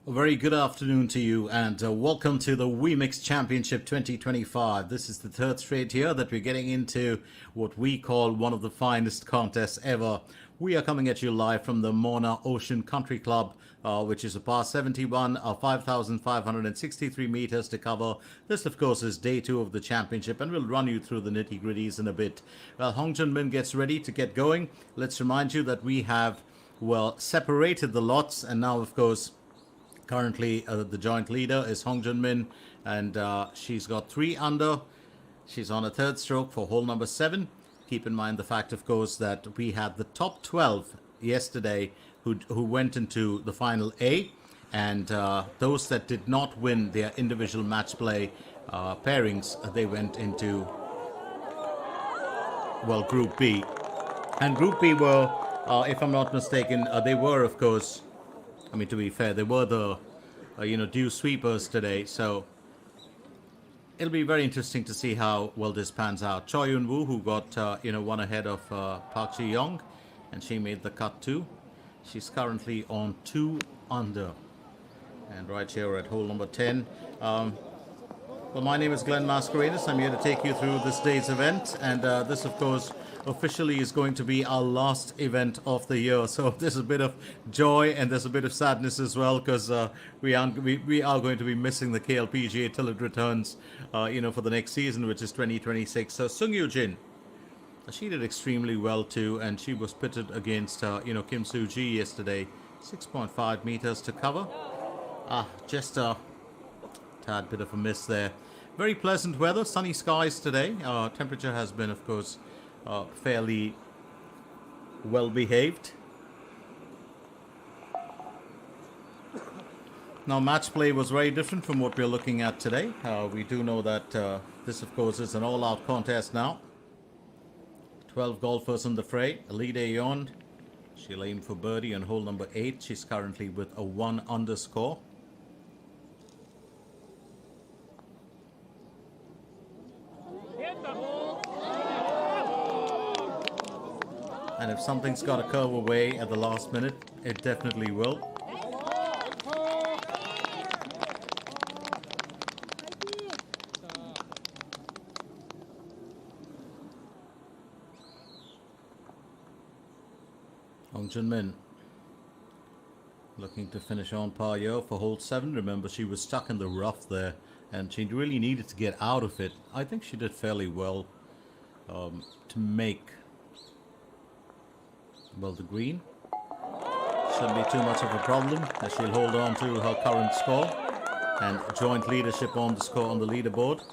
A very good afternoon to you, and welcome to the Wemix Championship 2025. This is the third straight year that we're getting into what we call one of the finest contests ever. We are coming at you live from the Mona Ocean Country Club, which is a par 71, 5,563 meters to cover. This, of course, is day 2 of the championship, and we'll run you through the nitty-gritties in a bit. While Hong Jun-min gets ready to get going, let's remind you that we have, well, separated the lots, and now, of course, currently, the joint leader is Hong Jun-min, and she's got 3 under. She's on a third stroke for hole number 7. Keep in mind the fact, of course, that we had the top 12 yesterday who went into the final A, and those that did not win their individual match play pairings, they went into, well, Group B. And Group B were, if I'm not mistaken, they were, of course, I mean, to be fair, they were the, dew sweepers today. So it'll be very interesting to see how well this pans out. Choi Yun-woo, who got, one ahead of Park Ji-young, and she made the cut too. She's currently on 2 under. And right here at hole number 10. Well, my name is Glenn Mascarenas. I'm here to take you through this day's event. And this, of course, officially is going to be our last event of the year. So there's a bit of joy and there's a bit of sadness as well, because we are going to be missing the KLPGA till it returns, for the next season, which is 2026. So Sung Yoo-jin, she did extremely well too, and she was pitted against, Kim Soo-ji yesterday. 6.5 meters to cover. Just a tad bit of a miss there. Very pleasant weather, sunny skies today. Temperature has been, of course, fairly well behaved. Now, match play was very different from what we're looking at today. We do know that this, of course, is an all-out contest now. 12 golfers in the fray. Alida yawned. She'll aim for birdie on hole number 8. She's currently with a 1 under score. And if something's got to curve away at the last minute, it definitely will. Hong Junmin looking to finish on par here for hole 7. Remember, she was stuck in the rough there and she really needed to get out of it. I think she did fairly well to make, well, the green. Shouldn't be too much of a problem as she'll hold on to her current score and joint leadership on the score on the leaderboard.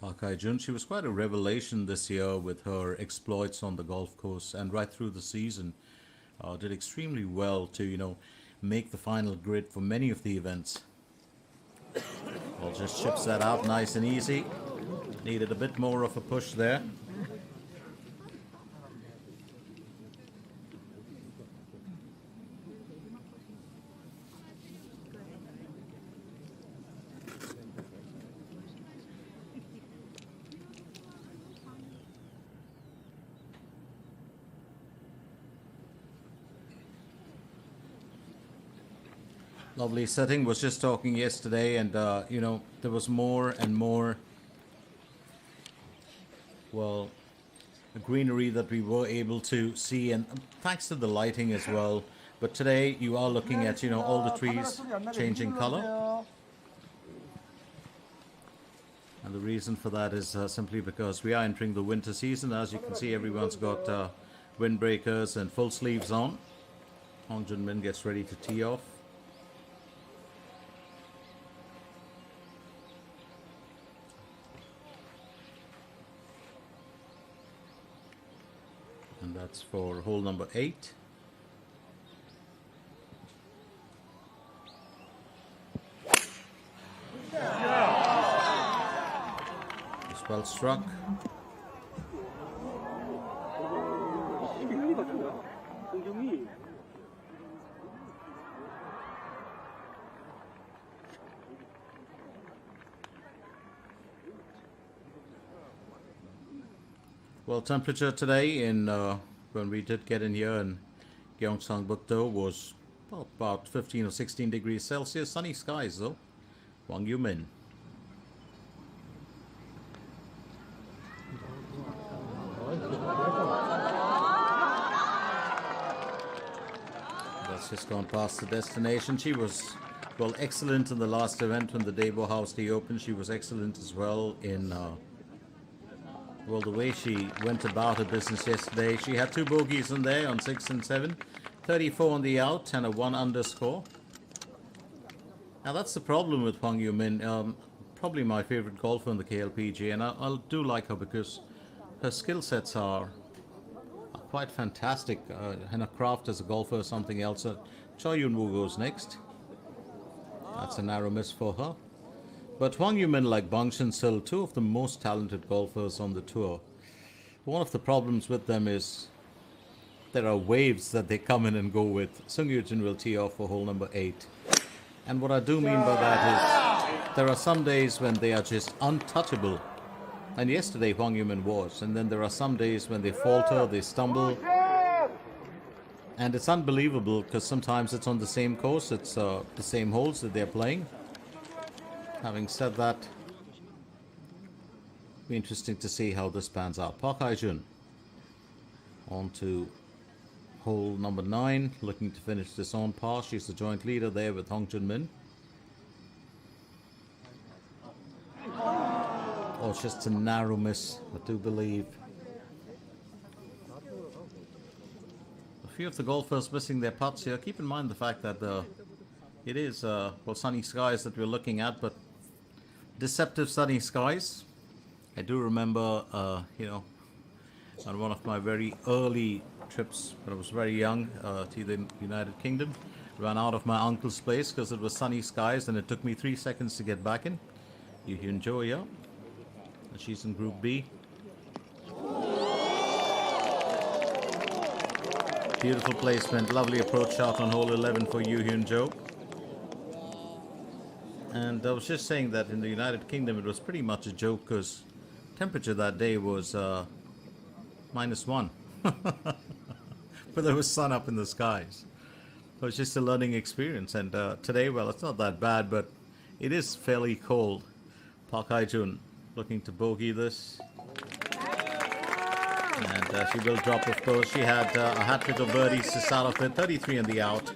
Park Hae-jun, she was quite a revelation this year with her exploits on the golf course and right through the season. Did extremely well to, you know, make the final grid for many of the events. Well, just chips that out nice and easy. Needed a bit more of a push there. Lovely setting. Was just talking yesterday, and you know, there was more and more, well, greenery that we were able to see, and thanks to the lighting as well. But today you are looking at, you know, all the trees changing color, and the reason for that is simply because we are entering the winter season. As you can see, everyone's got windbreakers and full sleeves on. Hong Junmin gets ready to tee off. And that's for hole number 8. It's well struck. Well, temperature today in when we did get in here in Gyeongsang-buk-do was about 15 or 16 degrees Celsius. Sunny skies though. Hwang Yoo-min. That's just gone past the destination. She was, well, excellent in the last event when the Daewoo House Day opened. She was excellent as well in well, the way she went about her business yesterday. She had 2 bogeys in there on 6 and 7, 34 on the out, and a 1 under score. Now that's the problem with Hwang Yoo-min. Probably my favorite golfer in the KLPGA, and I do like her because her skill sets are quite fantastic, and her craft as a golfer is something else. Choi Yoon-woo goes next. That's a narrow miss for her. But Hwang Yoo-min, like Bang Shin-sil, 2 of the most talented golfers on the tour. One of the problems with them is there are waves that they come in and go with. Sung Yoo-jin will tee off for hole number 8. And what I do mean by that is there are some days when they are just untouchable. And yesterday Hwang Yoo-min was. And then there are some days when they falter, they stumble. And it's unbelievable because sometimes it's on the same course, it's the same holes that they're playing. Having said that, it'll be interesting to see how this pans out. Park Hae-jun on to hole number 9, looking to finish this on par. She's the joint leader there with Hong Junmin. Oh, it's just a narrow miss, I do believe. A few of the golfers missing their putts here. Keep in mind the fact that it is well, sunny skies that we're looking at, but deceptive sunny skies. I do remember, on one of my very early trips when I was very young to the United Kingdom, ran out of my uncle's place because it was sunny skies and it took me 3 seconds to get back in. You enjoy, yeah? And she's in Group B. Beautiful placement, lovely approach shot on hole 11 for Yu Hyun Jo. And I was just saying that in the United Kingdom it was pretty much a joke because temperature that day was -1. But there was sun up in the skies. So it's just a learning experience. And today, well, it's not that bad, but it is fairly cold. Park Hae-jun looking to bogey this. And she will drop, of course. She had a hat-trick of birdies to start off with, 33 in the out.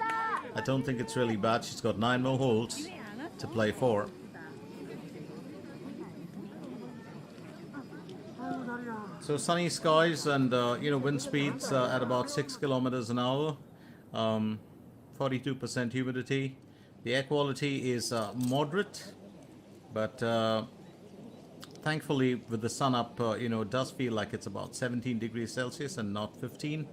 I don't think it's really bad. She's got 9 more holes to play for. So sunny skies and wind speeds at about 6 kilometers an hour. 42% humidity. The air quality is moderate, but thankfully with the sun up, it does feel like it's about 17 degrees Celsius and not 15.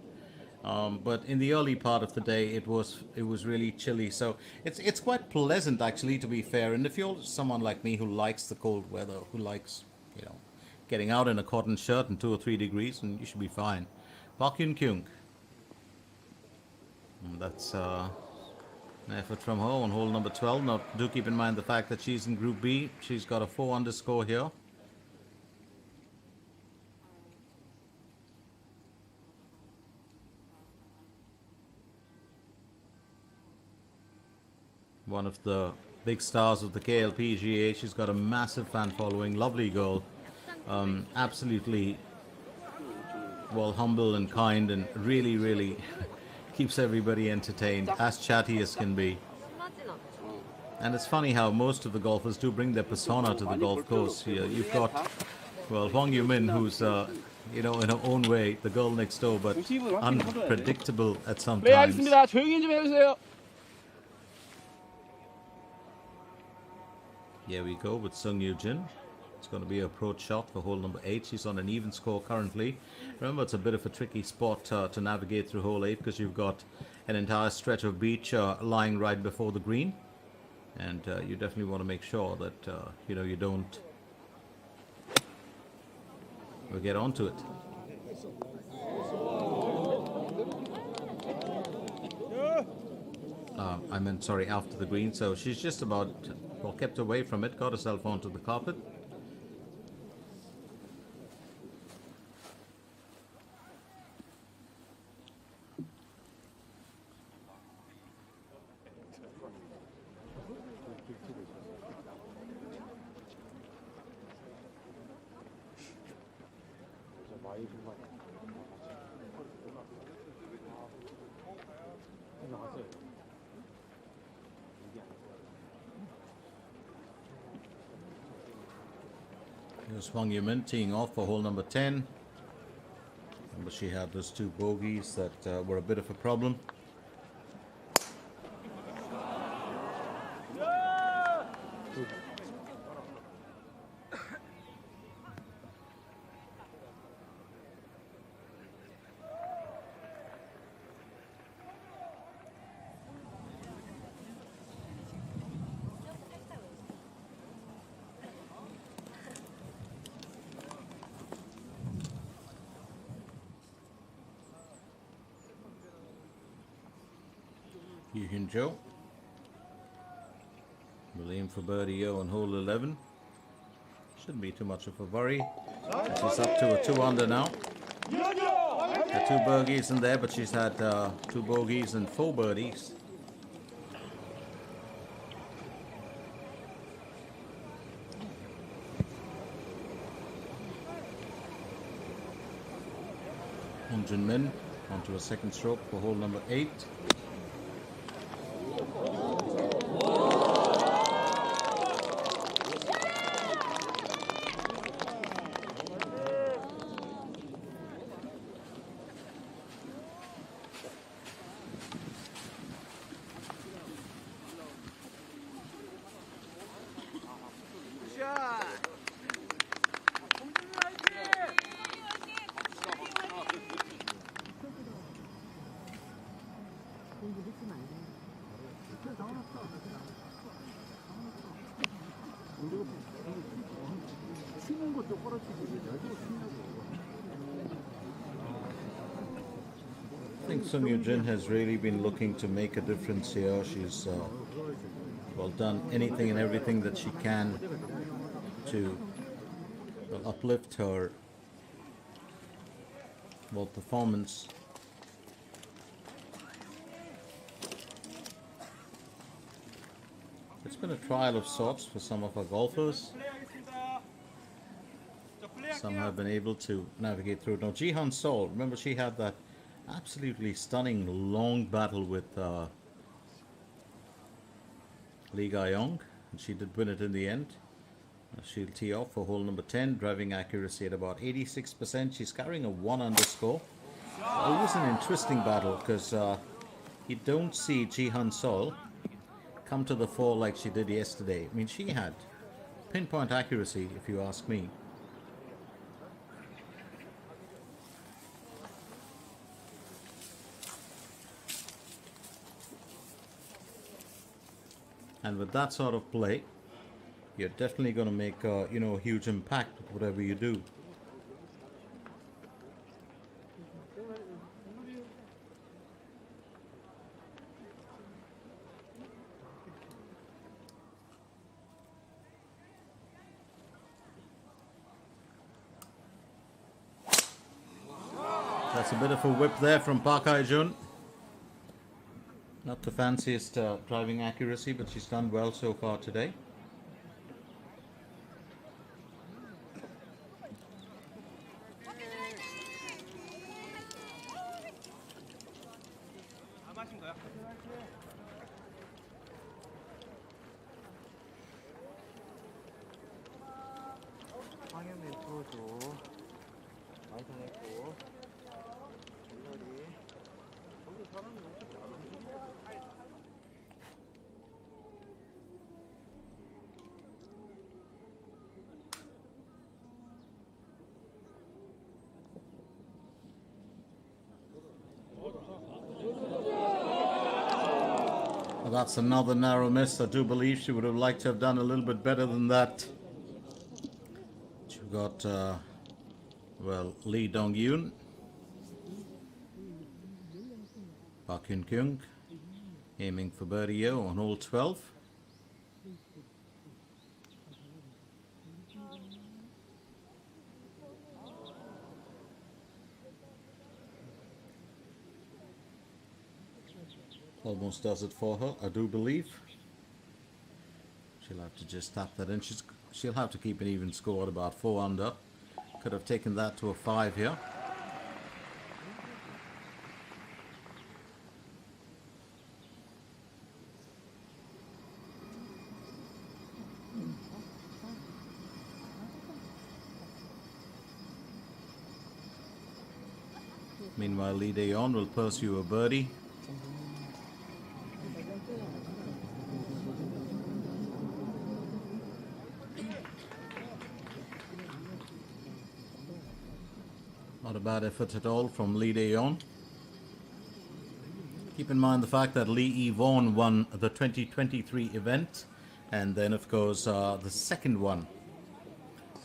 But in the early part of the day, it was really chilly. So it's quite pleasant, actually, to be fair. And if you're someone like me who likes the cold weather, who likes, getting out in a cotton shirt and 2 or 3 degrees, and you should be fine. Park Hyun Kyung. That's an effort from her on hole number 12. Now, do keep in mind the fact that she's in Group B. She's got a 4 under score here. One of the big stars of the KLPGA. She's got a massive fan following. Lovely girl. Absolutely, well, humble and kind, and really, really keeps everybody entertained, as chatty as can be. And it's funny how most of the golfers do bring their persona to the golf course here. You've got, well, Hwang Yoo-min, who's, in her own way, the girl next door, but unpredictable at some 네, times. 알겠습니다. 조용히 좀 해주세요. Here we go with Sung Yoo-jin. It's going to be an approach shot for hole number 8. She's on an even score currently. Remember, it's a bit of a tricky spot to navigate through hole 8 because you've got an entire stretch of beach lying right before the green. And you definitely want to make sure that, you don't get onto it. I meant, sorry, after the green. So she's just about, well, kept away from it, got herself onto the carpet. Here's Hwang Yoo-min teeing off for hole number 10. But she had those 2 bogeys that were a bit of a problem. Yu Hyun Jo will aim for birdie on hole 11. Shouldn't be too much of a worry. She's up to a 2 under now. There 2 bogeys in there, but she's had 2 bogeys and 4 birdies. Hong Jun-min onto a second stroke for hole number 8. I think Sung Yoo-jin has really been looking to make a difference here. She's well done anything and everything that she can to uplift her performance. It's been a trial of sorts for some of our golfers. Some have been able to navigate through it. Now, Jihan Sol, remember she had that absolutely stunning long battle with Lee Ga-young, and she did win it in the end. She'll tee off for hole number 10, driving accuracy at about 86%. She's carrying a 1 underscore. Always an interesting battle because you don't see Jihan Sol come to the fore like she did yesterday. I mean, she had pinpoint accuracy, if you ask me. And with that sort of play, you're definitely going to make a huge impact with whatever you do. That's a bit of a whip there from Park Hae-jun. Not the fanciest driving accuracy, but she's done well so far today. Well, that's another narrow miss. I do believe she would have liked to have done a little bit better than that. She got, Lee Dong-yoon, Park Hyun-kyung, aiming for birdie on hole 12. Almost does it for her, I do believe. She'll have to just tap that in. She'll have to keep an even score at about 4 under. Could have taken that to a 5 here. Meanwhile, Lee Dae-yeon will pursue a birdie. Not a bad effort at all from Lee Dae-yeon. Keep in mind the fact that Lee Yee-won won the 2023 event, and then of course the second one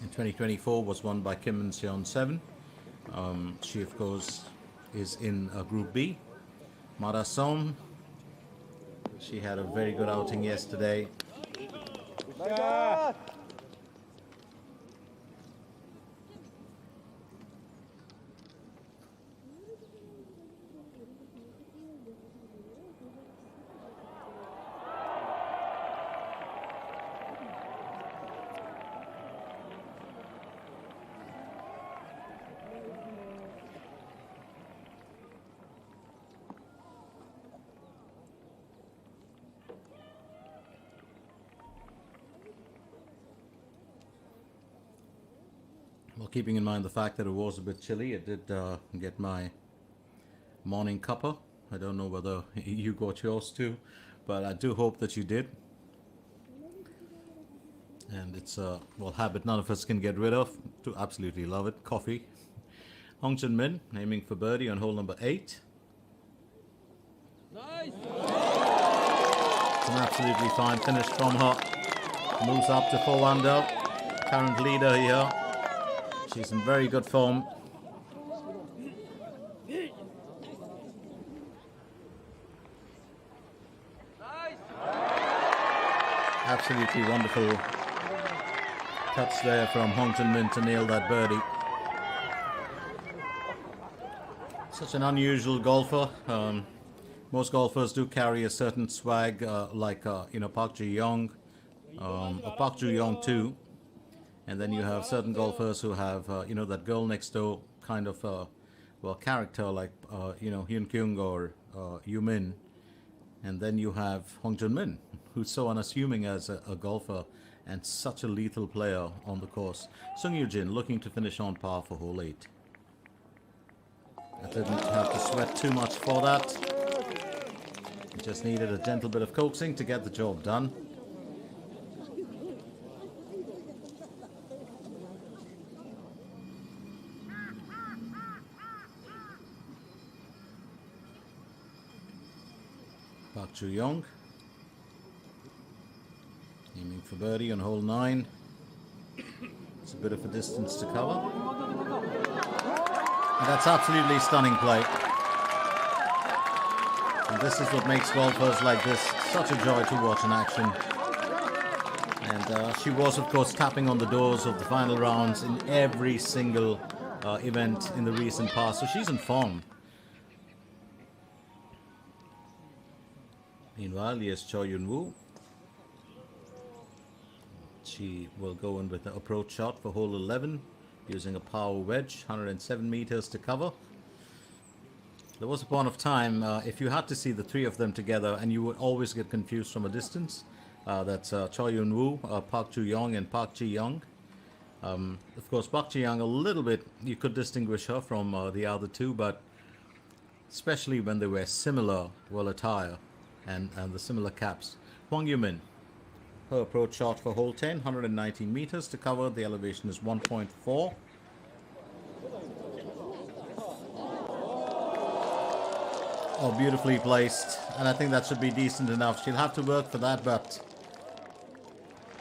in 2024 was won by Kim Min-seon. She of course is in Group B. Mara Som, she had a very good outing yesterday. Well, keeping in mind the fact that it was a bit chilly, I did get my morning cuppa. I don't know whether you got yours too, but I do hope that you did. And it's a habit none of us can get rid of. Do absolutely love it. Coffee. Hong Jin-min aiming for birdie on hole number 8. Nice. It's an absolutely fine finish from her. Moves up to 4 under. Current leader here. She's in very good form. Absolutely wonderful touch there from Hong Jun-min to nail that birdie. Such an unusual golfer. Most golfers do carry a certain swag, like Park Ji-young, or Park Ju-young too. And then you have certain golfers who have that girl next door kind of character, like Hyun Kyung or Yoo Min. And then you have Hong Jun-min, who's so unassuming as a golfer and such a lethal player on the course. Sung Yoo-jin looking to finish on par for hole 8. I didn't have to sweat too much for that. He just needed a gentle bit of coaxing to get the job done. Park Ju-young aiming for birdie on hole 9. It's a bit of a distance to cover. And that's absolutely stunning play. And this is what makes golfers like this such a joy to watch in action. And she was, of course, tapping on the doors of the final rounds in every single event in the recent past. So she's in form. Meanwhile, yes, Choi Yun-woo. She will go in with the approach shot for hole 11 using a power wedge, 107 meters to cover. There was a point of time, if you had to see the three of them together, and you would always get confused from a distance. That's Choi Yun-woo, Park Ju-young, and Park Ji-young. Of course, Park Ji-young, a little bit, you could distinguish her from the other two, but especially when they wear similar attire and the similar caps. Hwang Yoo-min, her approach shot for hole 10, 119 meters to cover. The elevation is 1.4. Oh, beautifully placed, and I think that should be decent enough. She'll have to work for that, but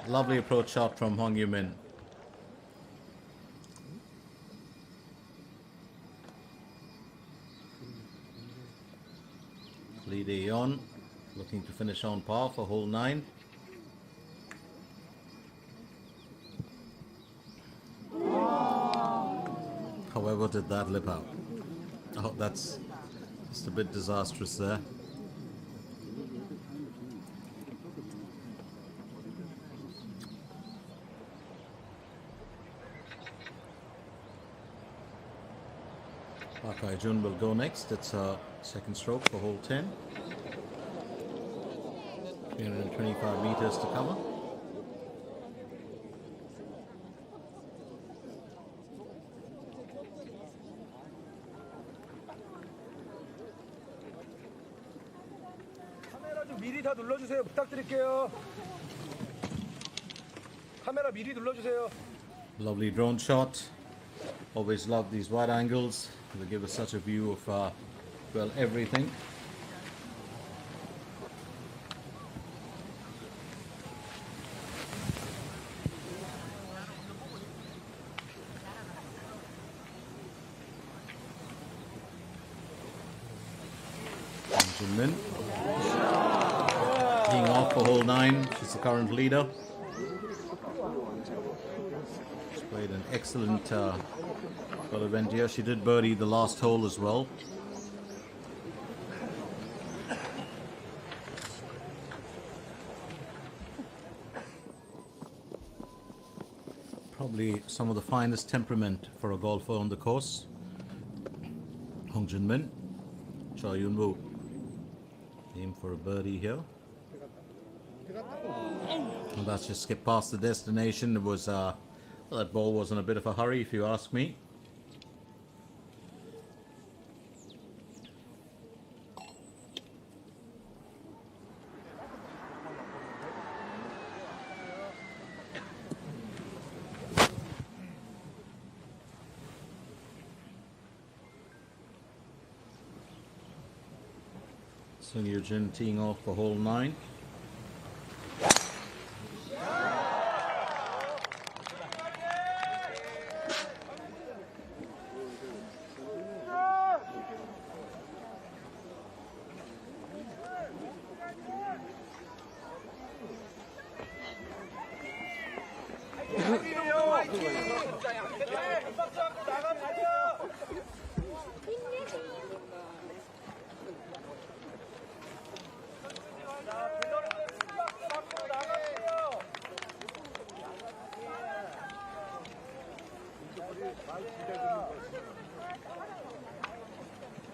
lovely approach shot from Hwang Yoo-min. Lee Dae-yeon looking to finish on par for hole 9. However, did that lip out? Oh, that's just a bit disastrous there. Park Hae-jun will go next. It's a second stroke for hole 10. 325 meters to cover. 카메라 좀 미리 다 눌러주세요. 부탁드릴게요. 카메라 미리 눌러주세요. Lovely drone shot. Always love these wide angles. They give us such a view of, everything. Jun-min teeing off for hole 9. She's the current leader. She's played an excellent event here. She did birdie the last hole as well. Probably some of the finest temperament for a golfer on the course. Hong Jun-min, Choi Yun-woo. Aim for a birdie here. And that's just skipped past the destination. It was that ball was in a bit of a hurry, if you ask me. Sung Yoo-jin teeing off for hole 9. 박스 갖고 나가세요. 자, 빌더님들 박스 갖고 나가세요.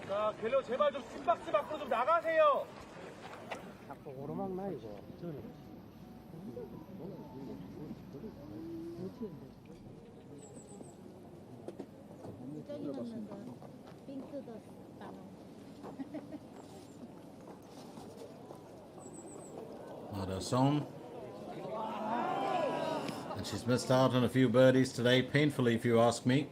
자, 갤러 제발 좀 심박스 밖으로 좀 나가세요. 자꾸 오르막 나 이거. 저기 넣는다. 핑크도 따로. That's on. And she's missed out on a few birdies today, painfully if you ask me.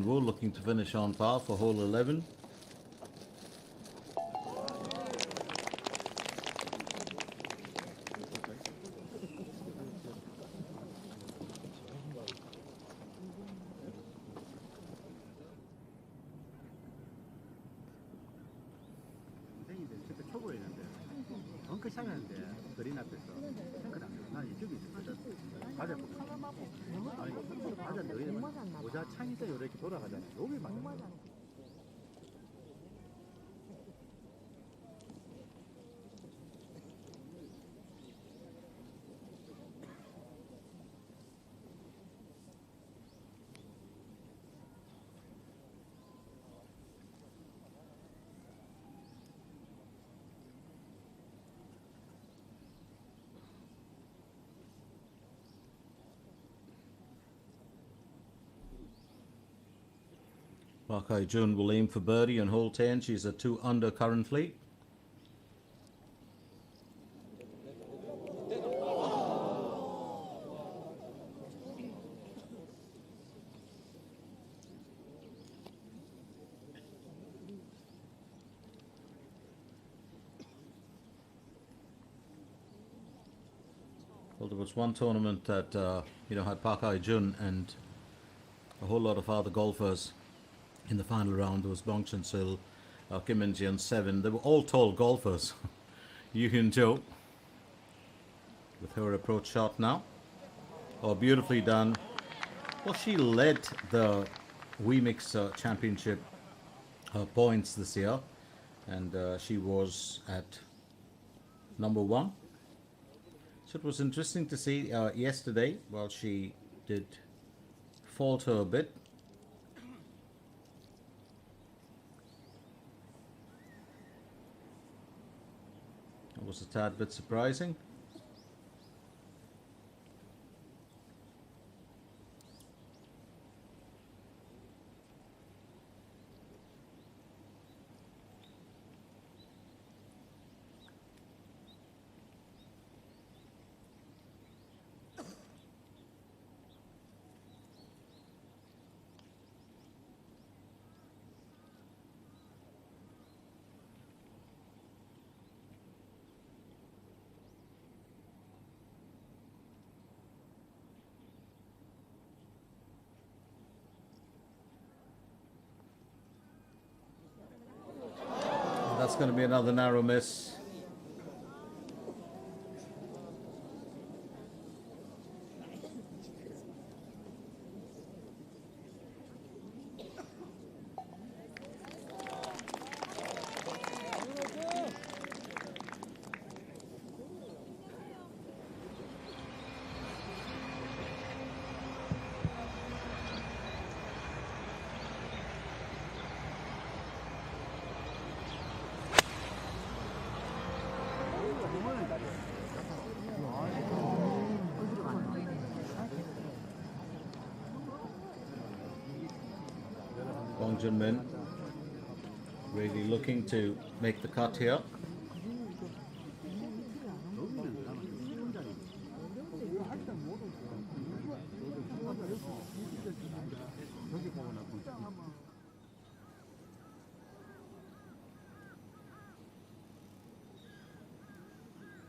Wu looking to finish on par for hole 11. 선생님들 저때 초보에 있는데 벙커 샷하는데 그린 앞에서 탱크를 안 돼. 난 이쪽에 있어. 과자 아니 과자 너희 모자 창에서 이렇게 돌아가잖아. 여기 맞는 거야. Park Hae-jun will aim for birdie on hole 10. She's at 2 under currently. Well, there was one tournament that had Park Hae-jun and a whole lot of other golfers. In the final round, there was Bong Chun-sil, Kim Min-ji 7. They were all tall golfers. Yu Hyun-jo with her approach shot now. Oh, beautifully done. Well, she led the Wemix championship points this year, and she was at number 1. So it was interesting to see yesterday, while she did falter a bit. It was a tad bit surprising. That's going to be another narrow miss. Bong Joon-min really looking to make the cut here.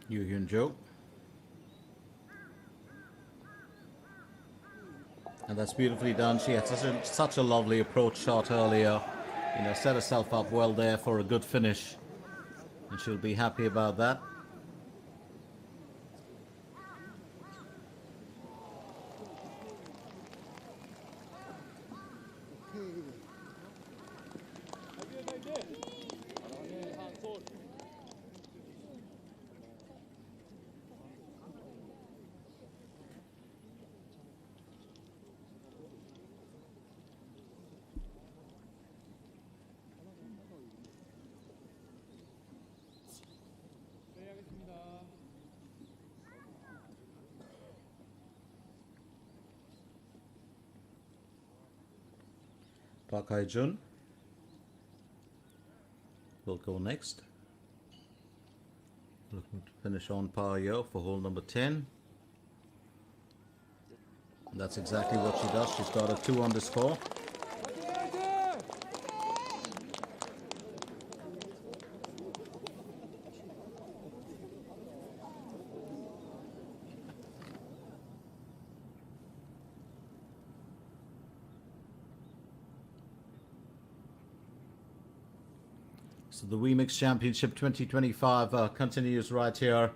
Yu Hyun Jo. And that's beautifully done. She had such a lovely approach shot earlier. You know, set herself up well there for a good finish. And she'll be happy about that. Park Hae-jun will go next. Looking to finish on par here for hole number 10. And that's exactly what she does. She's got a 2 under score. So the Wemix Championship 2025 continues right here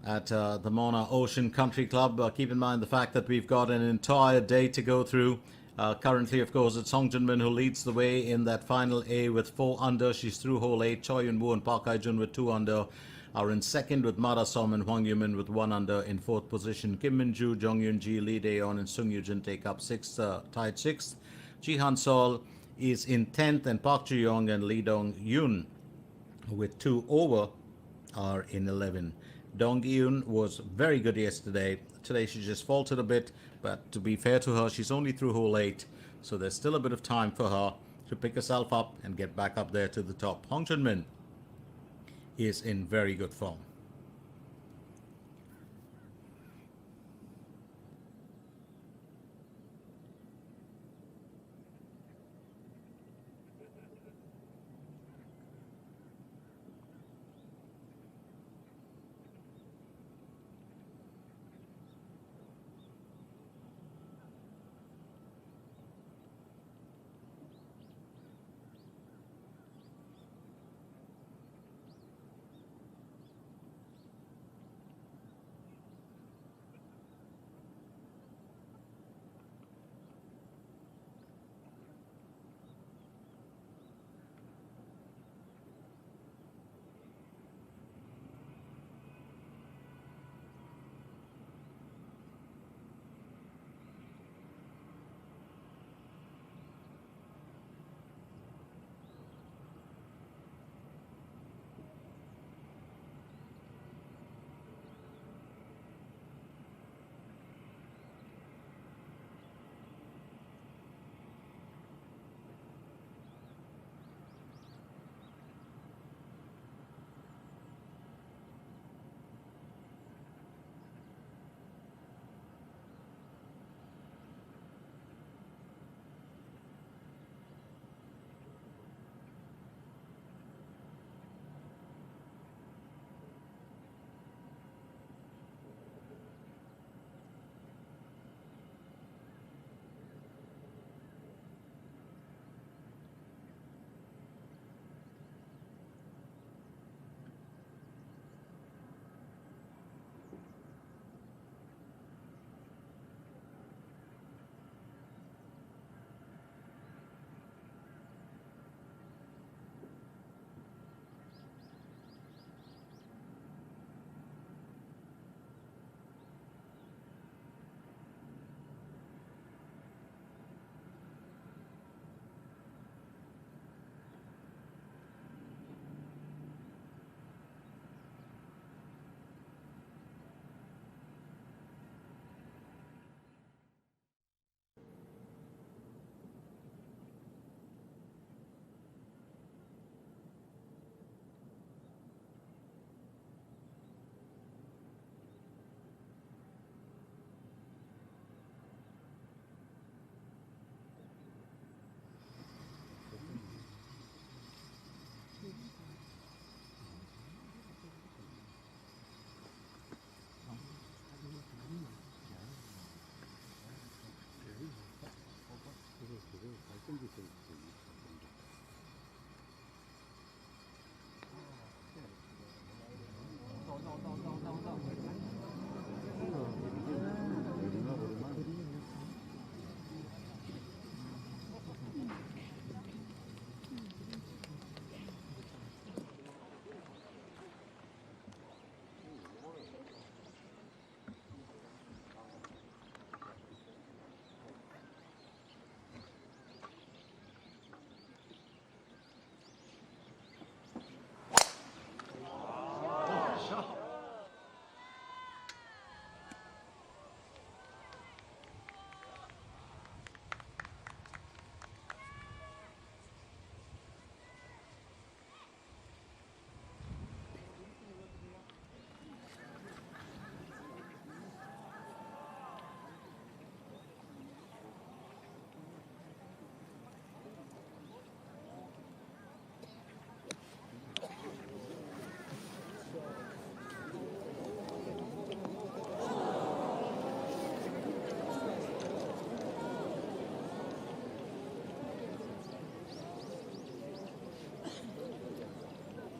at the Mona Ocean Country Club. Keep in mind the fact that we've got an entire day to go through. Currently, of course, it's Song Jun-min who leads the way in that final A with 4 under. She's through hole 8. Choi Yun-woo and Park Hae-jun with 2 under are in second, with Mara Som and Hwang Yoo-min with 1 under in fourth position. Kim Min-joo, Jong Yoon-ji, Lee Dae-yeon and Sung Yoo-jin take up tied 6th. Ji Han-sol is in 10th, and Park Ju-young and Lee Dong-yoon with 2 over are in 11. Dong-yoon was very good yesterday. Today she just faltered a bit, but to be fair to her, she's only through hole 8, so there's still a bit of time for her to pick herself up and get back up there to the top. Hong Chun-min is in very good form.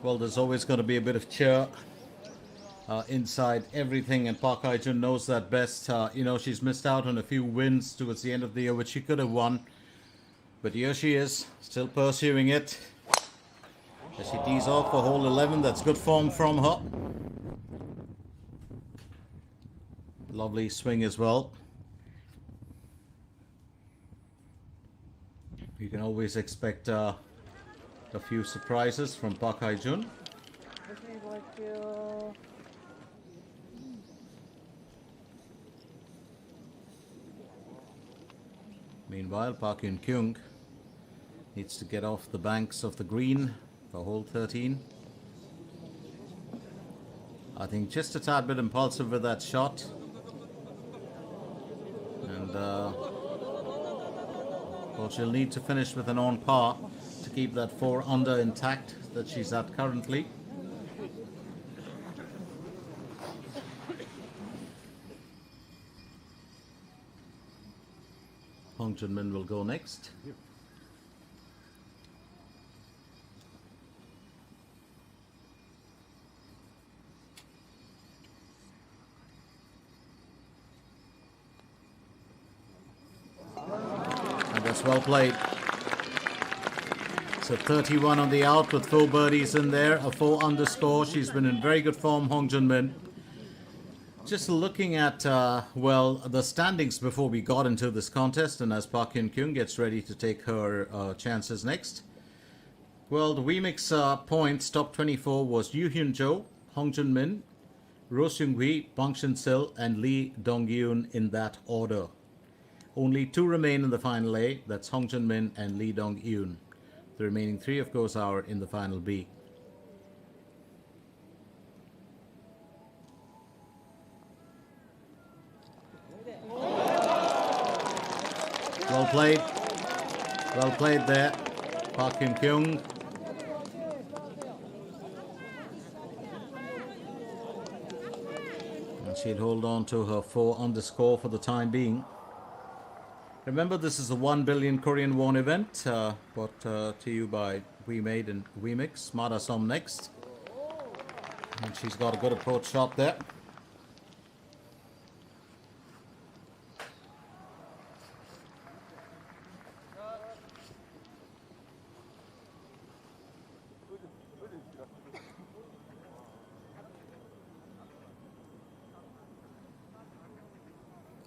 Well, there's always going to be a bit of cheer inside everything, and Park Hae-jun knows that best. You know, she's missed out on a few wins towards the end of the year, which she could have won. But here she is, still pursuing it. As she tees off for hole 11, that's good form from her. Lovely swing as well. You can always expect a few surprises from Park Hae-jun. Meanwhile, Park Hyun-kyung needs to get off the banks of the green for hole 13. I think just a tad bit impulsive with that shot. And well, she'll need to finish with an on par to keep that 4 under intact that she's at currently. Hong Jun-min will go next. And that's well played. So 31 on the out with 4 birdies in there, a 4 under score. She's been in very good form, Hong Jun-min. Just looking at, well, the standings before we got into this contest, and as Park Hyun-kyung gets ready to take her chances next. Well, the Wemix points, top 24 was Yoo Hyun-jo, Hong Jun-min, Roh Seung-hui, Bang Shin-sil, and Lee Dong-yoon in that order. Only 2 remain in the final A, that's Hong Jun-min and Lee Dong-yoon. The remaining 3, of course, are in the final B. Well played there, Park Hyun-kyung. And she'll hold on to her 4 under score for the time being. Remember, this is a 1 billion Korean won event, brought to you by WeMade and Wemix. Mada Som next. And she's got a good approach shot there.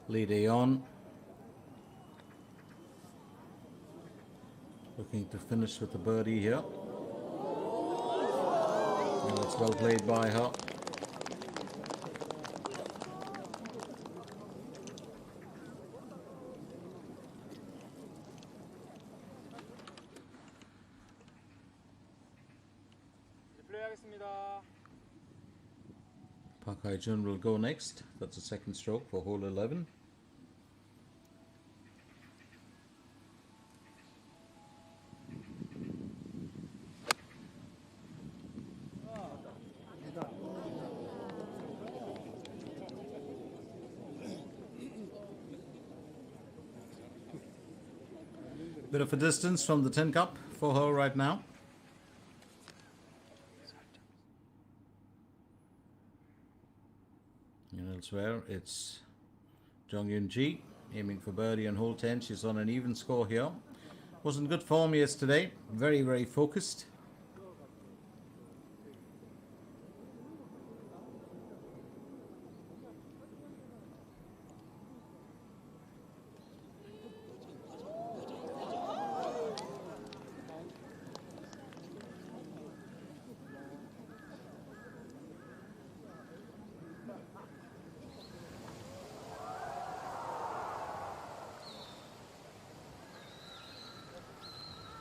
Lee Dae-yeon looking to finish with a birdie here. And that's well played by her. Park Hae-jun will go next. That's a second stroke for hole 11. Bit of a distance from the tin cup for her right now. And elsewhere, it's Jong-Eun aiming for birdie on hole 10. She's on an even score here. Wasn't good form yesterday. Very, very focused.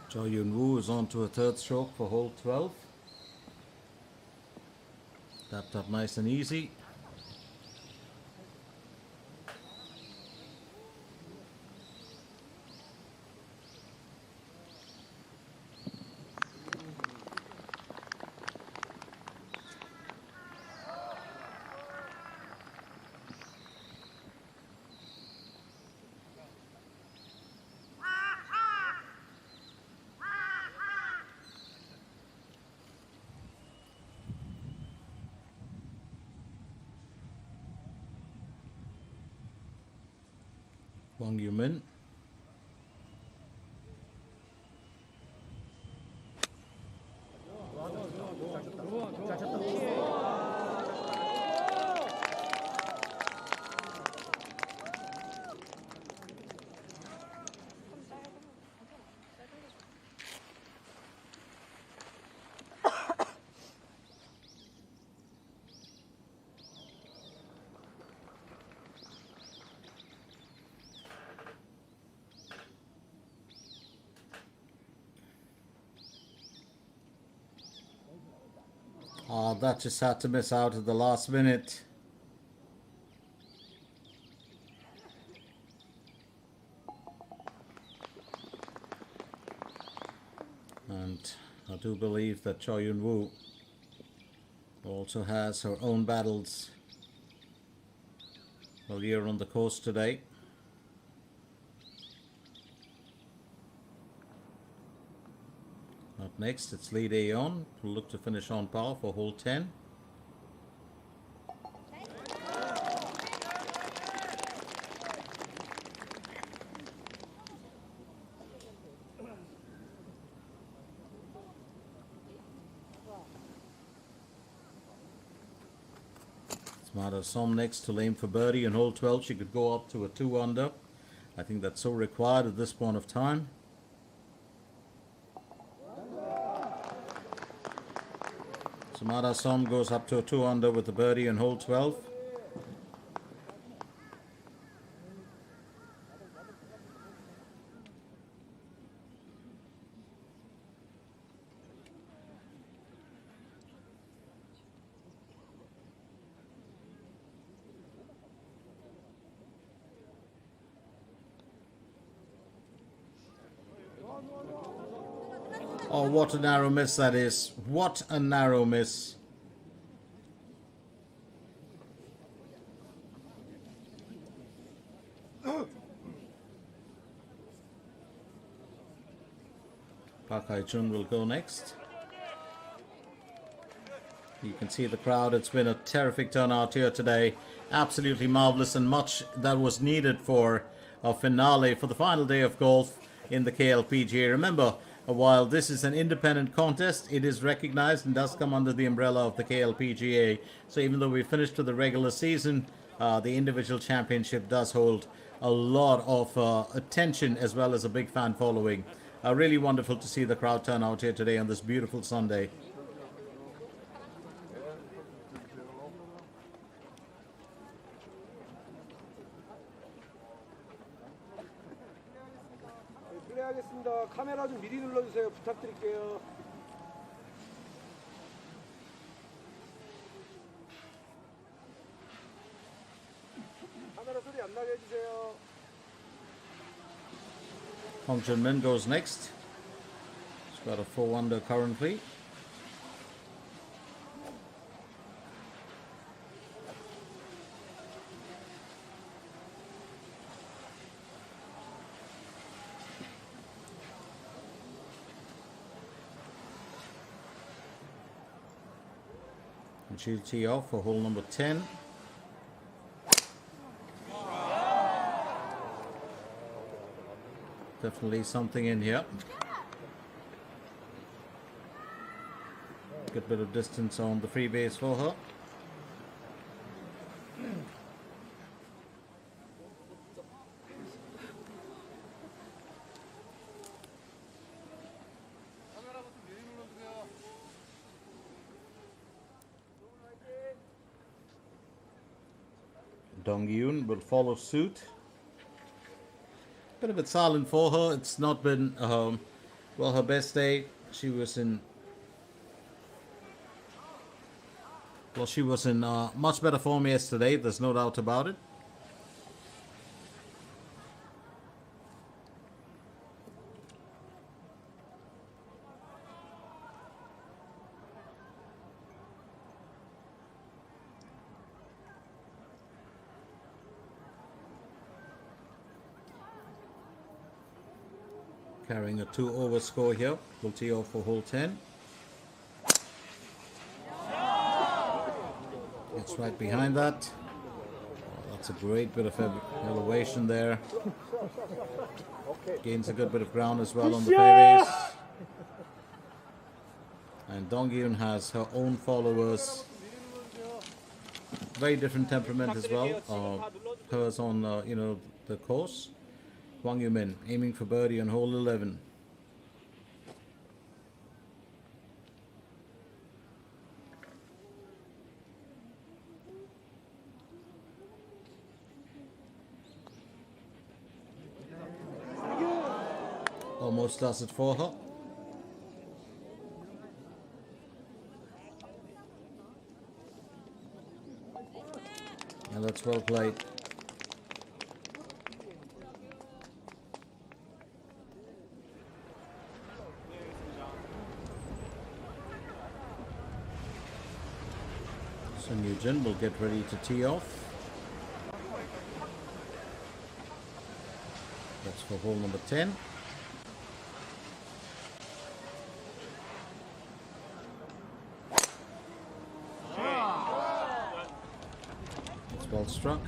Choi Yun-woo is on to a third stroke for hole 12. Tapped up nice and easy. Wang Yumin. Oh, that just had to miss out at the last minute. And I do believe that Choi Yun-woo also has her own battles all year on the course today. Up next, it's Lee Dae-yeon, who'll look to finish on par for hole 10. Smada Som next to aim for birdie in hole 12. She could go up to a 2 under. I think that's so required at this point of time. Samara Som goes up to a 2 under with the birdie in hole 12. Oh, what a narrow miss that is. What a narrow miss. Park Hae-jun will go next. You can see the crowd. It's been a terrific turnout here today. Absolutely marvelous, and much that was needed for a finale for the final day of golf in the KLPGA. Remember, while this is an independent contest, it is recognized and does come under the umbrella of the KLPGA. So even though we finished to the regular season, the individual championship does hold a lot of attention as well as a big fan following. Really wonderful to see the crowd turn out here today on this beautiful Sunday. 플레이하겠습니다. 카메라 좀 미리 눌러주세요. 부탁드릴게요. 카메라 소리 안 나게 해주세요. Hong Chun-min goes next. He's got a 4 under currently. And she'll tee off for hole number 10. Definitely something in here. Good bit of distance on the free base for her. Dong-Yoon will follow suit. Bit of a silent for her. It's not been well her best day. She was in much better form yesterday. There's no doubt about it. Carrying a 2-over score here. Will tee off for hole 10. It's right behind that. Oh, that's a great bit of elevation there. Gains a good bit of ground as well on the fairways. And Dong-Yoon has her own followers. Very different temperament as well. Hers on the course. Hwang Yoo-min aiming for birdie on hole 11. Almost does it for her. And that's well played. So Nugent will get ready to tee off. That's for hole number 10. It's well struck.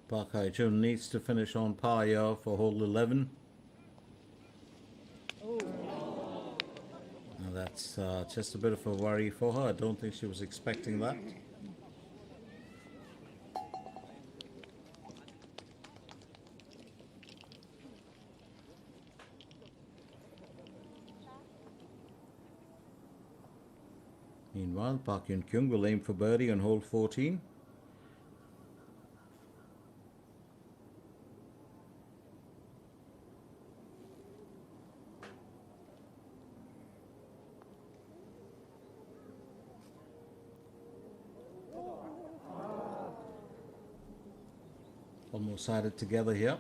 Park Hae-jun needs to finish on par here for hole 11. Now that's just a bit of a worry for her. I don't think she was expecting that. Meanwhile, Park Yun-kyung will aim for birdie on hole 14. Almost sided together here.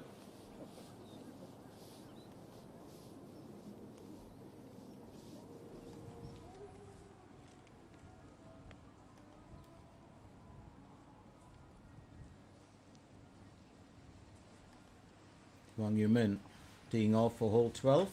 Hwang Yoo-min teeing off for hole 12.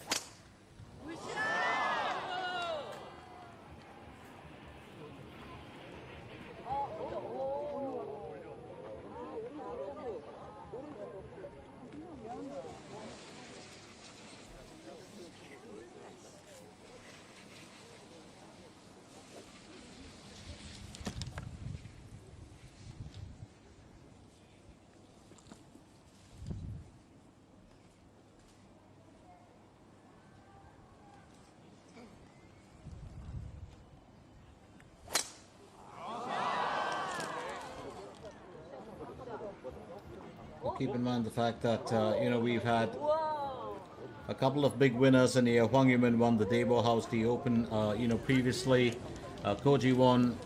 Keep in mind the fact that we've had a couple of big winners in here. Hwang Yoo-min won the Daewoo House the Open previously. Koji won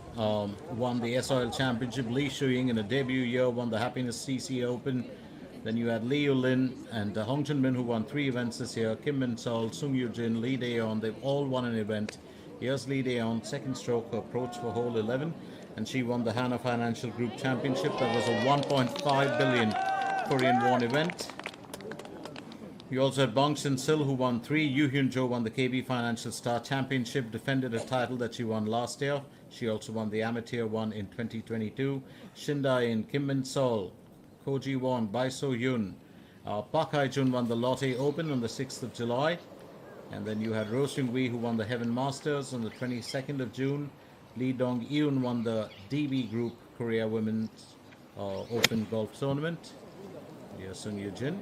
the SOL Championship. Lee Shuying in a debut year won the Happiness CC Open. Then you had Liu Lin and Hong Chun-min, who won 3 events this year. Kim Min-sol, Sung Yoo-jin, Lee Dae-yeon, they've all won an event. Here's Lee Dae-yeon, second stroke approach for hole 11, and she won the Hana Financial Group Championship. That was a 1.5 billion Korean won event. You also had Bong Sin-sil, who won 3. Yoo Hyun-jo won the KB Financial Star Championship, defended a title that she won last year. She also won the amateur one in 2022. Shin Da-in, Kim Min-sol, Koji won, Bai So-yoon. Park Hae-jun won the Lotte Open on the 6th of July. And then you had Ro Seung-wi, who won the Heaven Masters on the 22nd of June. Lee Dong-eun won the DB Group Korea Women's Open Golf Tournament. Here's Sung Yoo-jin.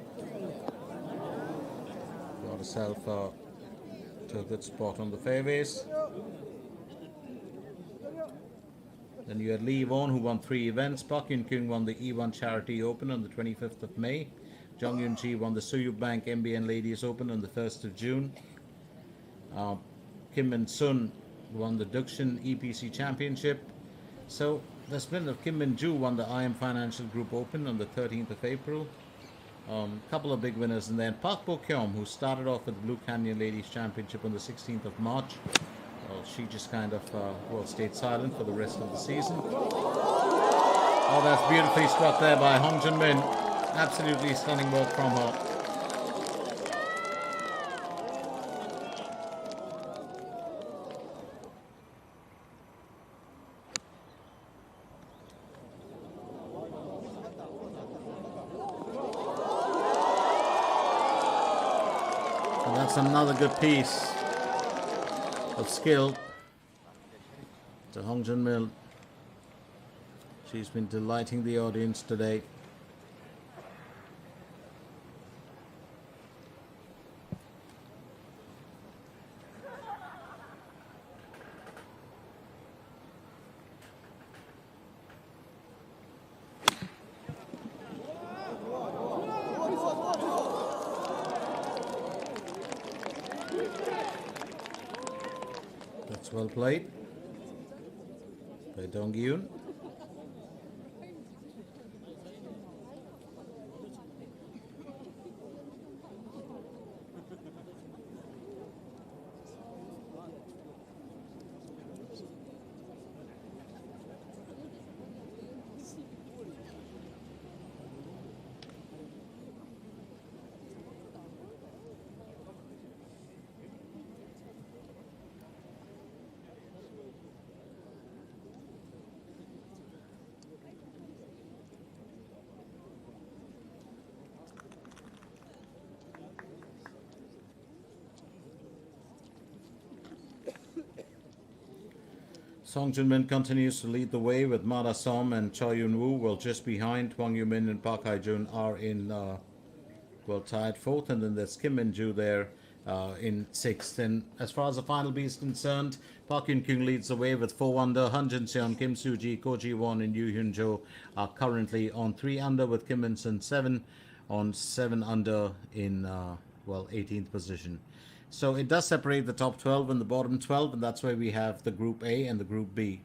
Got herself to a good spot on the fairways. Then you had Lee Won, who won 3 events. Park Yun-kyung won the E1 Charity Open on the 25th of May. Jung Yoon-ji won the Suyuk Bank MBN Ladies Open on the 1st of June. Kim Min-sun won the Dukshin EPC Championship. So there's been Kim Min-ju won the IM Financial Group Open on the 13th of April. Couple of big winners, and then Park Bo-kyom, who started off with the Blue Canyon Ladies Championship on the 16th of March. She just kind of stayed silent for the rest of the season. Oh, that's beautifully struck there by Hong Jun-min. Absolutely stunning work from her. And that's another good piece of skill to Hong Jun-min. She's been delighting the audience today. That's well played by Dong-eun. Song Jun-min continues to lead the way with Mara Som and Choi Yun-woo, well just behind. Hwang Yu-min and Park Hae-jun are in tied 4th, and then there's Kim Min-ju there in 6th. And as far as the final B is concerned, Park Yun-kyung leads the way with 4 under. Han Jin-seon, Kim Soo-ji, Koji Won and Yoo Hyun-jo are currently on 3 under, with Kim Min-sun 7 on 7 under in 18th position. So it does separate the top 12 and the bottom 12, and that's why we have the Group A and the Group B.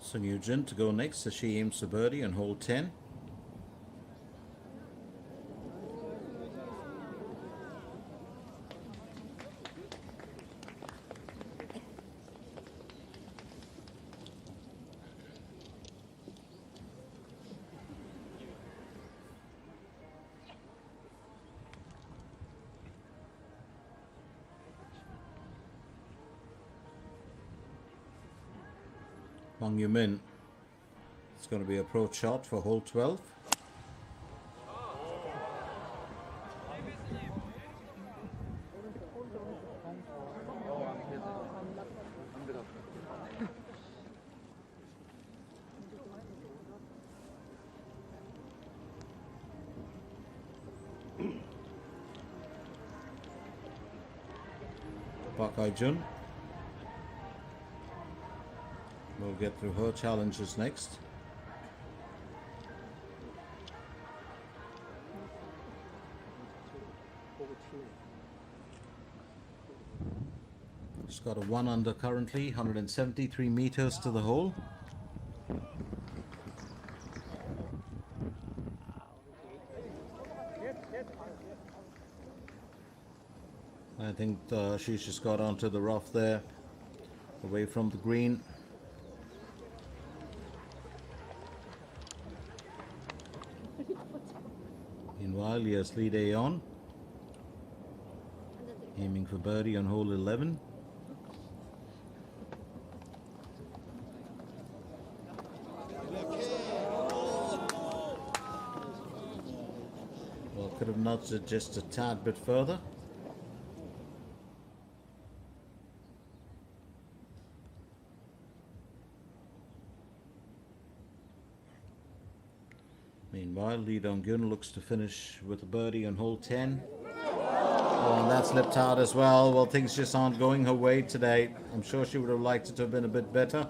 So Nugent to go next as she aims for birdie on hole 10. Wang Yumin. It's going to be approach shot for hole 12. Park Jun will get through her challenges next. She's got a 1 under currently, 173 meters to the hole. I think she's just got onto the rough there, away from the green. Meanwhile, here's lead A on, aiming for birdie on hole 11. Well, could have nudged it just a tad bit further. Meanwhile, Lee Dong-gyun looks to finish with a birdie on hole 10. Oh, and that slipped out as well. Well, things just aren't going her way today. I'm sure she would have liked it to have been a bit better.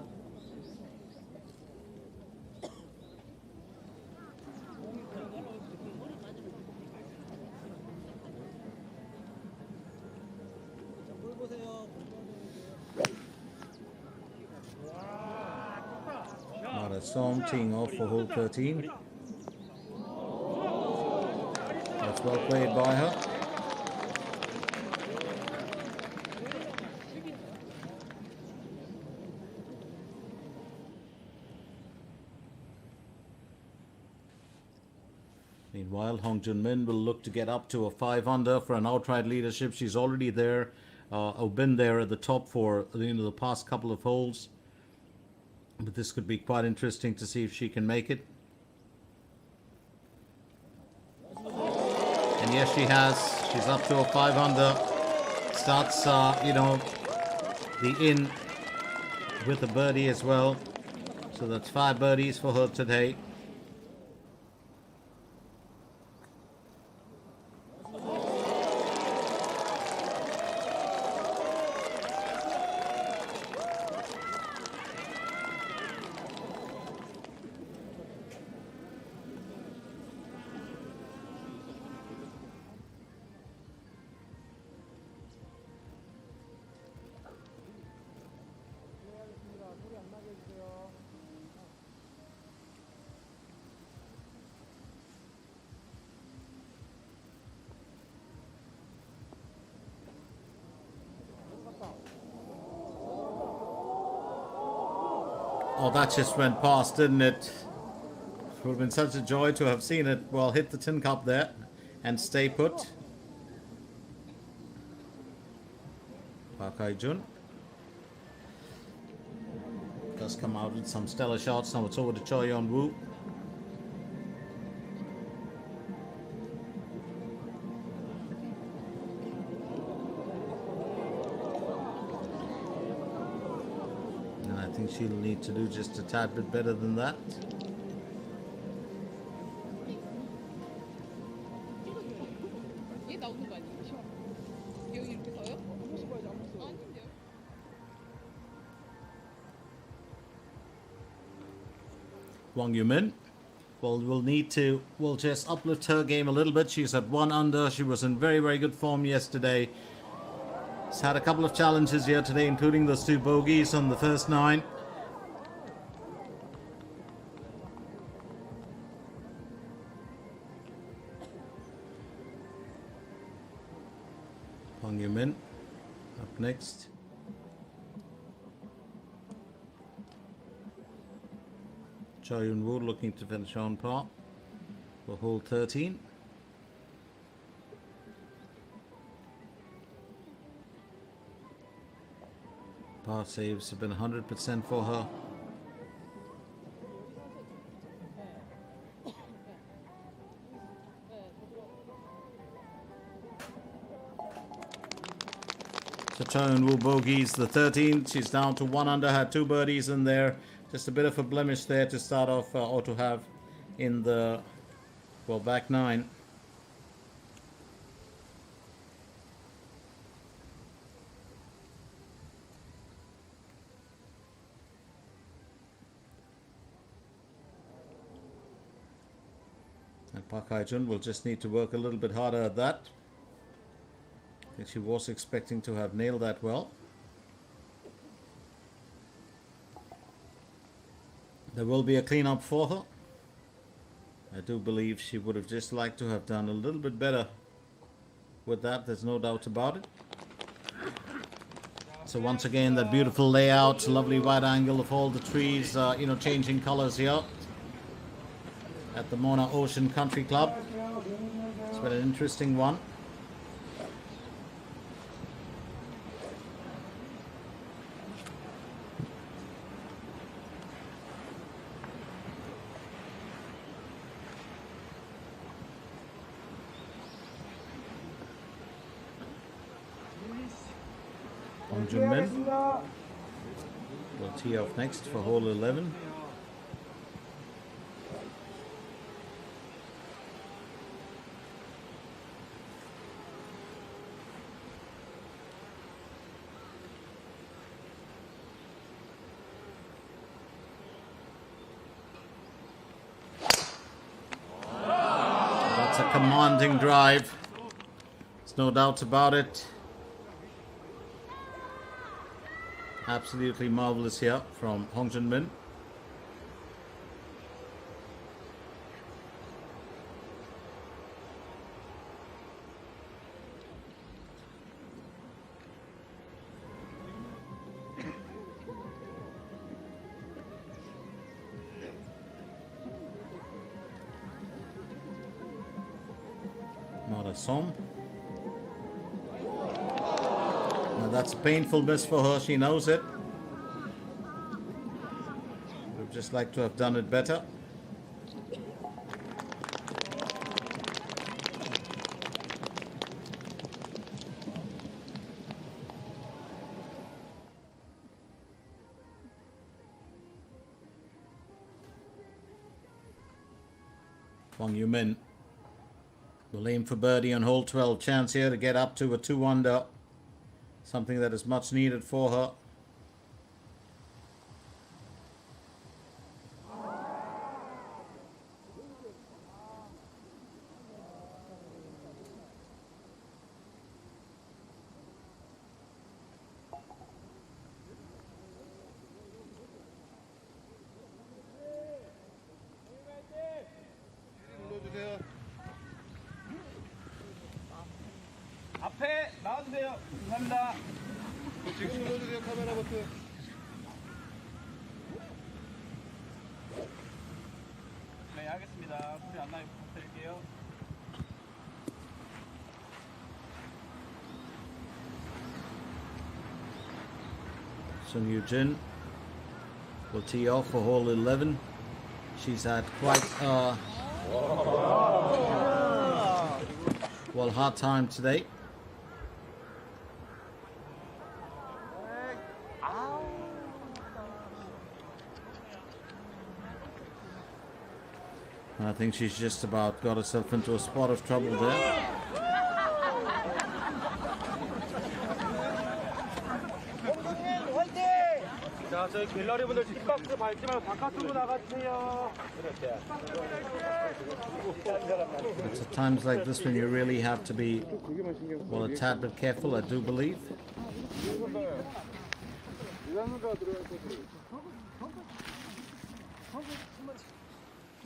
Mara Song teeing off for hole 13. That's well played by her. Meanwhile, Hong Jun-min will look to get up to a 5 under for an outright leadership. She's already there, or been there at the top for the past couple of holes. But this could be quite interesting to see if she can make it. And yes, she has. She's up to a 5 under. Starts, the in with a birdie as well. So that's 5 birdies for her today. Oh, that just went past, didn't it? It would have been such a joy to have seen it, well, hit the tin cup there and stay put. Park Hae-jun does come out with some stellar shots. Now it's over to Choi Yeon-woo. I think she'll need to do just a tad bit better than that. Wang Yumin, well, we'll just uplift her game a little bit. She's at 1 under. She was in very, very good form yesterday. She's had a couple of challenges here today, including those 2 bogeys on the first 9. Wang Yumin up next. Choi Yun-woo looking to finish on par for hole 13. Par saves have been 100% for her. So Choi Yun-woo bogeys the 13th. She's down to 1 under, had 2 birdies in there. Just a bit of a blemish there to start off, or to have in the, well, back 9. And Park Hae-jun will just need to work a little bit harder at that. I think she was expecting to have nailed that well. There will be a cleanup for her. I do believe she would have just liked to have done a little bit better with that. There's no doubt about it. So once again, that beautiful layout, lovely wide angle of all the trees, changing colors here at the Mona Ocean Country Club. It's been an interesting one. Hong Jun-min will tee off next for hole 11. That's a commanding drive. There's no doubt about it. Absolutely marvelous here from Hong Jun-min. Not a som. That's a painful miss for her, she knows it. Would just like to have done it better. Wang Yumin will aim for birdie on hole 12. Chance here to get up to a 2 under. Something that is much needed for her. 눌러주세요. 앞에 나와주세요. 감사합니다. 지금 눌러주세요. 카메라 버튼. 네, 알겠습니다. 소리 안 나게 부탁드릴게요. Sung Yoo-jin will tee off for hole 11. She's had quite a hard time today. I think she's just about got herself into a spot of trouble there. 자, 저희 갤러리 분들 뒷박스 밟지 말고 바깥으로 나가주세요. It's at times like this when you really have to be, well, a tad bit careful, I do believe.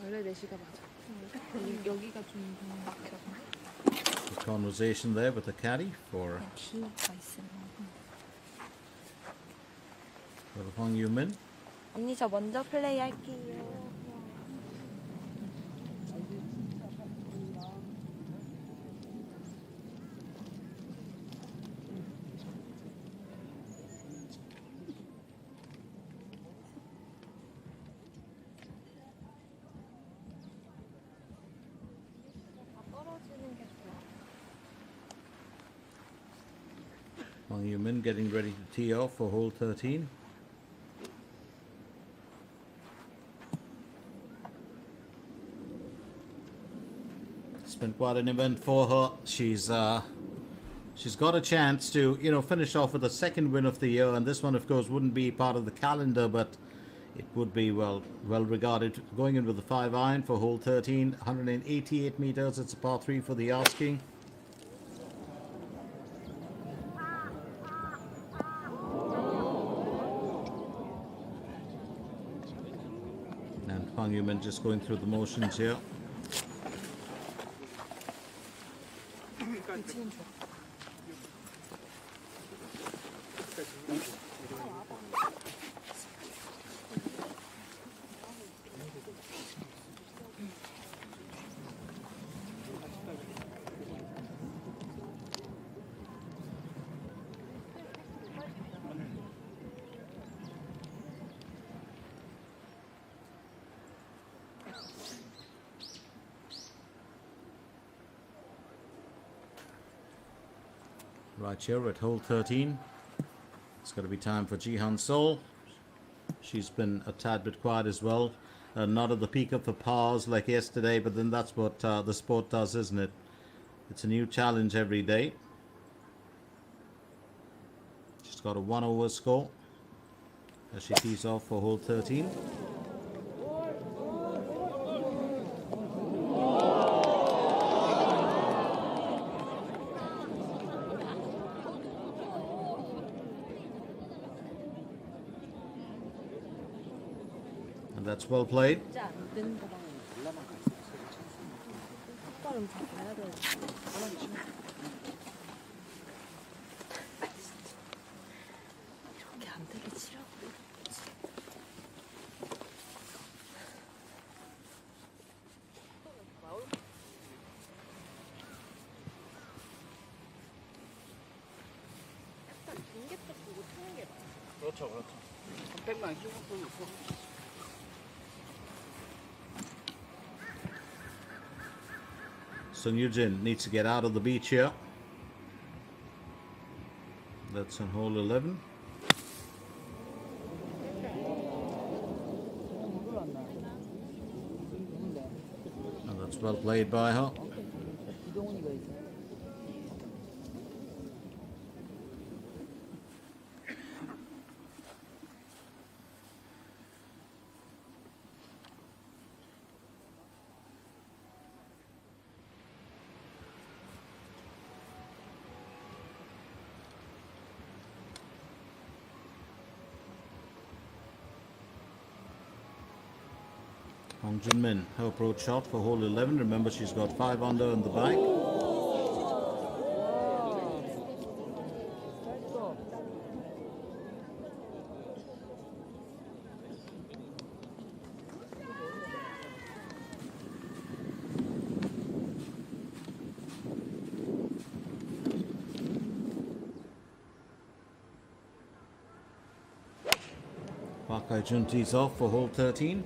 원래 4시가 맞아. 여기가 좀 막혀. A conversation there with the caddy for T가 있으면. Hong Yumin. 언니 저 먼저 플레이 할게요. 떨어지는 게 좋아. Hong Yumin getting ready to tee off for hole 13. It's been quite an event for her. She's got a chance to, finish off with the second win of the year, and this one, of course, wouldn't be part of the calendar, but it would be well regarded. Going in with the 5-iron for hole 13, 188 meters. It's a par 3 for the asking. And Hong Yumin just going through the motions here. Right here at hole 13, it's going to be time for Jihan Sol. She's been a tad bit quiet as well. Not at the peak of the pars like yesterday, but then that's what the sport does, isn't it? It's a new challenge every day. She's got a 1-over score as she tees off for hole 13. And that's well played. 진짜 안 된다. 똑바로 다 봐야 돼. 이렇게 안 되게 치라고. 약간 빈개떡 보고 타는 게 맞아. 그렇죠, 그렇죠. 300만 키우고 있고. Sung Yujin needs to get out of the beach here. That's on hole 11. And that's well played by her. Hong Junmin, her approach shot for hole 11. Remember, she's got 5 under in the bag. Park Hae-jun tees off for hole 13.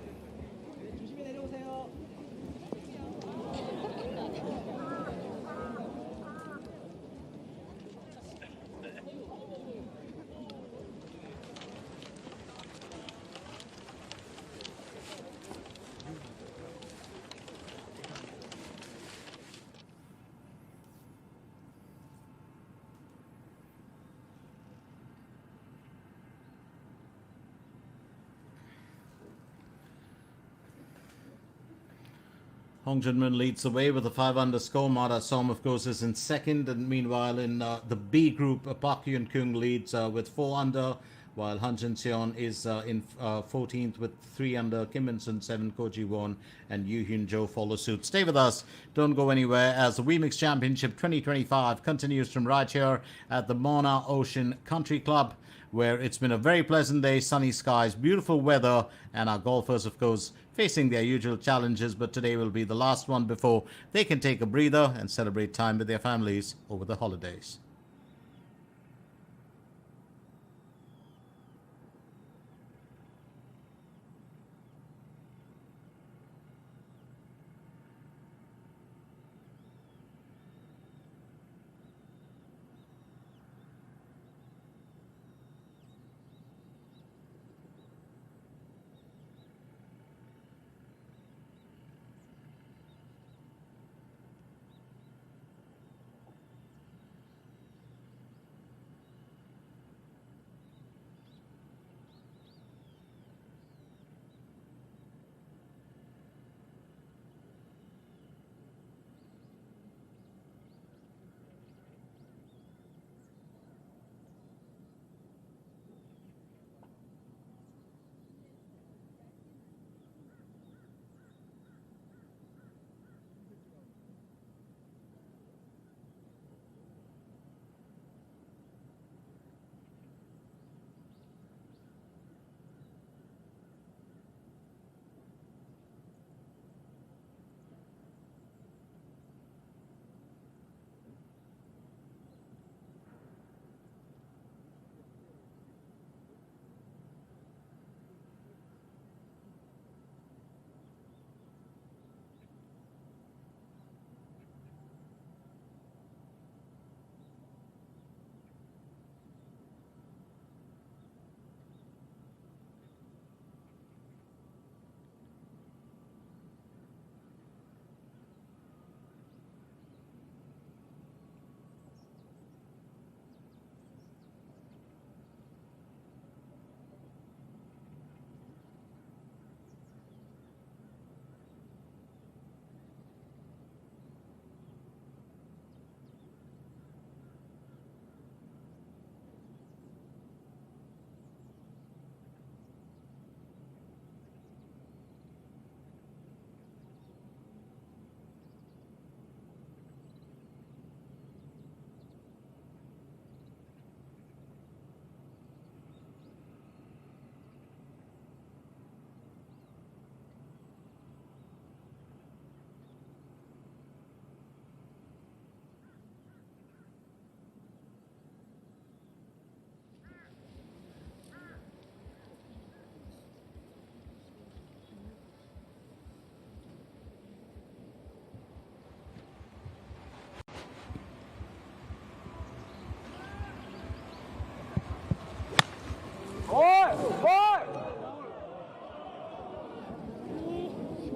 Hong Junmin leads the way with a 5 under score. Mara Som, of course, is in second. And meanwhile, in the B group, Park Hyun Kyung leads with 4 under. while Han Jin-seon is in 14th with 3 under. Kim Min-sun 7, Ko Ji-won and Yoo Hyun-jo follow suit. Stay with us. Don't go anywhere as the Wemix Championship 2025 continues from right here at the Mona Ocean Country Club, where it's been a very pleasant day, sunny skies, beautiful weather, and our golfers, of course, facing their usual challenges. But today will be the last one before they can take a breather and celebrate time with their families over the holidays.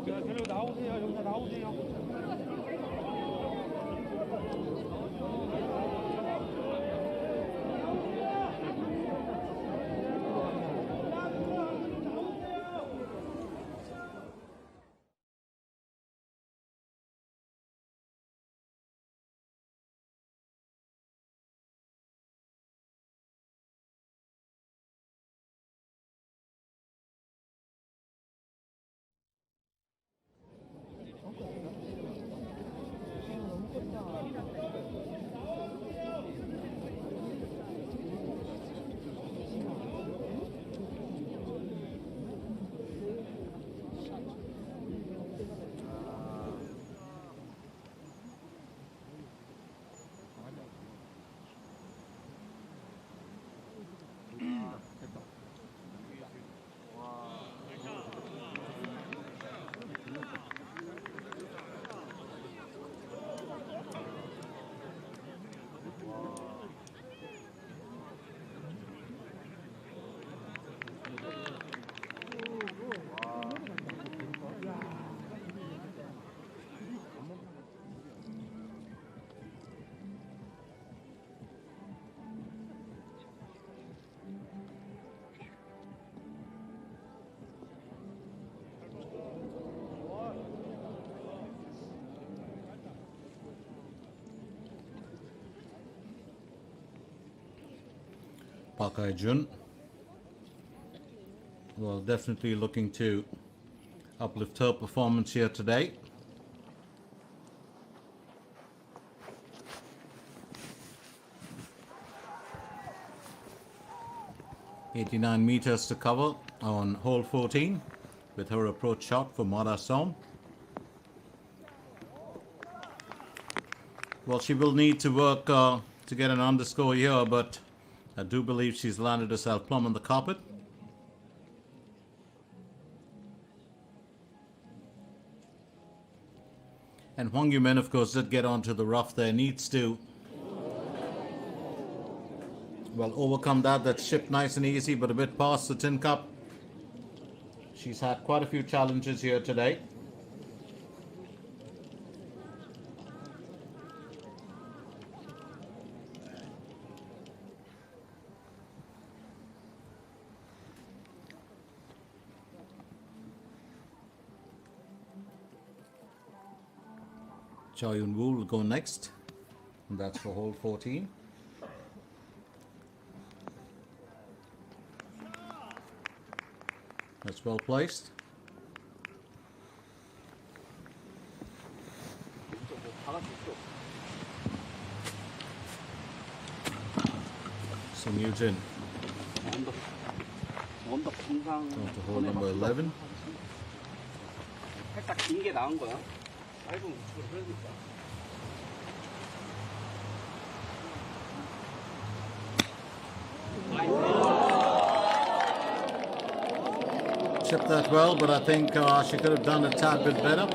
자, 데리고 나오세요. 여기서 나오세요. Park Hae-jun Well, definitely looking to uplift her performance here today. .89 meters to cover on hole 14 with her approach shot for Marasom. Well, she will need to work to get an underscore here, but I do believe she's landed herself plumb on the carpet. And Hwang Yu-min, of course, did get onto the rough there. Needs to, well, overcome that. That's shipped nice and easy, but a bit past the tin cup. She's had quite a few challenges here today. Choi Eun-woo will go next, and that's for hole 14. That's well placed. Sung Yoo-jin on to hole number 11. 살짝 긴 게 나은 거야. 짧은 우측으로 흘리니까. Chipped that well, but I think she could have done a tad bit better.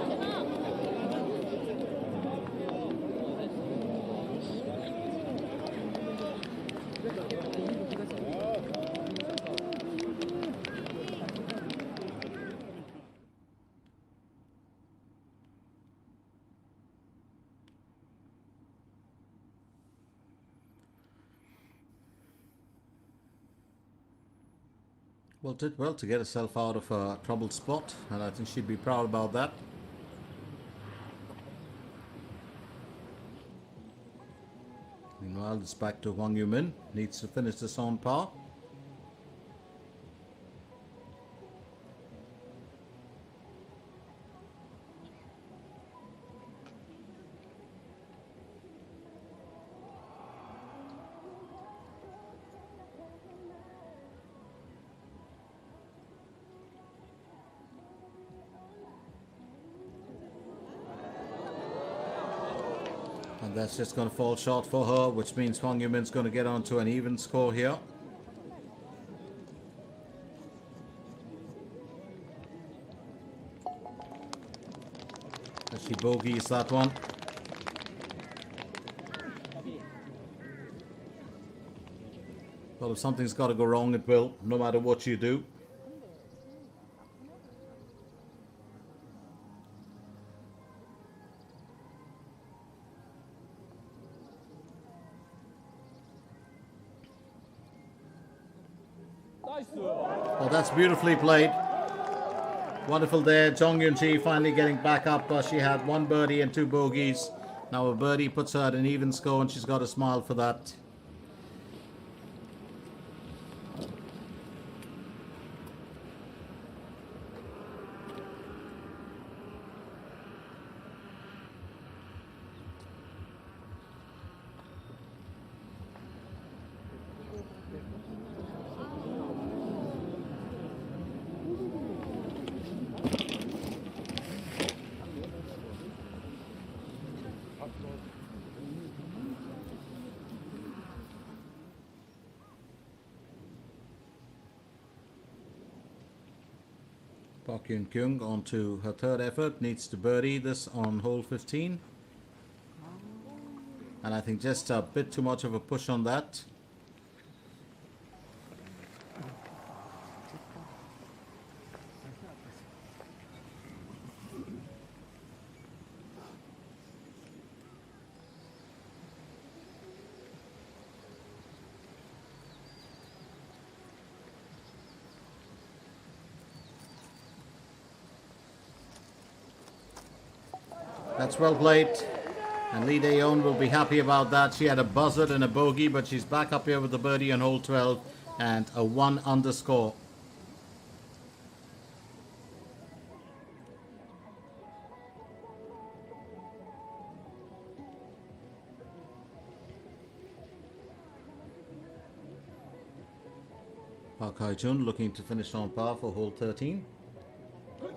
Well, did well to get herself out of a troubled spot, and I think she'd be proud about that. Meanwhile, it's back to Hwang Yu-min. Needs to finish this on par. And that's just going to fall short for her, which means Hwang Yu-min's going to get onto an even score here. As she bogeys that one. Well, if something's got to go wrong, it will, no matter what you do. Oh, that's beautifully played. Wonderful there. Jong Yoon-ji finally getting back up. She had one birdie and two bogeys. Now a birdie puts her at an even score, and she's got a smile for that. Park Yoon-kyung on to her third effort, needs to birdie this on hole 15. And I think just a bit too much of a push on that. That's well played, and Lee Dae-yeon will be happy about that. She had a buzzard and a bogey, but she's back up here with the birdie on hole 12 and a 1 underscore. Park Hae-jun looking to finish on par for hole 13. And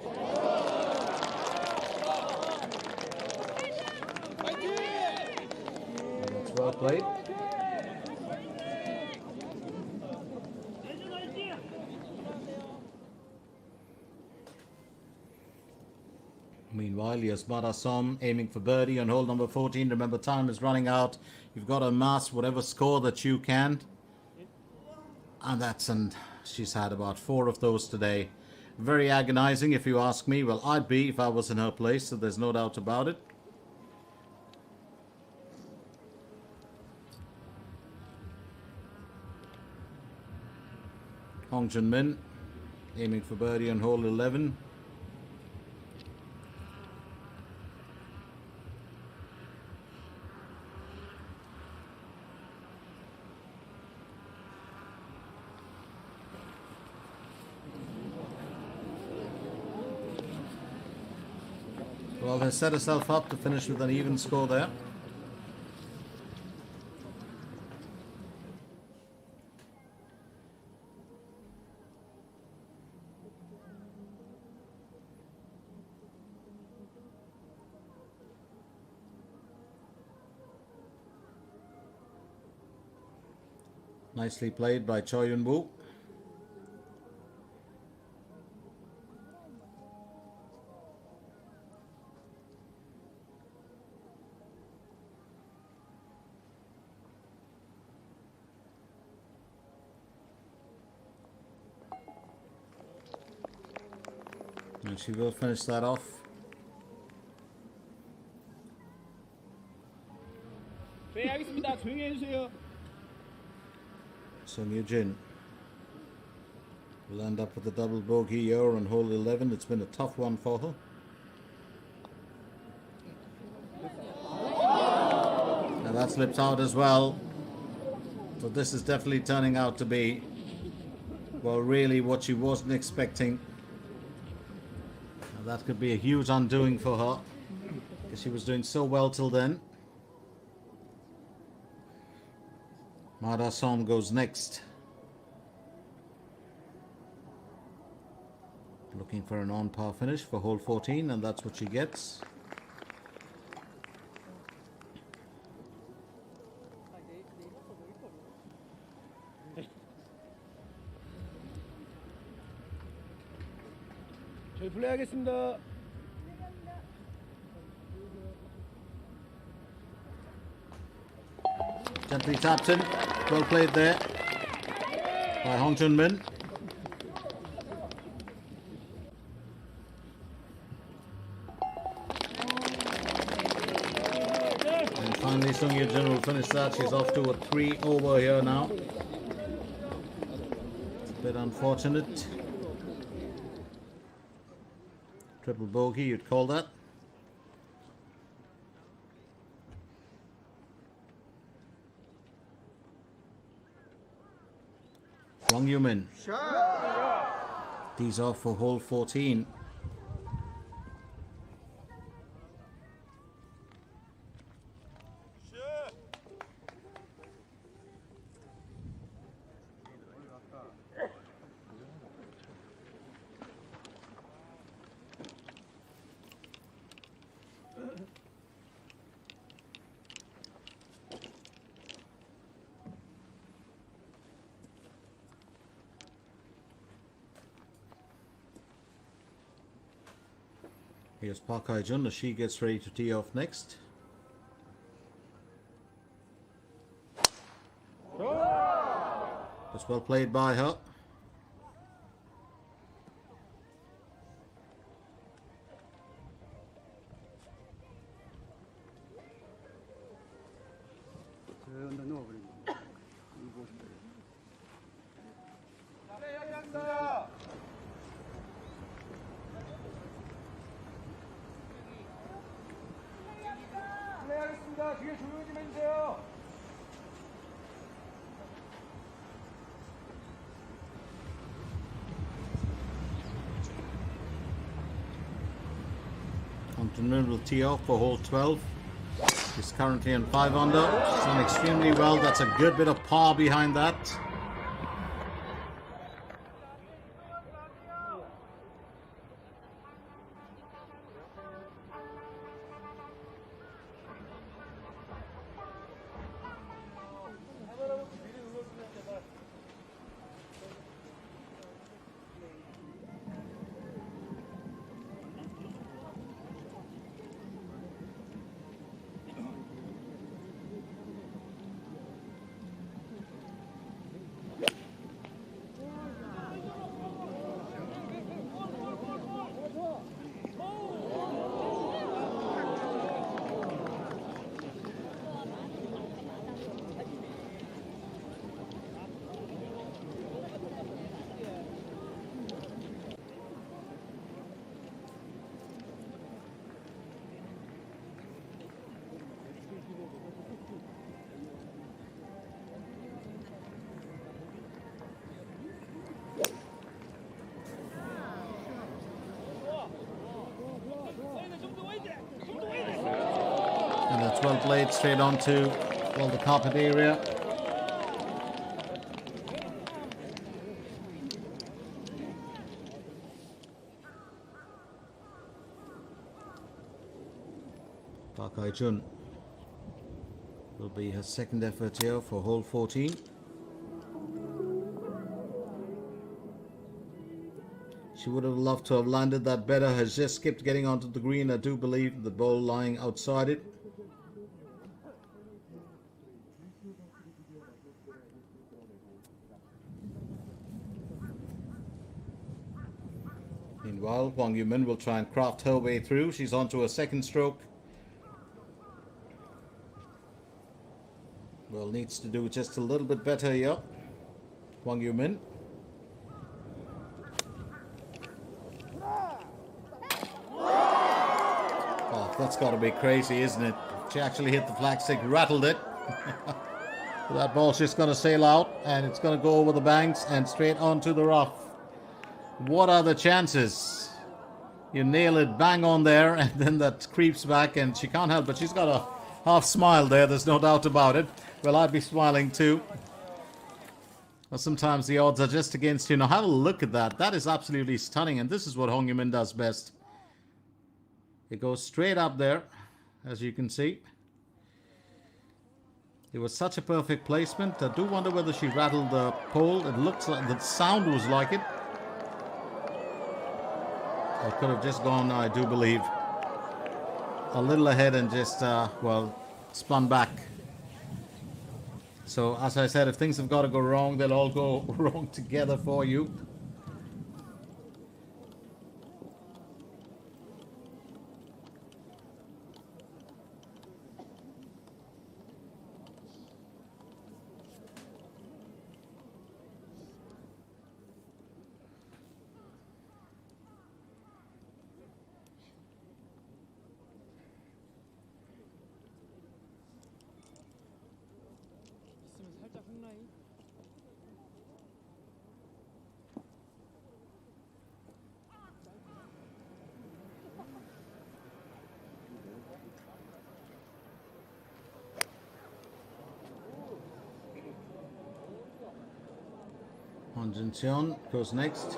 that's well played. Meanwhile, here's Mara Som aiming for birdie on hole number 14. Remember, time is running out. You've got to amass whatever score that you can. And she's had about 4 of those today. Very agonizing, if you ask me. Well, I'd be if I was in her place, so there's no doubt about it. Hong Jun-min aiming for birdie on hole 11. Well, has set herself up to finish with an even score there. Nicely played by Choi Yun-woo. And she will finish that off. 네, 알겠습니다. 조용히 해주세요. Sung Yoo-jin will end up with a double bogey here on hole 11. It's been a tough one for her. And that slipped out as well. So this is definitely turning out to be, well, really what she wasn't expecting. That could be a huge undoing for her, because she was doing so well till then. Mara Som goes next. Looking for an on-par finish for hole 14, and that's what she gets. 저희 플레이하겠습니다. Gently tapped in. Well played there by Hong Jun-min. And finally Sung Yoo-jin will finish that. She's off to a 3 over here now. It's a bit unfortunate. Triple bogey, you'd call that. Wang Yu-min. These are for hole 14. Here's Park Hae-jun as she gets ready to tee off next. That's well played by her. 플레이하겠습니다. 뒤에 조용히 좀 해주세요. Hong Jun-min will tee off for hole 12. She's currently on 5 under. She's done extremely well. That's a good bit of par behind that. well played, straight on to, well, the carpet area. Park Hae-jun will be her second effort here for hole 14. She would have loved to have landed that better, has just skipped getting onto the green. I do believe the ball lying outside it. Meanwhile, Hwang Yoo-min will try and craft her way through. She's onto a second stroke. Well, needs to do just a little bit better here. Hwang Yoo-min. Oh, that's got to be crazy, isn't it? She actually hit the flagstick, rattled it. That ball's just going to sail out, and it's going to go over the banks and straight onto the rough. What are the chances? You nail it bang on there, and then that creeps back, and she can't help but she's got a half smile there, there's no doubt about it. Well, I'd be smiling too. Well, sometimes the odds are just against you. Now have a look at that. That is absolutely stunning, and this is what Hwang Yoo-min does best. It goes straight up there, as you can see. It was such a perfect placement. I do wonder whether she rattled the pole. It looks like the sound was like it. Or could have just gone, I do believe, a little ahead and just, well, spun back. So, as I said, if things have got to go wrong, they'll all go wrong together for you. Han Jin-cheon goes next.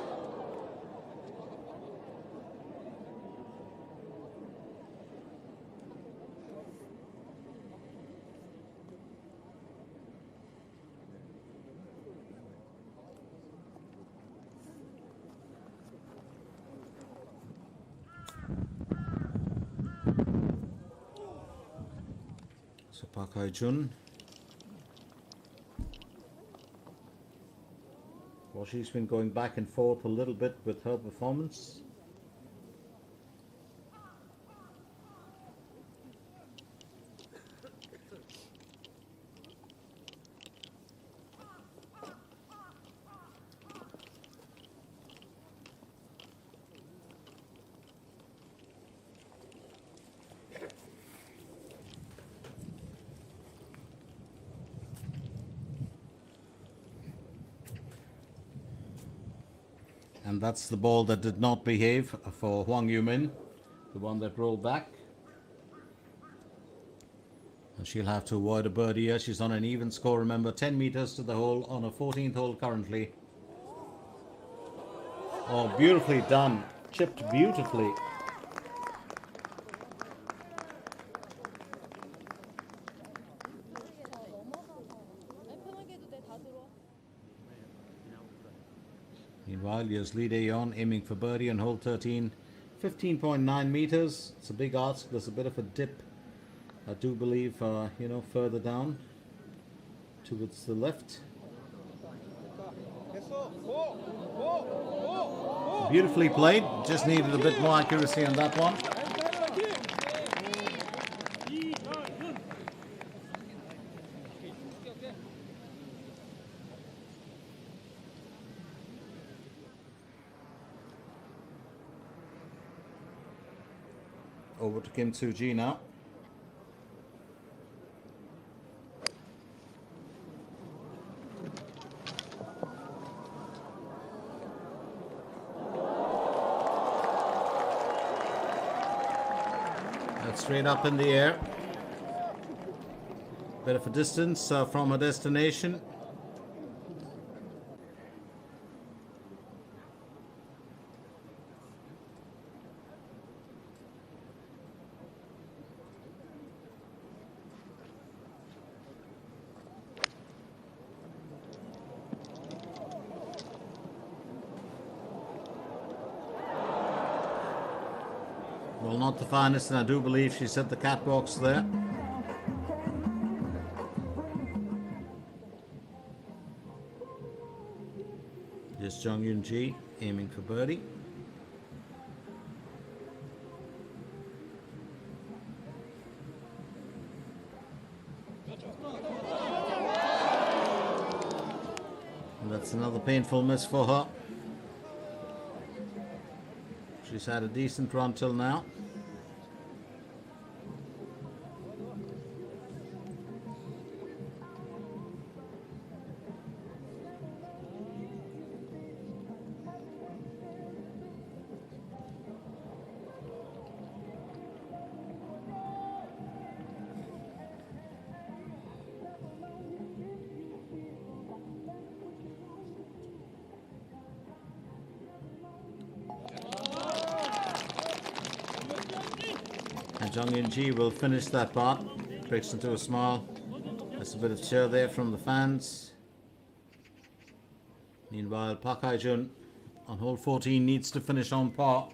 So Park Hae-jun. Well, she's been going back and forth a little bit with her performance. And that's the ball that did not behave for Hwang Yoo-min, the one that rolled back. And she'll have to avoid a birdie here. She's on an even score, remember, 10 meters to the hole on a 14th hole currently. Oh, beautifully done. Chipped beautifully. Meanwhile, here's Lee Dae-yeon aiming for birdie on hole 13. 15.9 meters. It's a big ask. There's a bit of a dip, I do believe, further down towards the left. Beautifully played. Just needed a bit more accuracy on that one. Over to Kim Soo-ji now. That's straight up in the air. Bit of a distance from her destination. Well, not the finest, and I do believe she set the catwalks there. Just Jung Yoon Ji aiming for birdie. And that's another painful miss for her. She's had a decent run till now. And Jung Yoon Ji will finish that part. Breaks into a smile. There's a bit of cheer there from the fans. Meanwhile, Park Hae-jun on hole 14 needs to finish on par.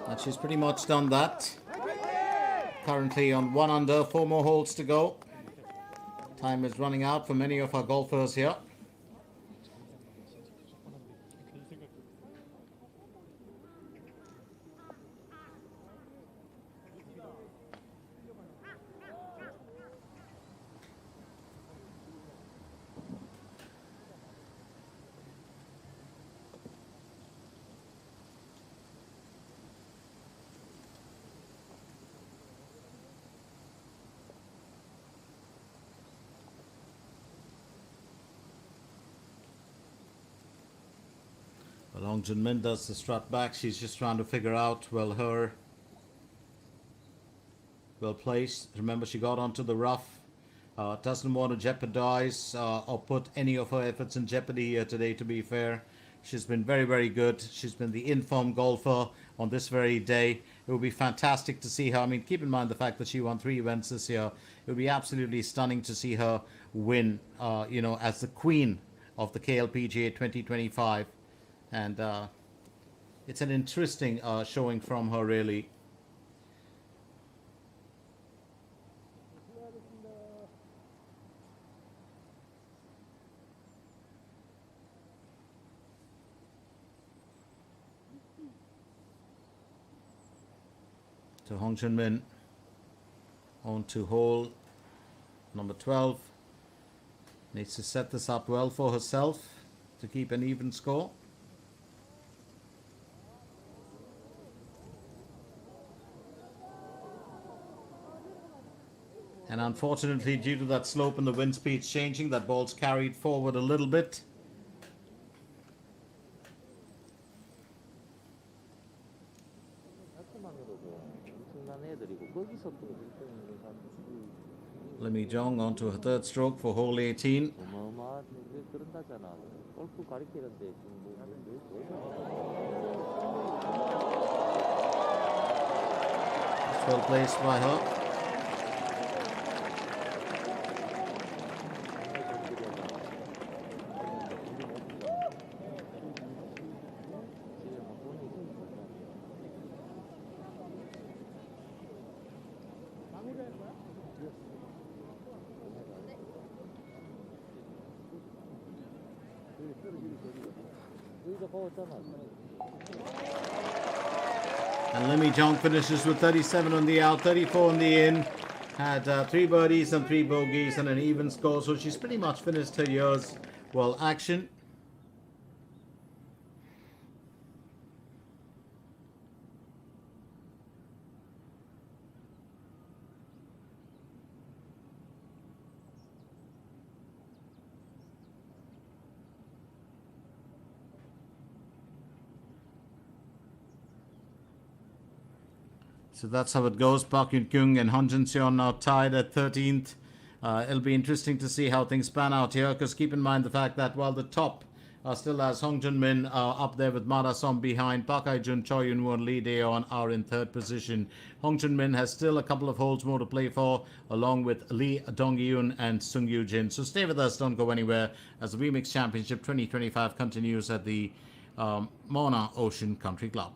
And she's pretty much done that. Currently on 1 under, 4 more holes to go. Time is running out for many of our golfers here. Long Jun Min does the strut back. She's just trying to figure out, well, her well placed. Remember, she got onto the rough. Doesn't want to jeopardize or put any of her efforts in jeopardy here today, to be fair. She's been very, very good. She's been the informed golfer on this very day. It would be fantastic to see her. I mean, keep in mind the fact that she won 3 events this year. It would be absolutely stunning to see her win, as the queen of the KLPGA 2025. And it's an interesting showing from her, really. So Hong Chun Min on to hole number 12. Needs to set this up well for herself to keep an even score. And unfortunately, due to that slope and the wind speeds changing, that ball's carried forward a little bit. Lim Hee-jung onto her 3rd stroke for hole 18. It's well placed by her. And Lim Hee-jung finishes with 37 on the out, 34 on the in. Had 3 birdies and 3 bogeys and an even score. So she's pretty much finished her year's, well, action. So that's how it goes. Park Yun Kyung and Hong Jin Seon now tied at 13th. It'll be interesting to see how things pan out here, because keep in mind the fact that while the top still has Hong Jun Min up there with Mara Som behind, Park Hai Jun, Choi Yun Won, Lee Daeon are in third position. Hong Jun Min has still a couple of holes more to play for, along with Lee Dong Yoon and Sung Yoo Jin. So stay with us, don't go anywhere, as the Wemix Championship 2025 continues at the Mona Ocean Country Club.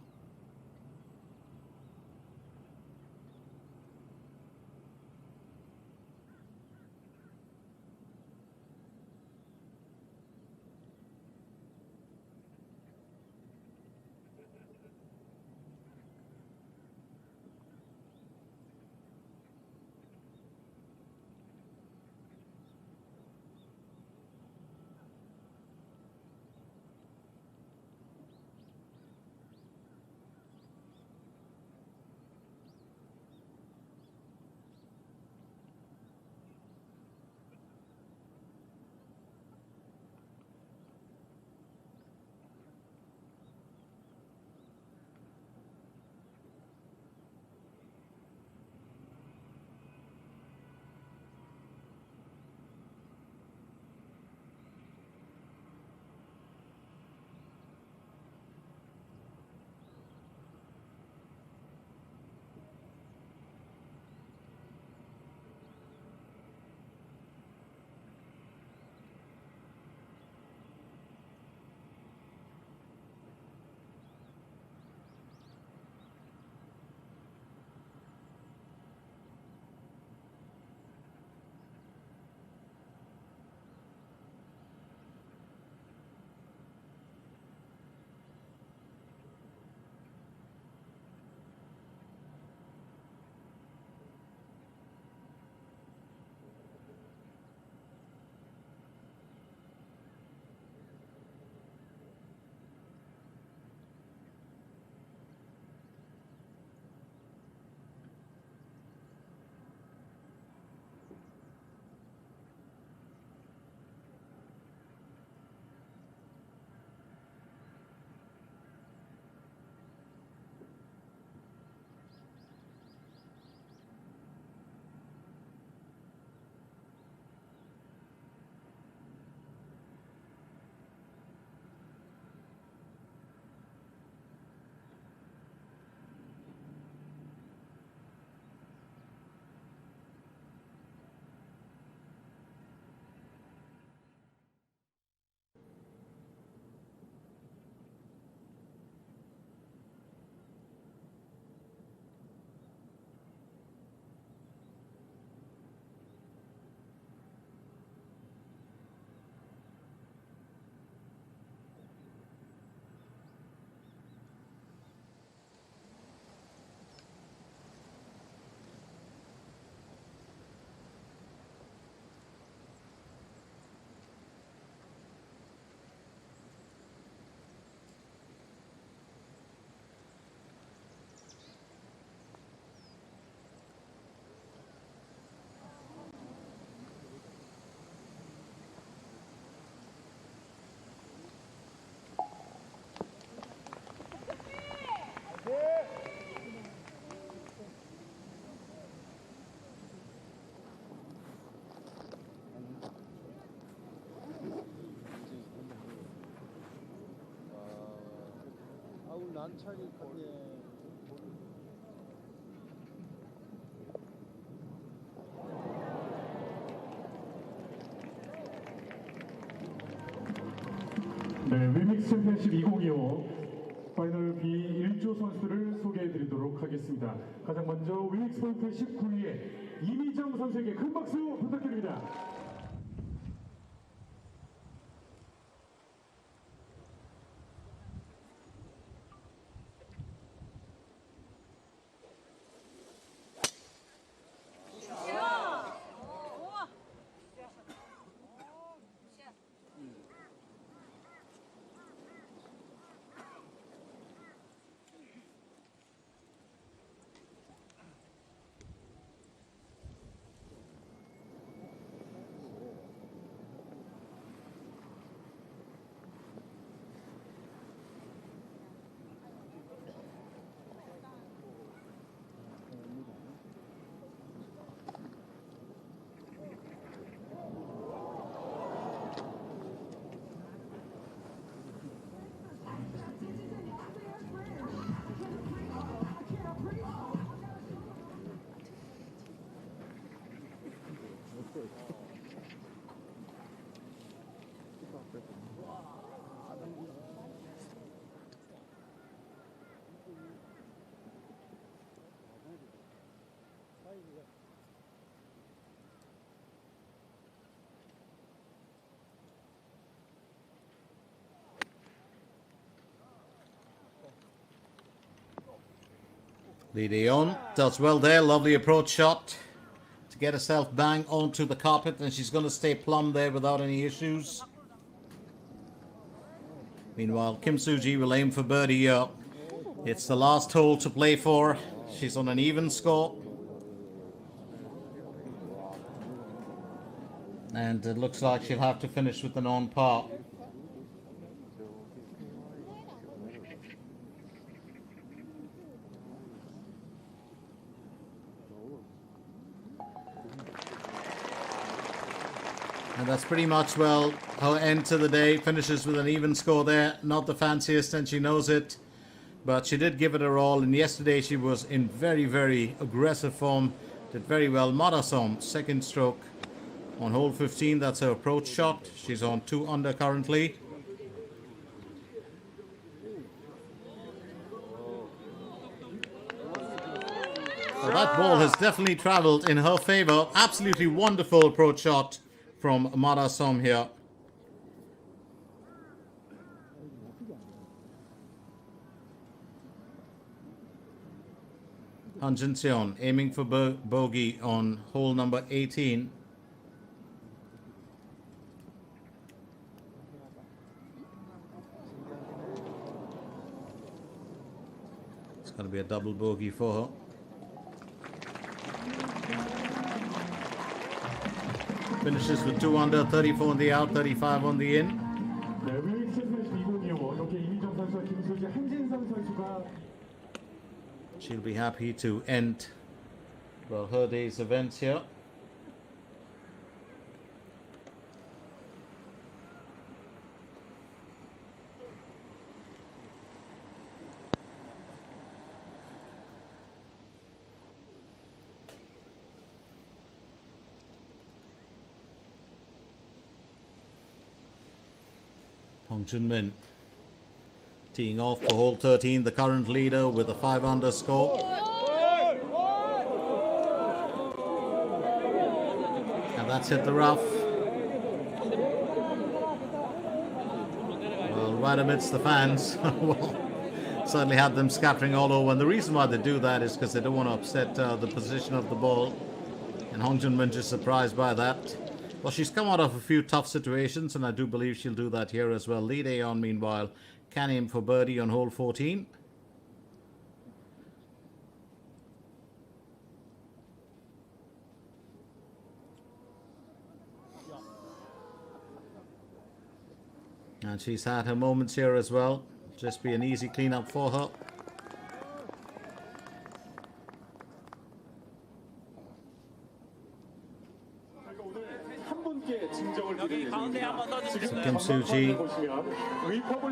난차게 크게 네, 위믹스 챔피언십 2025 파이널 B1조 선수를 소개해 드리도록 하겠습니다. 가장 먼저 위믹스 포인트 19위의 이미정 선수에게 큰 박수 부탁드립니다. Leading on, does well there, lovely approach shot to get herself bang onto the carpet, and she's going to stay plumb there without any issues. Meanwhile, Kim Soo-ji will aim for birdie here. It's the last hole to play for. She's on an even score. And it looks like she'll have to finish with an on par. And that's pretty much, well, her end to the day. Finishes with an even score there. Not the fanciest, and she knows it. But she did give it her all. And yesterday she was in very, very aggressive form. Did very well. Marasom, second stroke on hole 15. That's her approach shot. She's on 2 under currently. So that ball has definitely traveled in her favor. Absolutely wonderful approach shot from Marasom here. Han Jin-seon aiming for bogey on hole number 18. It's going to be a double bogey for her. Finishes with 2 under, 34 on the out, 35 on the in. 네, 위믹스 2025 이렇게 이미정 선수와 김수지, 한진성 선수가 She'll be happy to end, well, her day's events here. Hong Junmin teeing off for hole 13, the current leader with a 5 under score. And that's hit the rough. Well, right amidst the fans. Well, certainly had them scattering all over. And the reason why they do that is because they don't want to upset the position of the ball. And Hong Junmin just surprised by that. Well, she's come out of a few tough situations, and I do believe she'll do that here as well. Lead Aeon, meanwhile, can aim for birdie on hole 14. And she's had her moments here as well. Just be an easy cleanup for her. Kim Soo-ji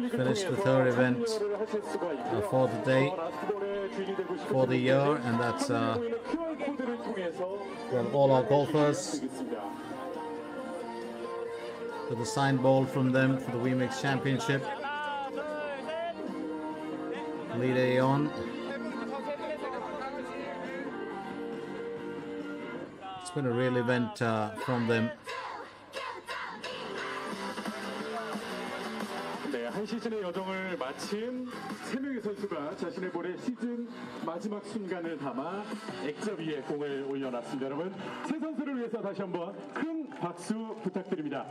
finished with her event for the day, for the year, and that's well, all our golfers with a signed ball from them for the Wemix Championship. Lead Aeon. It's been a real event from them. 한 시즌의 여정을 마친 3명의 선수가 자신의 볼에 시즌 마지막 순간을 담아 액자 위에 공을 올려놨습니다. 여러분, 세 선수를 위해서 다시 한번 큰 박수 부탁드립니다.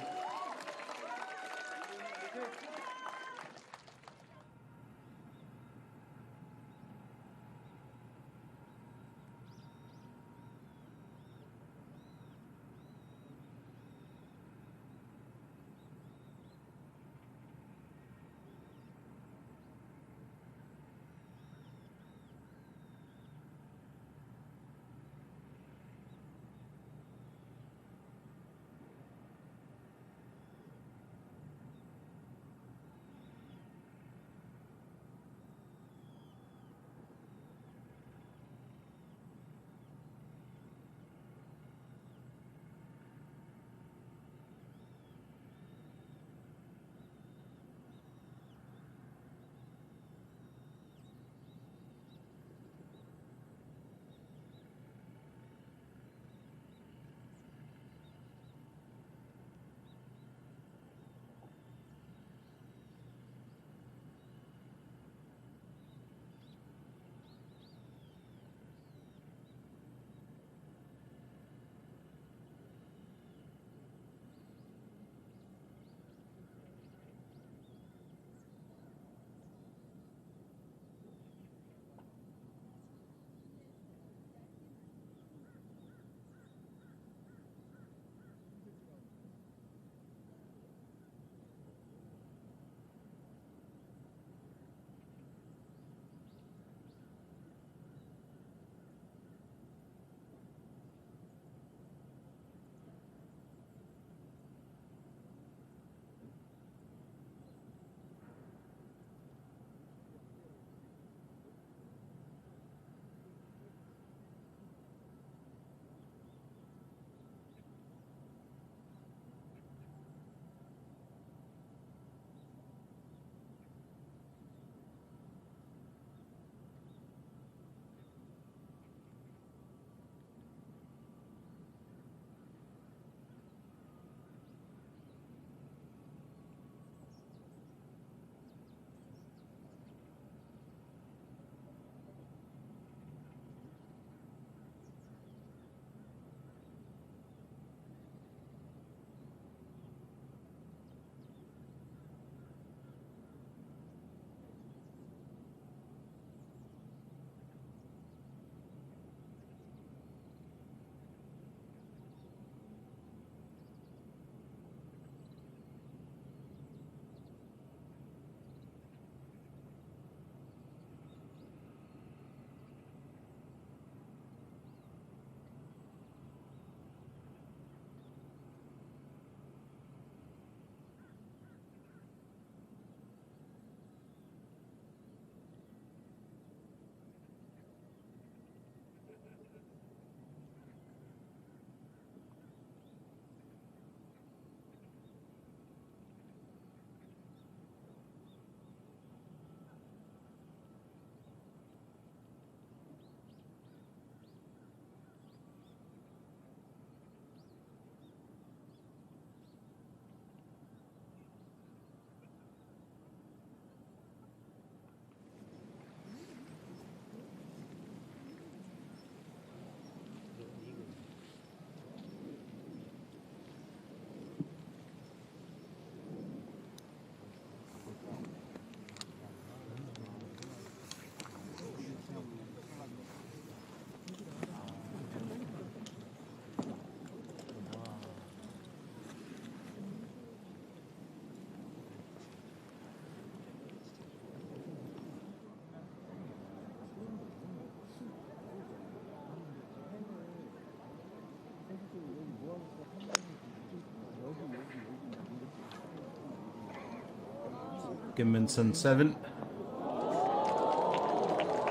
Kimminson 7.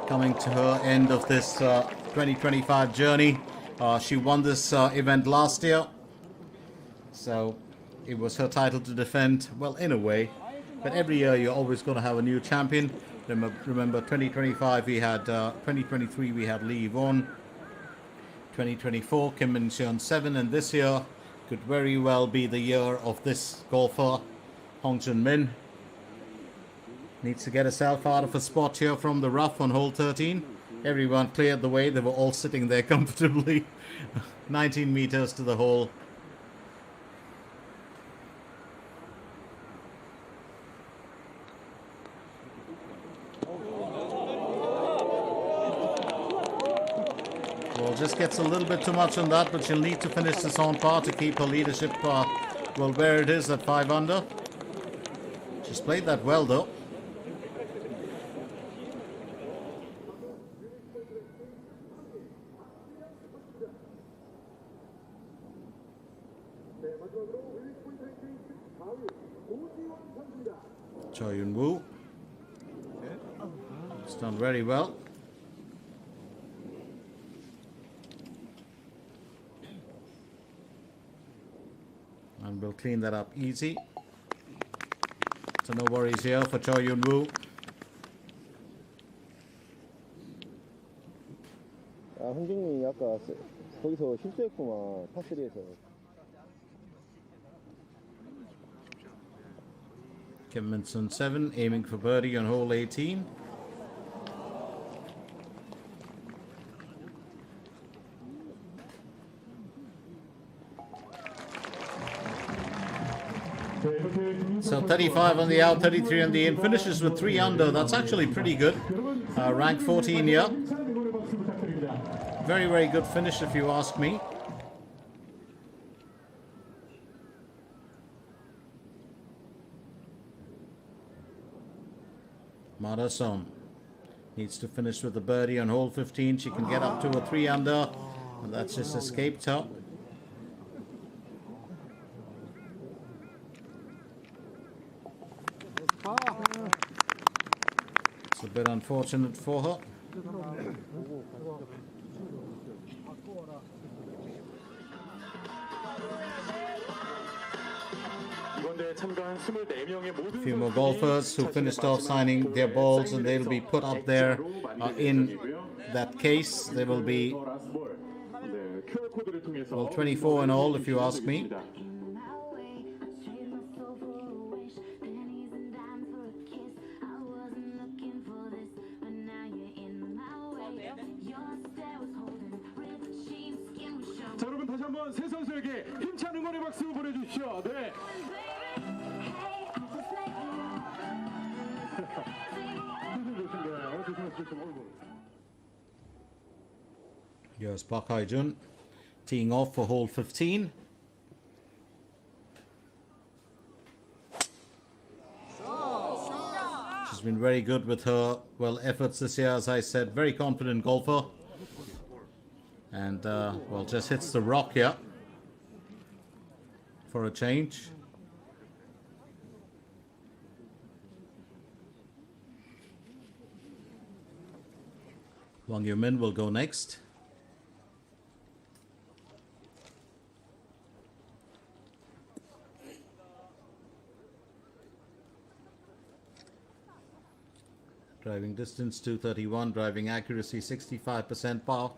Coming to her end of this 2025 journey. She won this event last year, so it was her title to defend. Well, in a way, but every year you're always going to have a new champion. Remember 2025 we had 2023 we had Lee Won, 2024 Kim Min-seon 7, and this year could very well be the year of this golfer, Hong Jun-min. Needs to get herself out of a spot here from the rough on hole 13. Everyone cleared the way. They were all sitting there comfortably. 19 meters to the hole. Well, just gets a little bit too much on that, but she'll need to finish this on par to keep her leadership well where it is at 5 under. She's played that well though. Choi Yun-woo. It's done very well. And we'll clean that up easy. So no worries here for Choi Yun-woo. 황정민이 아까 거기서 실수했구만, 파3에서. Kim Min-seon 7, aiming for birdie on hole 18. So 35 on the out, 33 on the in. Finishes with 3 under. That's actually pretty good. Rank 14 here. Very, very good finish if you ask me. Marason needs to finish with a birdie on hole 15. She can get up to a 3 under, and that's just escaped her. It's a bit unfortunate for her. A few more golfers who finished off signing their balls, and they'll be put up there in that case. They will be, well, 24 in all if you ask me. 자, 여러분 다시 한번 세 선수에게 힘찬 응원의 박수 보내주십시오. 네. Here's Park Hae-jun teeing off for hole 15. She's been very good with her, well, efforts this year, as I said. Very confident golfer. And, well, just hits the rock here for a change. Wang Yu-min will go next. Driving distance 231, driving accuracy 65% par.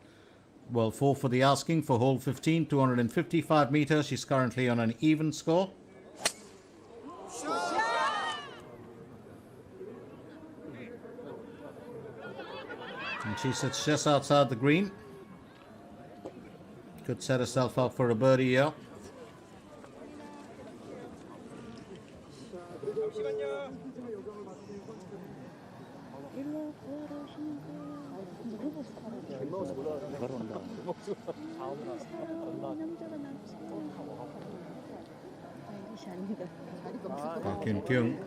Well, 4 for the asking for hole 15, 255 meters. She's currently on an even score. And she sits just outside the green. Could set herself up for a birdie here. Park Hyun-kyung.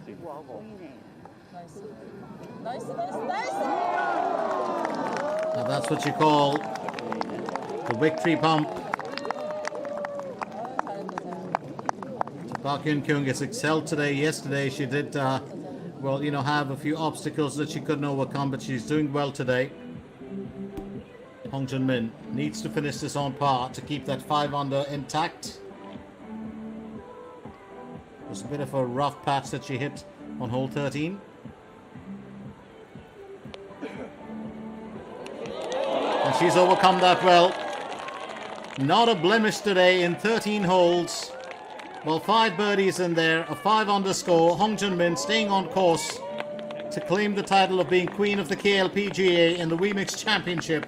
Now that's what you call the victory pump. Park Hyun-kyung has excelled today. Yesterday she did, well, you know, have a few obstacles that she couldn't overcome, but she's doing well today. Hong Jun-min needs to finish this on par to keep that 5 under intact. It was a bit of a rough patch that she hit on hole 13. And she's overcome that well. Not a blemish today in 13 holes. Well, 5 birdies in there, a 5 under score. Hong Jun-min staying on course to claim the title of being Queen of the KLPGA in the Wemix Championship.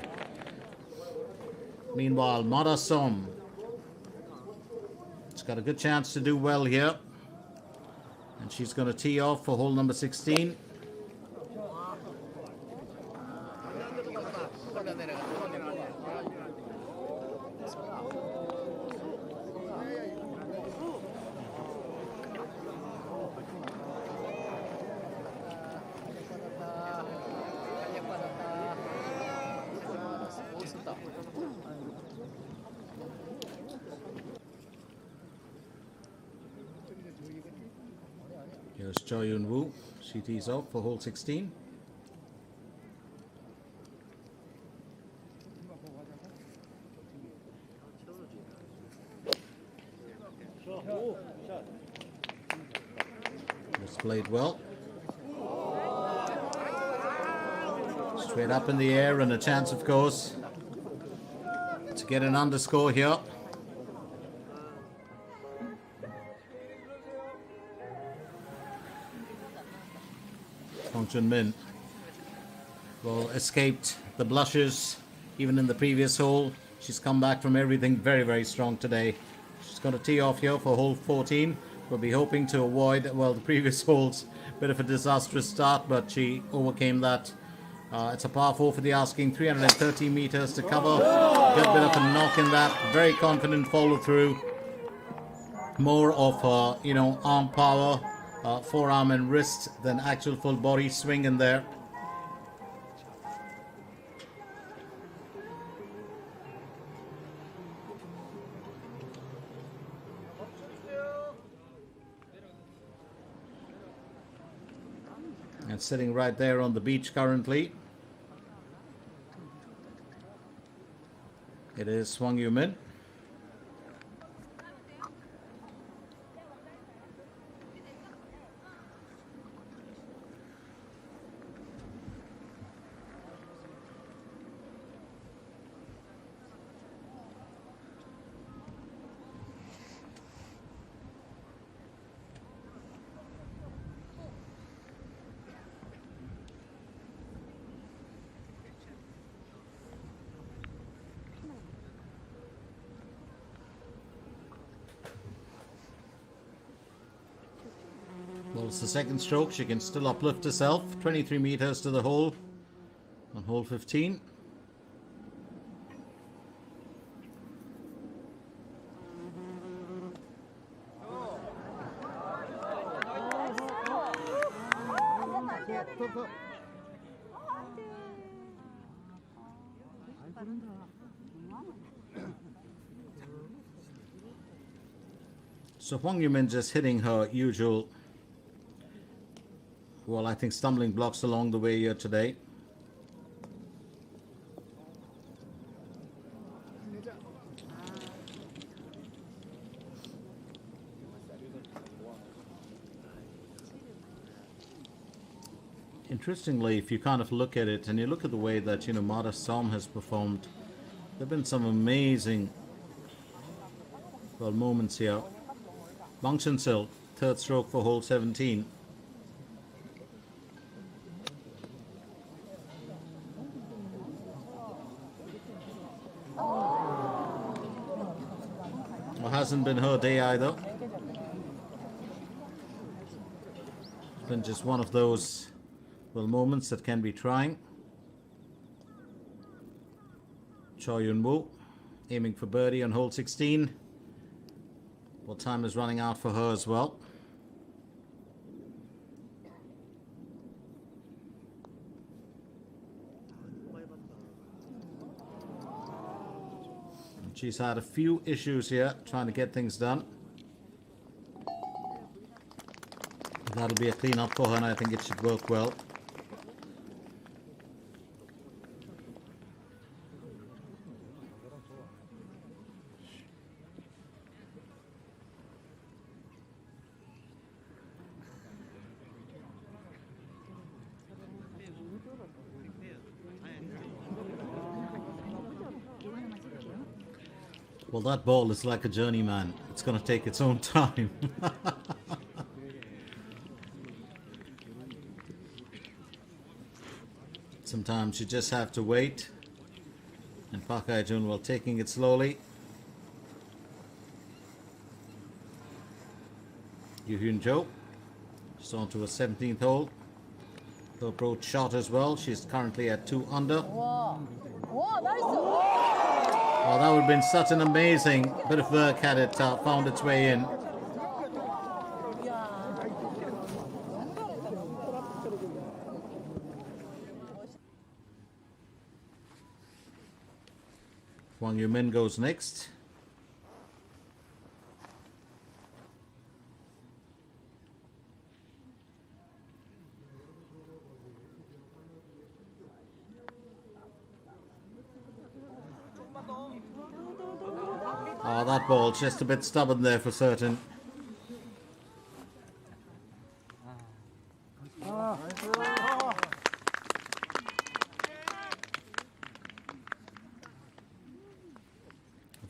Meanwhile, Mada Som has got a good chance to do well here. And she's going to tee off for hole number 16. Here's Choi Yun-woo. She tees off for hole 16. It's played well. Straight up in the air and a chance, of course, to get an underscore here. Hong Jun-min, well, escaped the blushes even in the previous hole. She's come back from everything very, very strong today. She's going to tee off here for hole 14. We'll be hoping to avoid, well, the previous hole's bit of a disastrous start, but she overcame that. It's a par 4 for the asking, 330 meters to cover. Good bit of a knock in that. Very confident follow through. More of, you know, arm power. Forearm and wrist than actual full body swing in there. And sitting right there on the beach currently, it is Hwang Yoo-min. Well, it's the second stroke. She can still uplift herself. 23 meters to the hole on hole 15. So Hwang Yoo-min just hitting her usual, well, I think stumbling blocks along the way here today. Interestingly, if you kind of look at it and you look at the way that, you know, Mada Som has performed, there have been some amazing, well, moments here. Bang Chun-sil, third stroke for hole 17. Well, hasn't been her day either. It's been just one of those, well, moments that can be trying. Choi Yun-woo aiming for birdie on hole 16. Well, time is running out for her as well. She's had a few issues here trying to get things done. That'll be a clean up for her, and I think it should work well. Well, that ball is like a journeyman. It's going to take its own time. Sometimes you just have to wait. And Park Hae-jun, while taking it slowly. Yoo Hyun-jo, she's on to a 17th hole. The approach shot as well. She's currently at 2 under. Oh, that would have been such an amazing bit of work had it found its way in. Hwang Yoo-min goes next. Oh, that ball's just a bit stubborn there for certain. I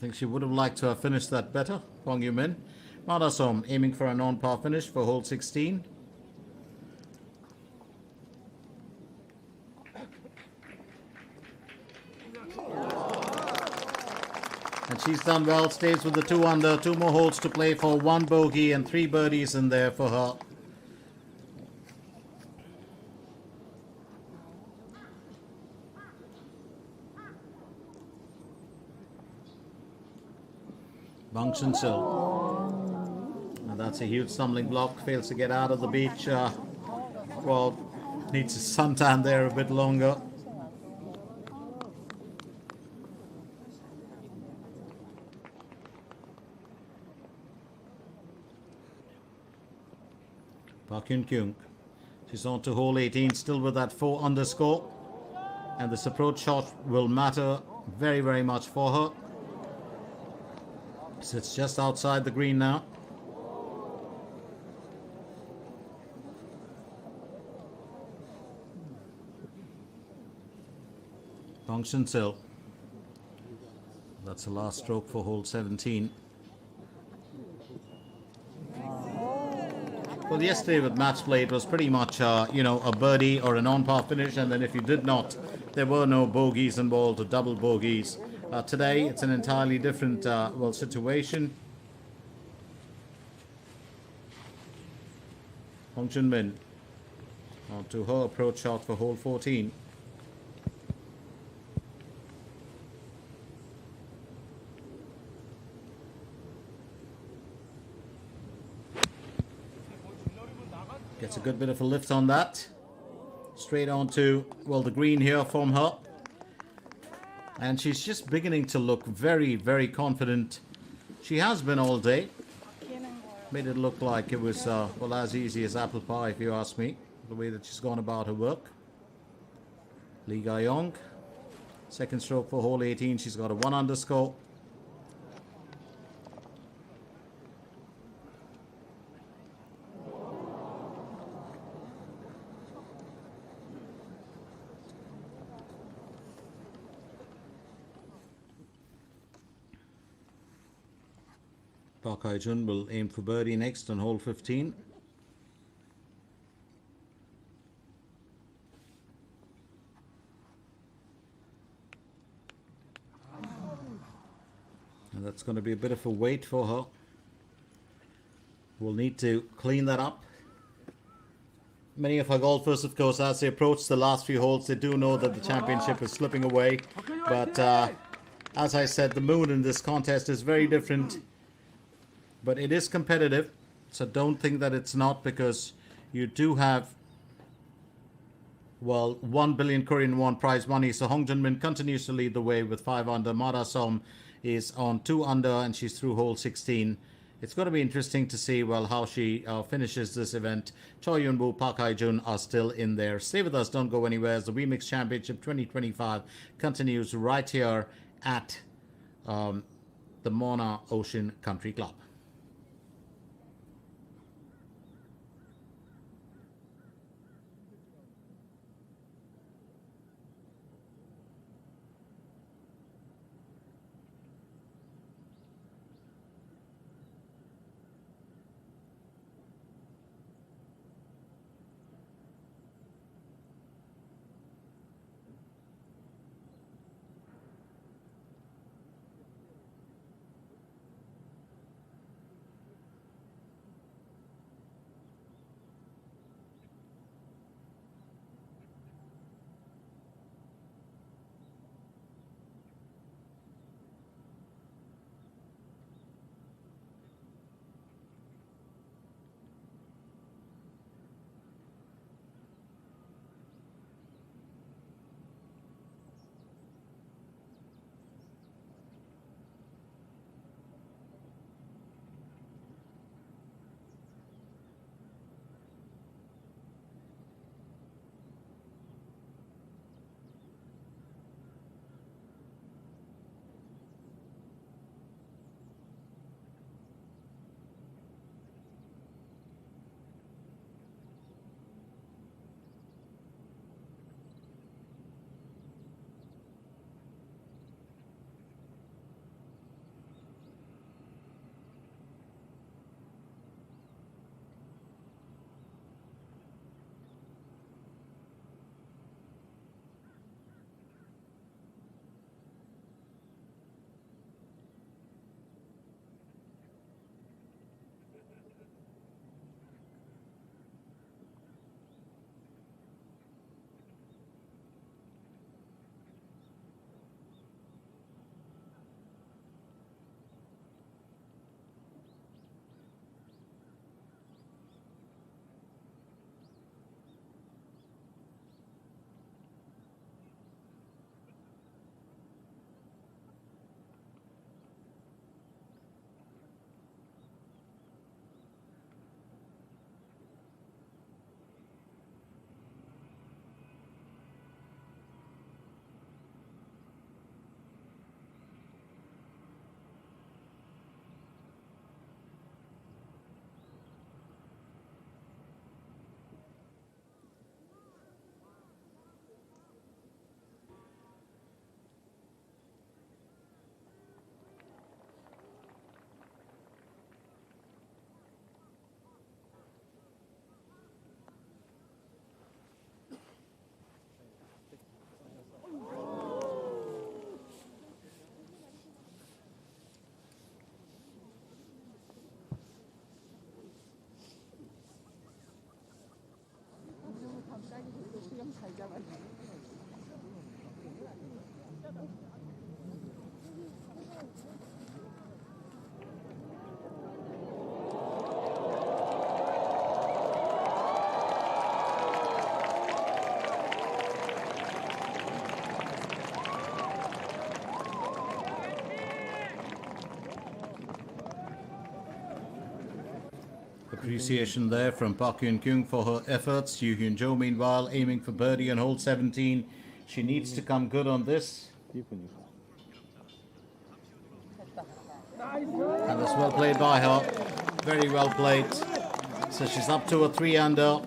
think she would have liked to have finished that better. Hwang Yoo-min. Madasom aiming for a non-par finish for hole 16. And she's done well, stays with the 2 under, 2 more holes to play for 1 bogey and 3 birdies in there for her. Bang Chun-sil. And that's a huge stumbling block, fails to get out of the beach. Well, needs to suntan there a bit longer. Park Hyun-kyung, she's on to hole 18, still with that 4 underscore, and this approach shot will matter very, very much for her. Sits just outside the green now. Bang Chun-sil. That's the last stroke for hole 17. Well, yesterday with match play, it was pretty much, a birdie or a non-par finish, and then if you did not, there were no bogeys involved or double bogeys. Today, it's an entirely different, situation. Hong Chun-min on to her approach shot for hole 14. Gets a good bit of a lift on that. Straight on to, the green here from her. And she's just beginning to look very, very confident. She has been all day. Made it look like it was, as easy as apple pie, if you ask me, the way that she's gone about her work. Lee Ga-young, second stroke for hole 18. She's got a 1 underscore. Park Hae-jun will aim for birdie next on hole 15. And that's going to be a bit of a wait for her. We'll need to clean that up. Many of our golfers, of course, as they approach the last few holes, they do know that the championship is slipping away. But as I said, the mood in this contest is very different. But it is competitive, so don't think that it's not, because you do have, 1 billion Korean won prize money. So Hong Jun-min continues to lead the way with 5 under. Mada Som is on 2 under, and she's through hole 16. it's going to be interesting to see, well, how she finishes this event. Choi Yun-woo, Park Hae-jun are still in there. Stay with us, don't go anywhere, as the Wemix Championship 2025 continues right here at the Mona Ocean Country Club. Appreciation there from Park Hyun-kyung for her efforts. Yoo Hyun-jo, meanwhile, aiming for birdie on hole 17. She needs to come good on this. And that's well played by her. Very well played. So she's up to a 3 under.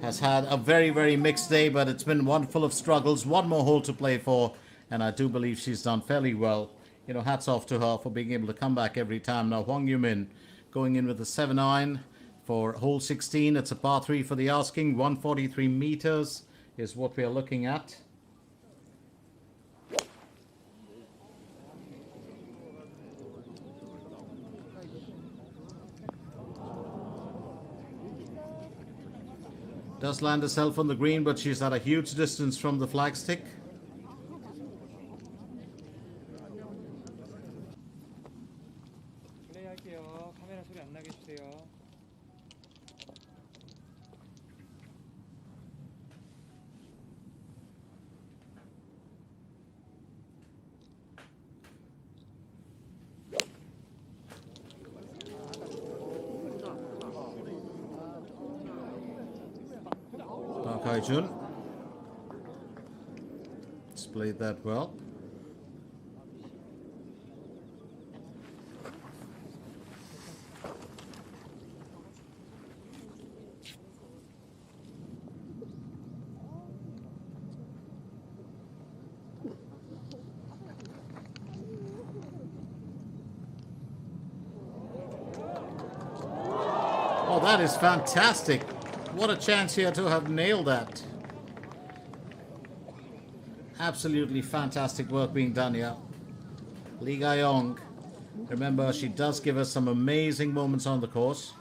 Has had a very, very mixed day, but it's been one full of struggles. One more hole to play for, and I do believe she's done fairly well. You know, hats off to her for being able to come back every time. Now, Hwang Yoo-min going in with a 7-iron for hole 16. It's a par 3 for the asking. 143 meters is what we are looking at. Does land herself on the green, but she's at a huge distance from the flagstick. 플레이할게요. 카메라 소리 안 나게 해주세요. Choi Jun. Displayed that well. Oh, that is fantastic. What a chance here to have nailed that. Absolutely fantastic work being done here. Lee Ga-yong. Remember, she does give us some amazing moments on the course.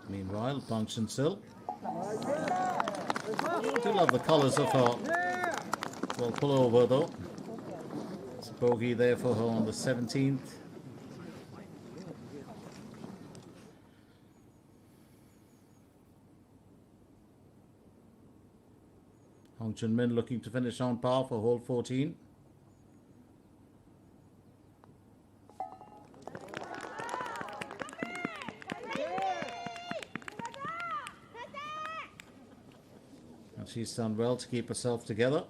Meanwhile, Pang Chun-sil. Do love the colors of her. Well, pull over though. It's a bogey there for her on the 17th. Hong Chun-min looking to finish on par for hole 14. And she's done well to keep herself together.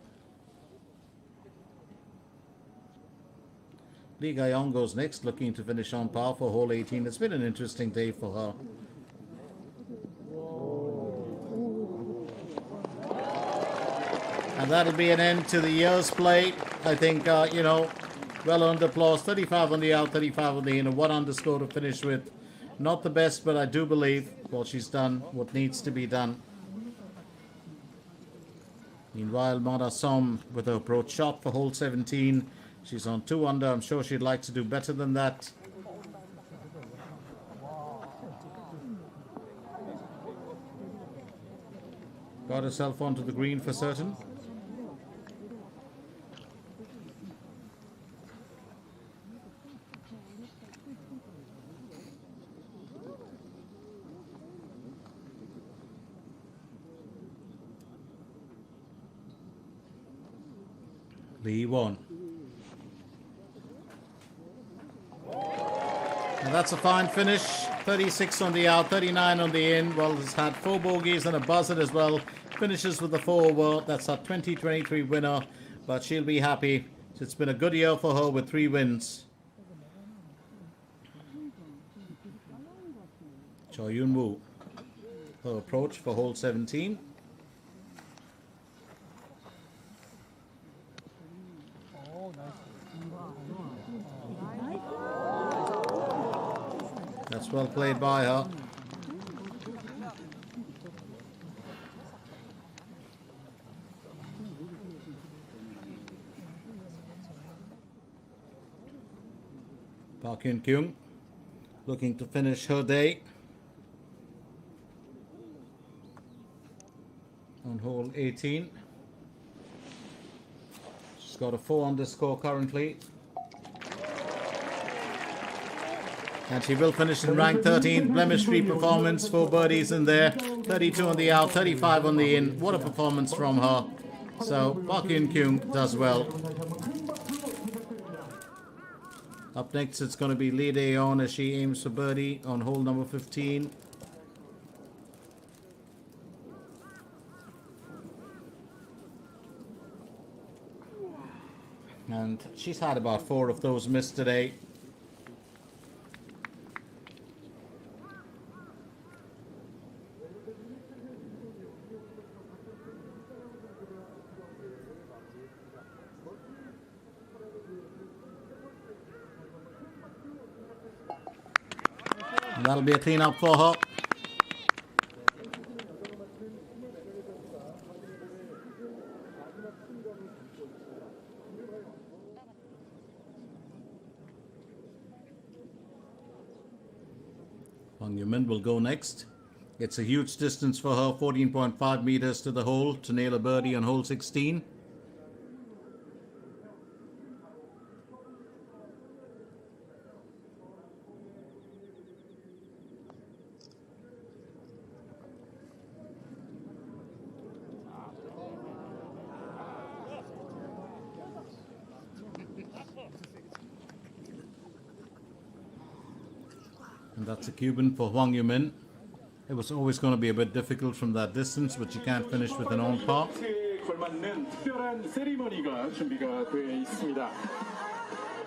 Lee Ga-yong goes next, looking to finish on par for hole 18. It's been an interesting day for her. And that'll be an end to the year's play. I think, well earned applause. 35 on the out, 35 on the in, a 1 underscore to finish with. Not the best, but I do believe, well, she's done what needs to be done. Meanwhile, Mona Som with her approach shot for hole 17. She's on 2 under. I'm sure she'd like to do better than that. Got herself onto the green for certain. Lee won. And that's a fine finish. 36 on the out, 39 on the in. Well, has had 4 bogeys and a buzzer as well. Finishes with the 4 over. That's our 2023 winner. But she'll be happy. It's been a good year for her with 3 wins. Choi Yun-woo. Her approach for hole 17. That's well played by her. Park Hyun-kyung looking to finish her day on hole 18. She's got a 4 underscore currently. And she will finish in rank 13. Blemish-free performance, 4 birdies in there. 32 on the out, 35 on the in. What a performance from her. So Park Hyun-kyung does well. Up next, it's going to be Lee Dae-yeon as she aims for birdie on hole number 15. And she's had about 4 of those missed today. And that'll be a clean up for her. Wang Yumin will go next. It's a huge distance for her, 14.5 meters to the hole to nail a birdie on hole 16. And that's a Cuban for Hwang Yumin. It was always going to be a bit difficult from that distance, but you can't finish with an on par. 에 걸맞는 특별한 세리머니가 준비가 되어 있습니다.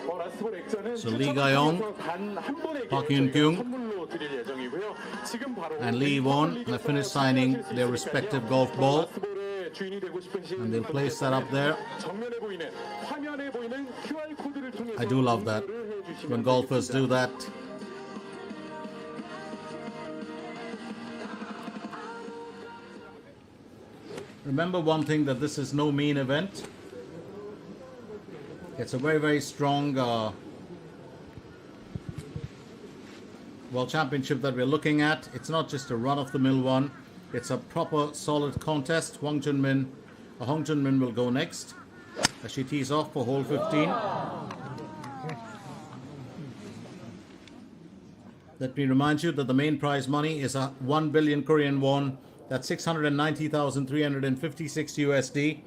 라스볼 액자는 So Lee Ga-yong, 단한 번의 Park Hyun-kyung, 선물로 드릴 예정이고요. 지금 바로 and Lee Won have finished signing their respective golf ball, 라스볼의 주인이 되고 싶으신 and they'll place that up there. 정면에 보이는 화면에 보이는 QR 코드를 통해서 I do love that when golfers do that. Remember one thing, that this is no mean event. It's a very, very strong World Championship that we're looking at. It's not just a run-of-the-mill one. It's a proper, solid contest. Hong Junmin will go next as she tees off for hole 15. Let me remind you that the main prize money is 1 billion Korean won. That's 690,356 USD.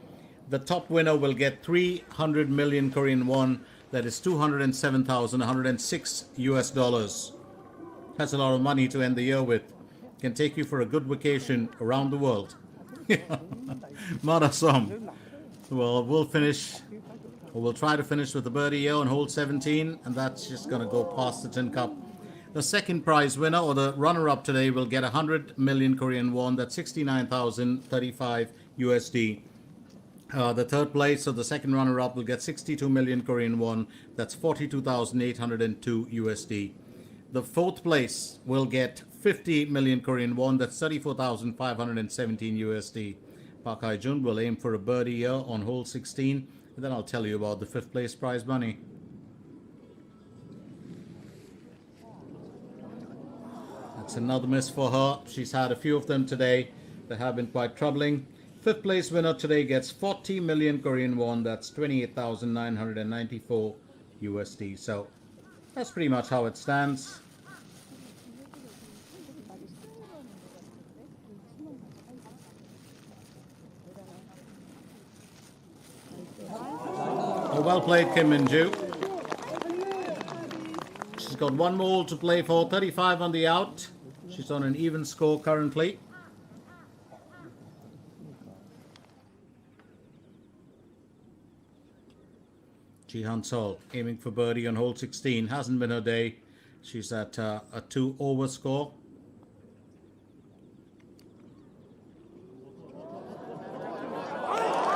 The top winner will get 300 million Korean won. That is 207,106 US dollars. That's a lot of money to end the year with. Can take you for a good vacation around the world. Marasom. Well, we'll try to finish with a birdie here on hole 17, and that's just going to go past the tin cup. The second prize winner, or the runner-up today, will get 100 million Korean won. That's 69,035 USD. The third place, or the second runner-up, will get 62 million Korean won. That's 42,802 USD. The fourth place will get 50 million Korean won. That's 34,517 USD. Park Hae-jun will aim for a birdie here on hole 16, and then I'll tell you about the fifth place prize money. That's another miss for her. She's had a few of them today that have been quite troubling. Fifth place winner today gets 40 million Korean won. That's 28,994 USD. So that's pretty much how it stands. Oh, well played, Kim Min-ju. She's got one more hole to play for, 35 on the out. She's on an even score currently. Ji Han-sol aiming for birdie on hole 16. Hasn't been her day. She's at a 2 over score.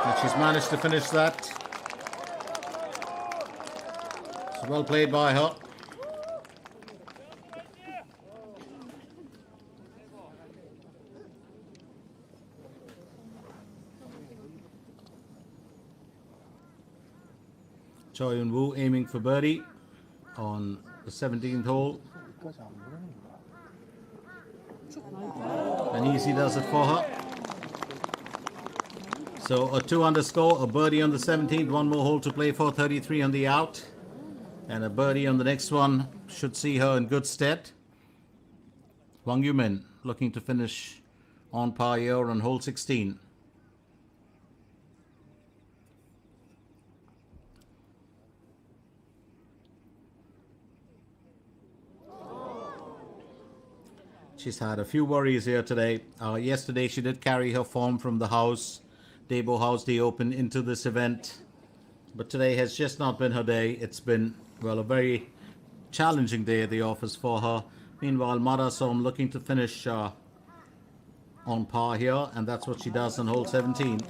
And she's managed to finish that. It's well played by her. Choi Eun-woo aiming for birdie on the 17th hole. And easy does it for her. So a 2 under score, a birdie on the 17th, one more hole to play for, 33 on the out. And a birdie on the next one should see her in good stead. Hwang Yumin looking to finish on par here on hole 16. She's had a few worries here today. Yesterday she did carry her form from the house, Daebo House Day Open, into this event. But today has just not been her day. It's been, well, a very challenging day at the office for her. Meanwhile, Marasom looking to finish on par here, and that's what she does on hole 17.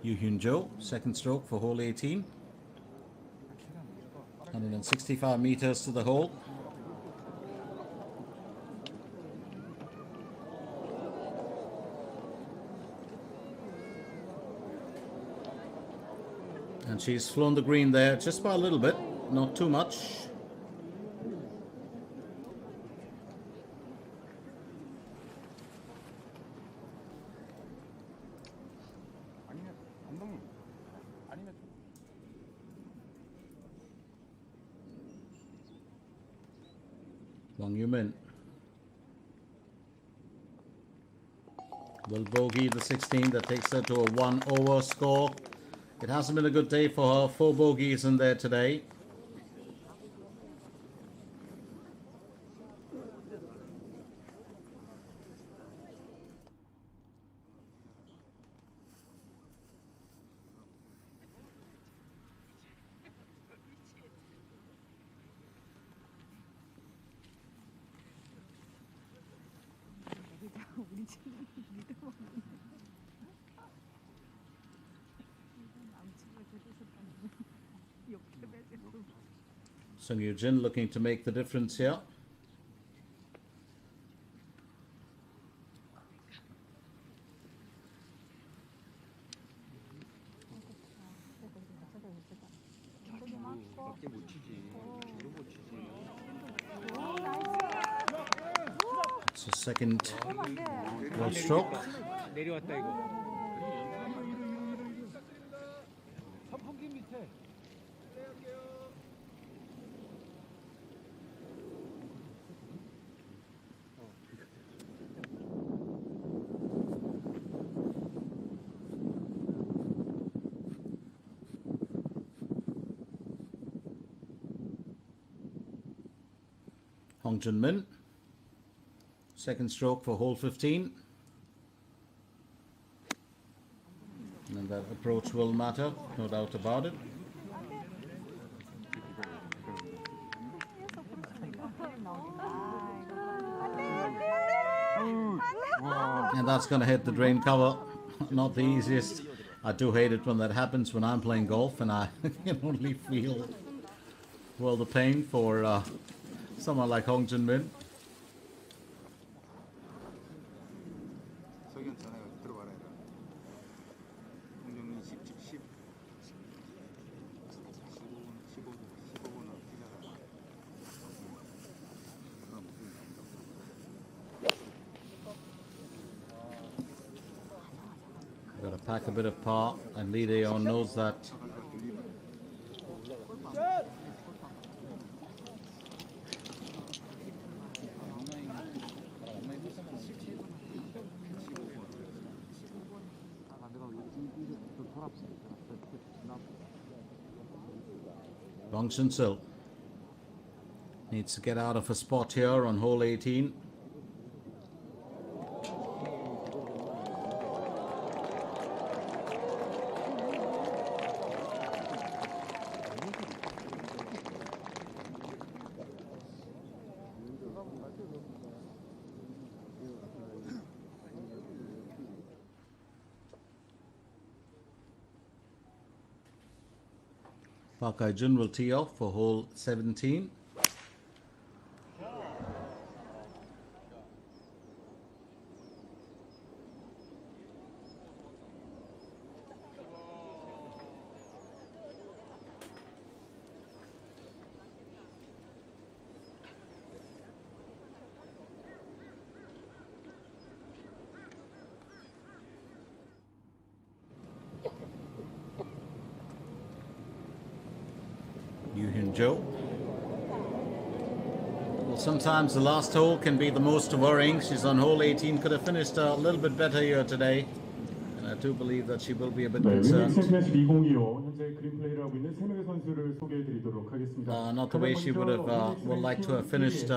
Yoo Hyun-jo, second stroke for hole 18. 165 meters to the hole. And she's flown the green there just by a little bit, not too much. Dong Yumin will bogey the 16. That takes her to a 1-over score. It hasn't been a good day for her. 4 bogeys in there today. Sung Yoo Jin looking to make the difference here. It's a second goal stroke. 내려왔다 이거. 선풍기 밑에. Hong Junmin, second stroke for hole 15. And that approach will matter, no doubt about it. And that's going to hit the drain cover. Not the easiest. I do hate it when that happens when I'm playing golf, and I can only feel, well, the pain for someone like Hong Junmin. Got to pack a bit of par, and Lee Daeon knows that. Bong Sun-sil needs to get out of a spot here on hole 18. Park Hae-jun will tee off for hole 17. Joe. Well, sometimes the last hole can be the most worrying. She's on hole 18. Could have finished a little bit better here today. And I do believe that she will be a bit concerned. 챔피언십 2025 현재 그린 플레이를 하고 있는 3명의 선수를 소개해 드리도록 하겠습니다. Not the way she would have would like to have finished.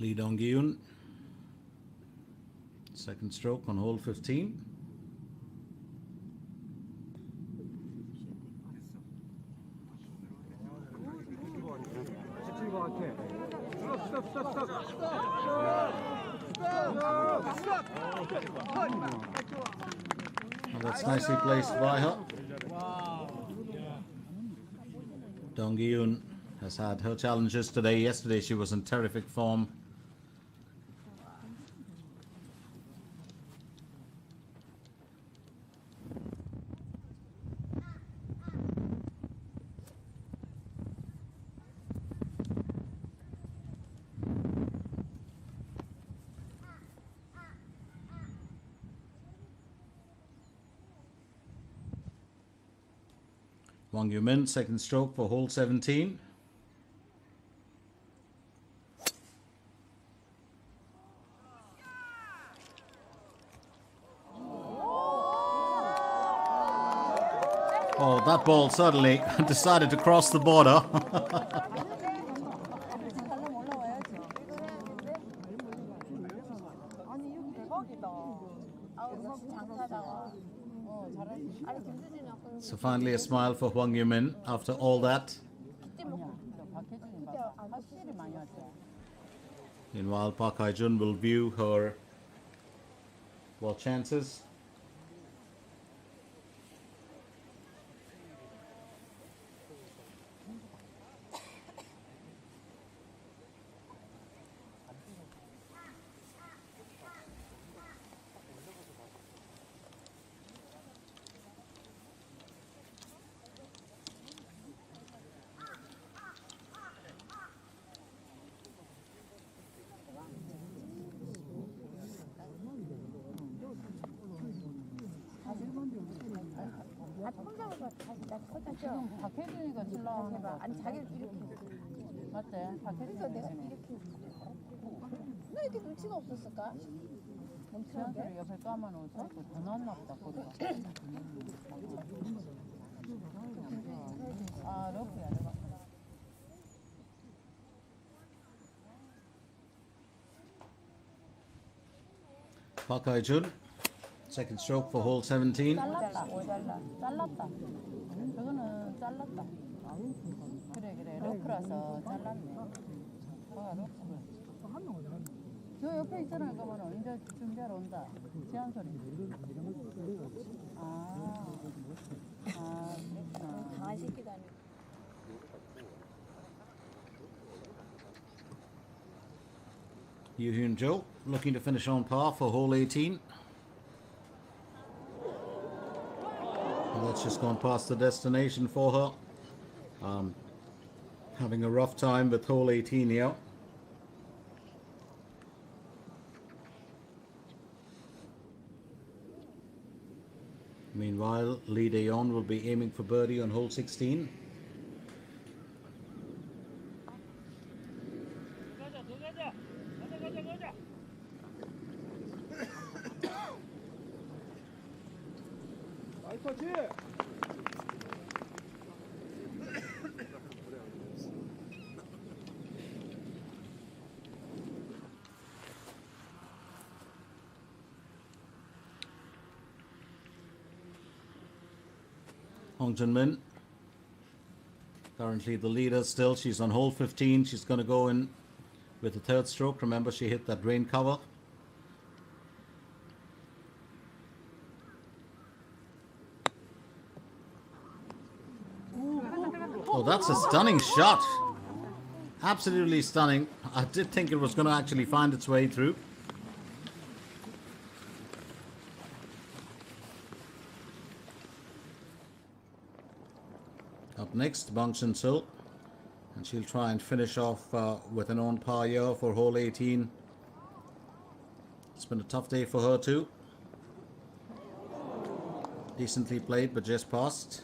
Lee Dong-gyun, second stroke on hole 15. And that's nicely placed by her. Dong-gyun has had her challenges today. Yesterday she was in terrific form. Wang Yumin, second stroke for hole 17. Oh, that ball suddenly decided to cross the border. So finally a smile for Wang Yumin after all that. Meanwhile, Park Hae-jun will view her chances. 박혜준이가 칠라하는 거 아니 자기 이렇게 맞대 박혜준이가 내가 이렇게 나 이렇게 눈치가 없었을까? 멈춰야 옆에 까만옷을 더 나왔나 보다 거기가 아 러프야 내가 Park Hae-jun, second stroke for hole 17. 잘랐다 저거는 잘랐다 그래 러프라서 잘랐네 봐가 러프를 저 옆에 있잖아 그러면 이제 준비하러 온다 제한 소리 그렇구나 강한 새끼다. Yoo Hyun-jo looking to finish on par for hole 18. Well, that's just gone past the destination for her. Having a rough time with hole 18 here. Meanwhile, Lee Dae-yeon will be aiming for birdie on hole 16. Hong Jun-min, currently the leader still. She's on hole 15. She's going to go in with the third stroke. Remember, she hit that rain cover. Oh, that's a stunning shot. Absolutely stunning. I did think it was going to actually find its way through. Up next, Bang Chun-sil, and she'll try and finish off with an on par here for hole 18. It's been a tough day for her too. Decently played, but just passed.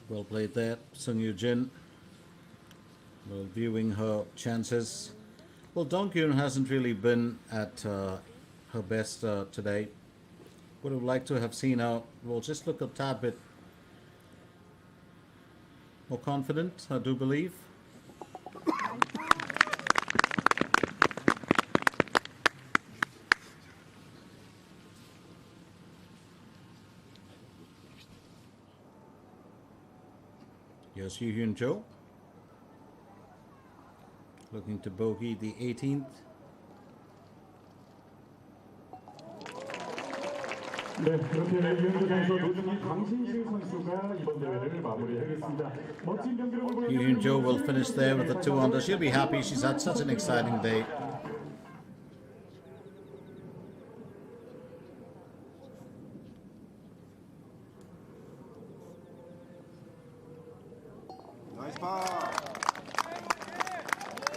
Well played there, Sung Yoo-jin. Well, viewing her chances. Well, Dong-kyun hasn't really been at her best today. Would have liked to have seen her, well, just look a tad bit more confident, I do believe. Here's Yu Hyun Jo looking to bogey the 18th. 네, 이렇게 이현주 선수 노중기 강신실 선수가 이번 대회를 마무리하겠습니다. 멋진 경기력을 보여준 Yu Hyun Jo will finish there with a 2 under. She'll be happy. She's had such an exciting day.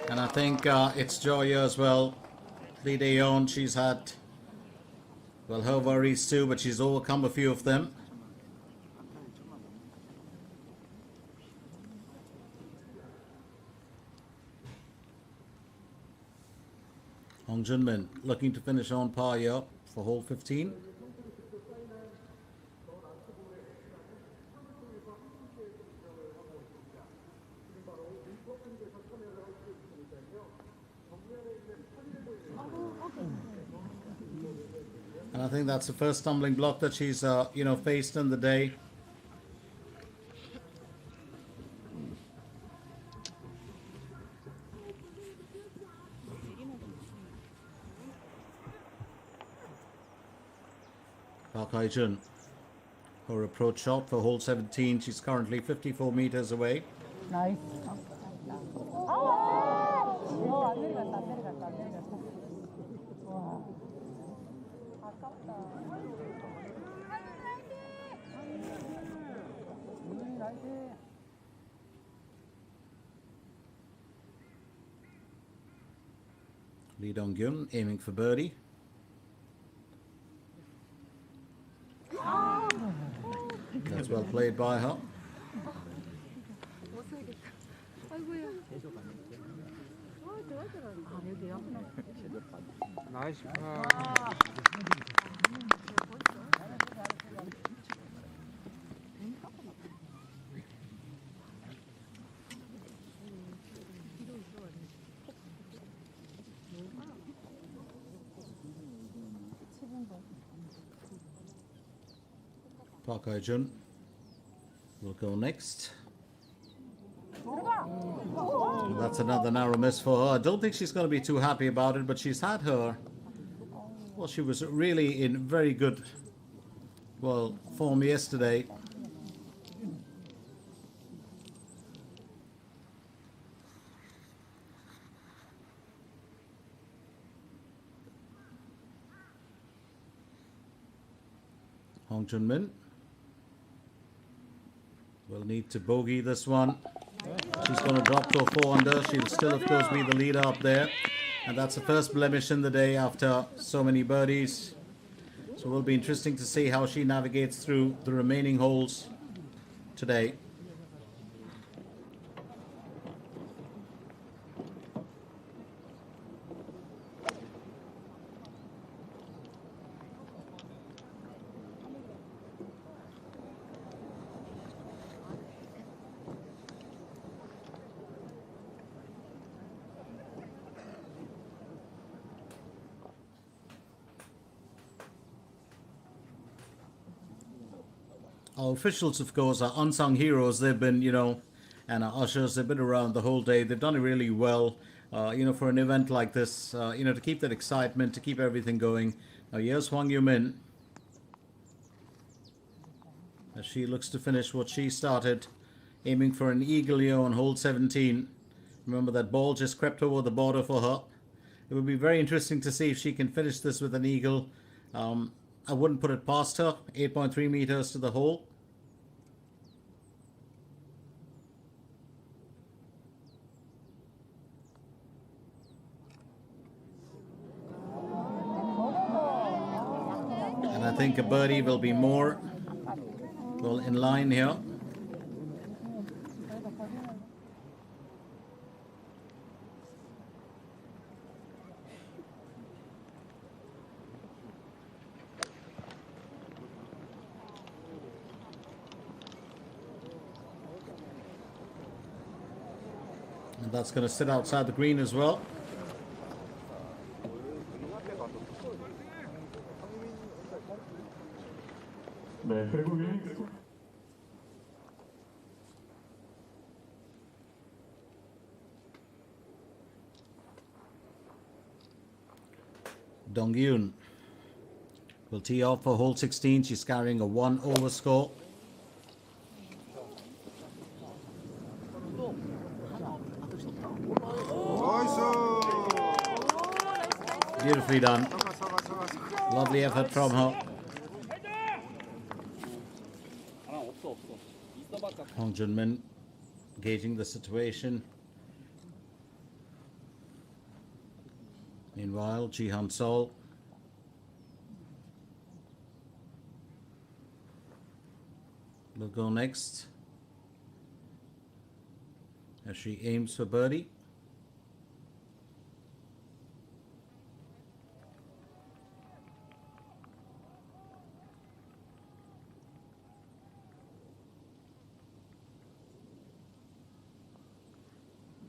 And I think it's Joy as well. Lee Daeon, she's had, well, her worries too, but she's overcome a few of them. Hong Junmin looking to finish on par here for hole 15. And I think that's the first stumbling block that she's, faced in the day. Park Hae-jun, her approach shot for hole 17. She's currently 54 meters away. 나이스. 안 내려갔다, 안 내려갔다, 안 내려갔다. 와. 아깝다. 나이스. Lee Dong-gyun aiming for birdie. That's well played by her. 나이스 파. Park Hae-jun will go next. That's another narrow miss for her. I don't think she's going to be too happy about it, but she's had her. Well, she was really in very good, form yesterday. Hong Junmin will need to bogey this one. She's going to drop to a 4 under. She'll still, of course, be the leader up there. And that's the first blemish in the day after so many birdies. So it will be interesting to see how she navigates through the remaining holes today. Our officials, of course, are unsung heroes. They've been, and our ushers, they've been around the whole day. They've done it really well, for an event like this, to keep that excitement, to keep everything going. Now, here's Hwang Yoo-min, as she looks to finish what she started, aiming for an eagle here on hole 17. Remember, that ball just crept over the border for her. It would be very interesting to see if she can finish this with an eagle. I wouldn't put it past her. 8.3 meters to the hole. And I think a birdie will be more, in line here. And that's going to sit outside the green as well. 네, 그리고 위믹스 Dong Yoon will tee off for hole 16. She's carrying a 1 over score. Beautifully done. Lovely effort from her. Hong Junmin gauging the situation. Meanwhile, Jihan Sol will go next as she aims for birdie.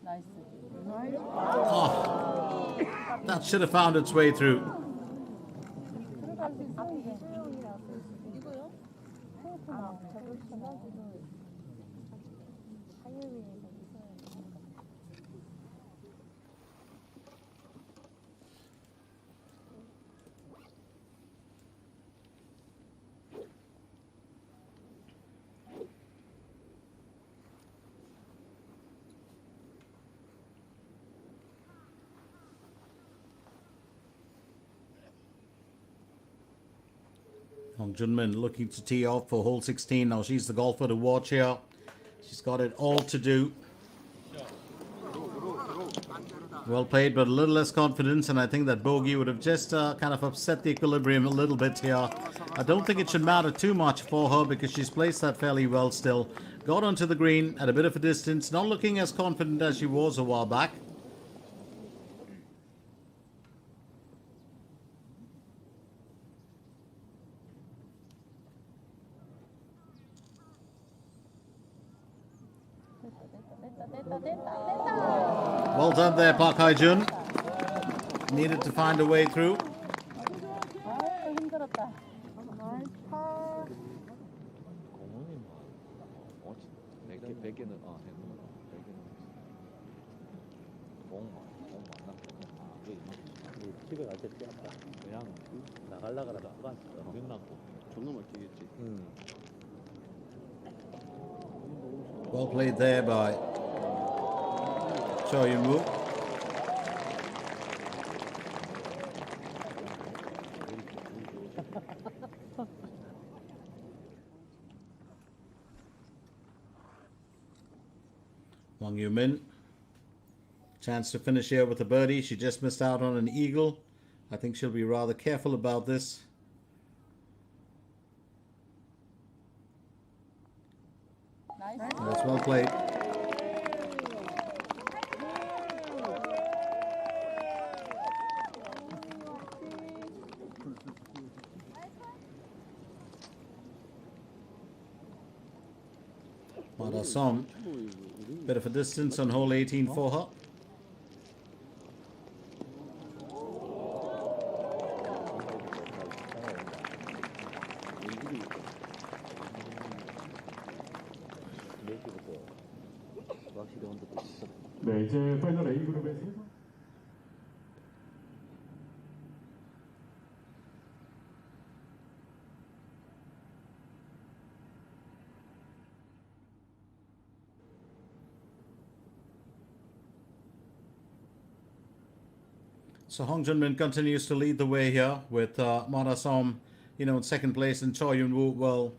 나이스. Oh, that should have found its way through. 이거요? 아, 저걸 전화기로 하늘 위에 있어요. Hong Junmin looking to tee off for hole 16. Now she's the golfer to watch here. She's got it all to do. Well played, but a little less confidence, and I think that bogey would have just kind of upset the equilibrium a little bit here. I don't think it should matter too much for her because she's placed that fairly well still. Got onto the green at a bit of a distance, not looking as confident as she was a while back. Well done there, Park Hae-jun. Needed to find a way through. 아유, 힘들었다. 집에 갈 때 뛰었다. 그냥 나갈라가다 나갔어. 끝났고. 존나 멀티겠지. Well played there by Cho Yun-woo. Wang Yu-min, chance to finish here with a birdie. She just missed out on an eagle. I think she'll be rather careful about this. That's well played. Marasom, bit of a distance on hole 18 for her. 네, 이제 파이널 A그룹의 세 번. So Hong Junmin continues to lead the way here with Marasom, in second place, and Cho Yun-woo, well,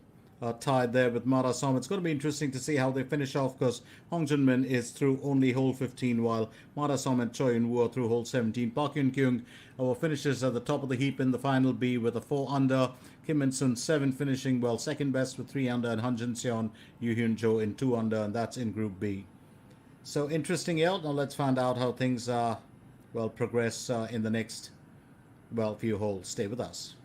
tied there with Marasom. It's going to be interesting to see how they finish off because Hong Junmin is through only hole 15 while Marasom and Cho Yun-woo are through hole 17. Park Yun-kyung, our finishes at the top of the heap in the final B with a 4 under. Kim Min-sun 7 finishing well second best with 3 under, and Han Jun-seon, Yoo Hyun-jo in 2 under, and that's in Group B. So interesting here. Now let's find out how things progress in the next few holes. Stay with us.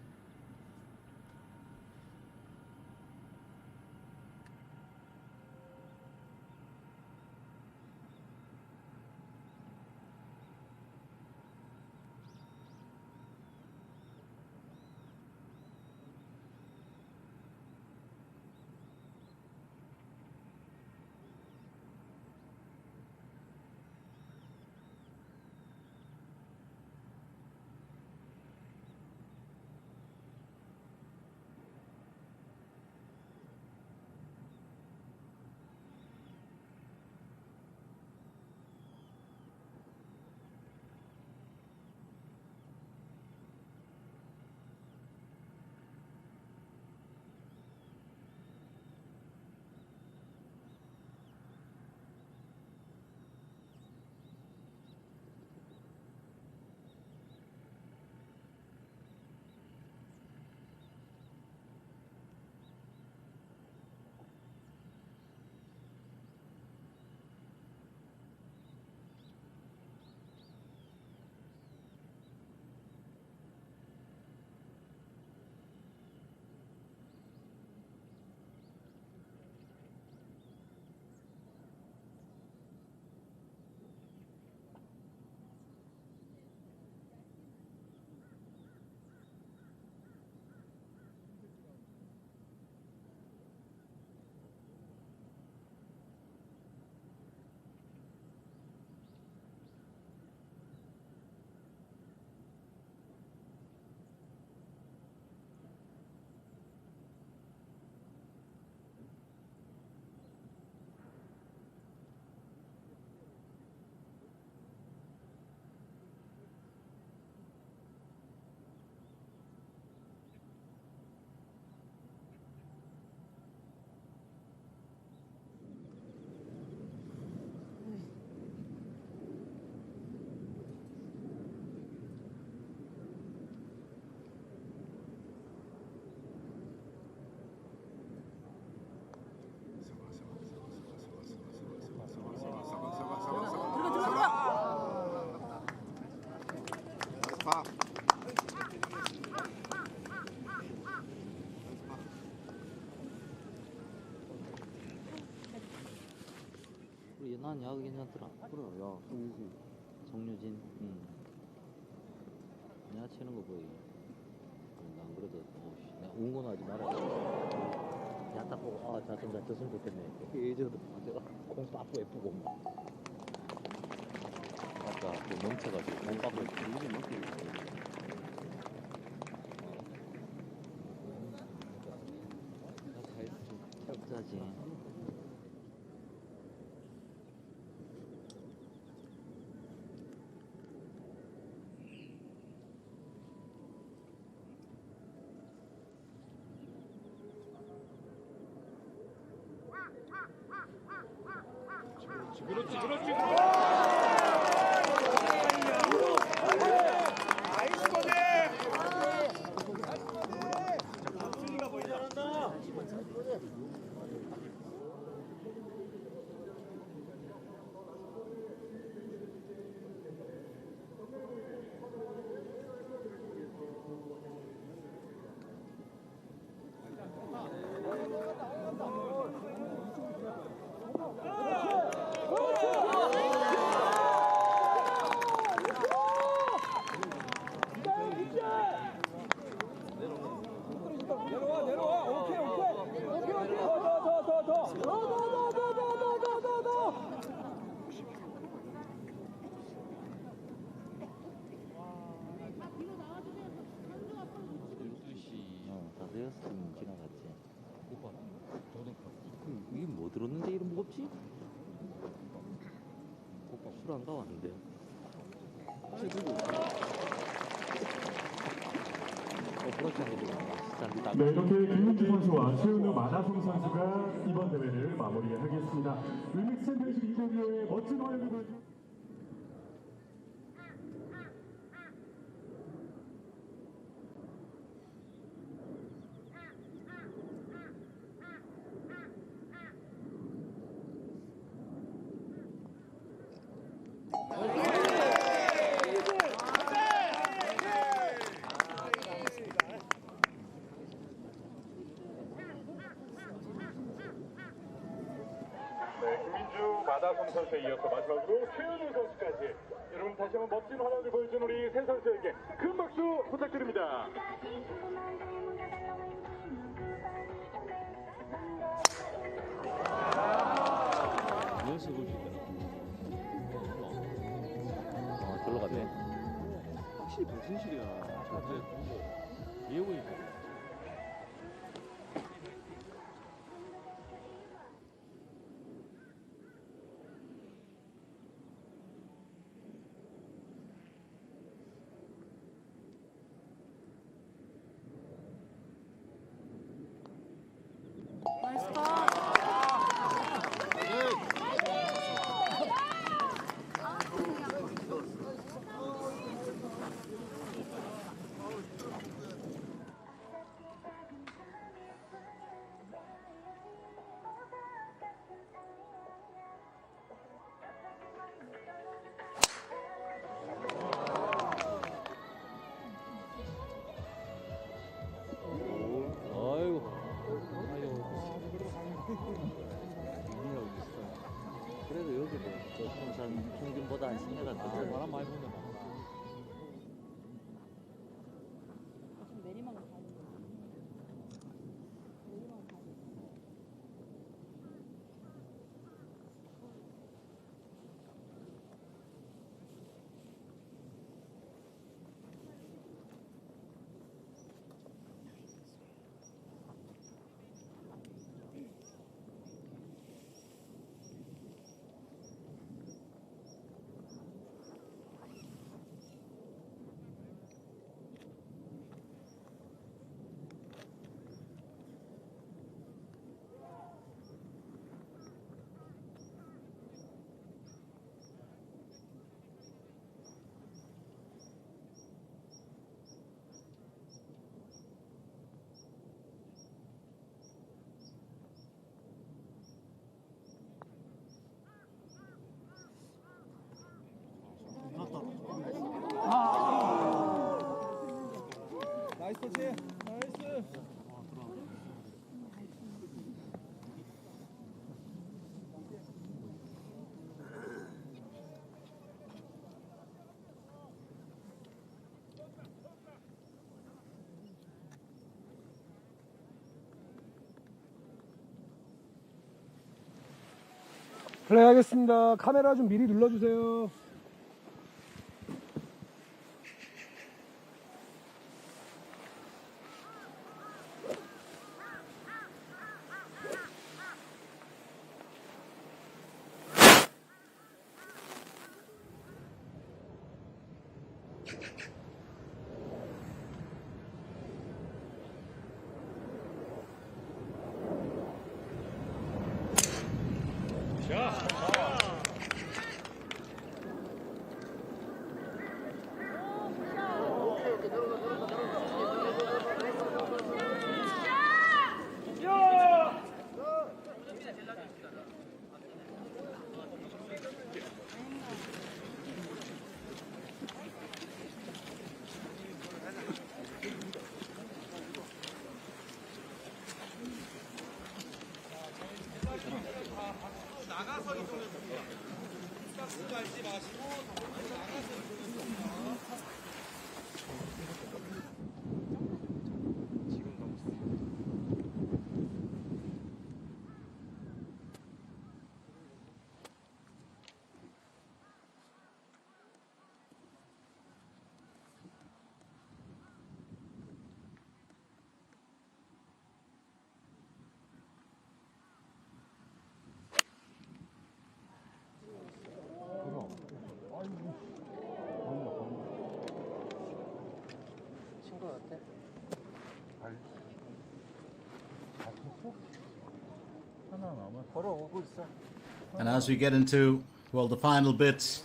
야간 야구 괜찮더라. 그래, 야, 성유진. 정유진. 내가 치는 거 보이. 안 그래도 내가 응원하지 말아야 야딱 보고 좀 잤으면 좋겠네. 예전에 내가 공 빠꾸 예쁘고 아까 그 멈춰가지고 공 빠꾸 예쁘고 짜지. 그렇지, 그렇지. 나이스 버디. 승리가 보이지 않았나? 다 되었으면 지나갔지. 오빠, 이게 뭐 들었는데 이름 무겁지? 오빠 술 안 가왔는데. 네, 이렇게 김민주 선수와 최은우 마나송 선수가 이번 대회를 마무리하겠습니다. 위믹스 챔피언십 2025의 멋진 활약을 보여준 김민주, 마다솜 선수에 이어서 마지막으로 최은우 선수까지 여러분 다시 한번 멋진 활약을 보여준 우리 세 선수에게 큰 박수 부탁드립니다. 연습을 절로 갔네. 확실히 정신실이야. 예고이. 그래도 여기도 저 평산 평균보다 시내가 더 바람 많이 부는데 내리막을 가는 거. 내리막을 가는 거. 나이스 터치. 나이스. 플레이하겠습니다. 카메라 좀 미리 눌러주세요. And as we get into, well, the final bit,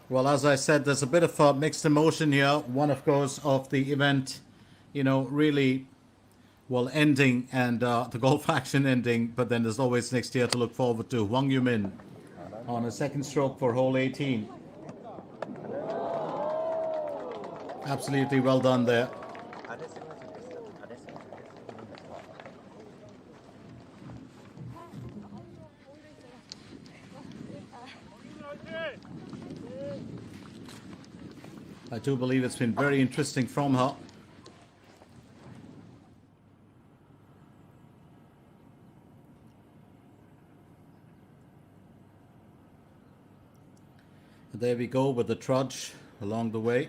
well, as I said, there's a bit of mixed emotion here. One, of course, of the event, you know, really, well, ending and the golf action ending. But then there's always next year to look forward to. Wang Yumin on a second stroke for hole 18. Absolutely well done there. I do believe it's been very interesting from her. There we go with the trudge along the way.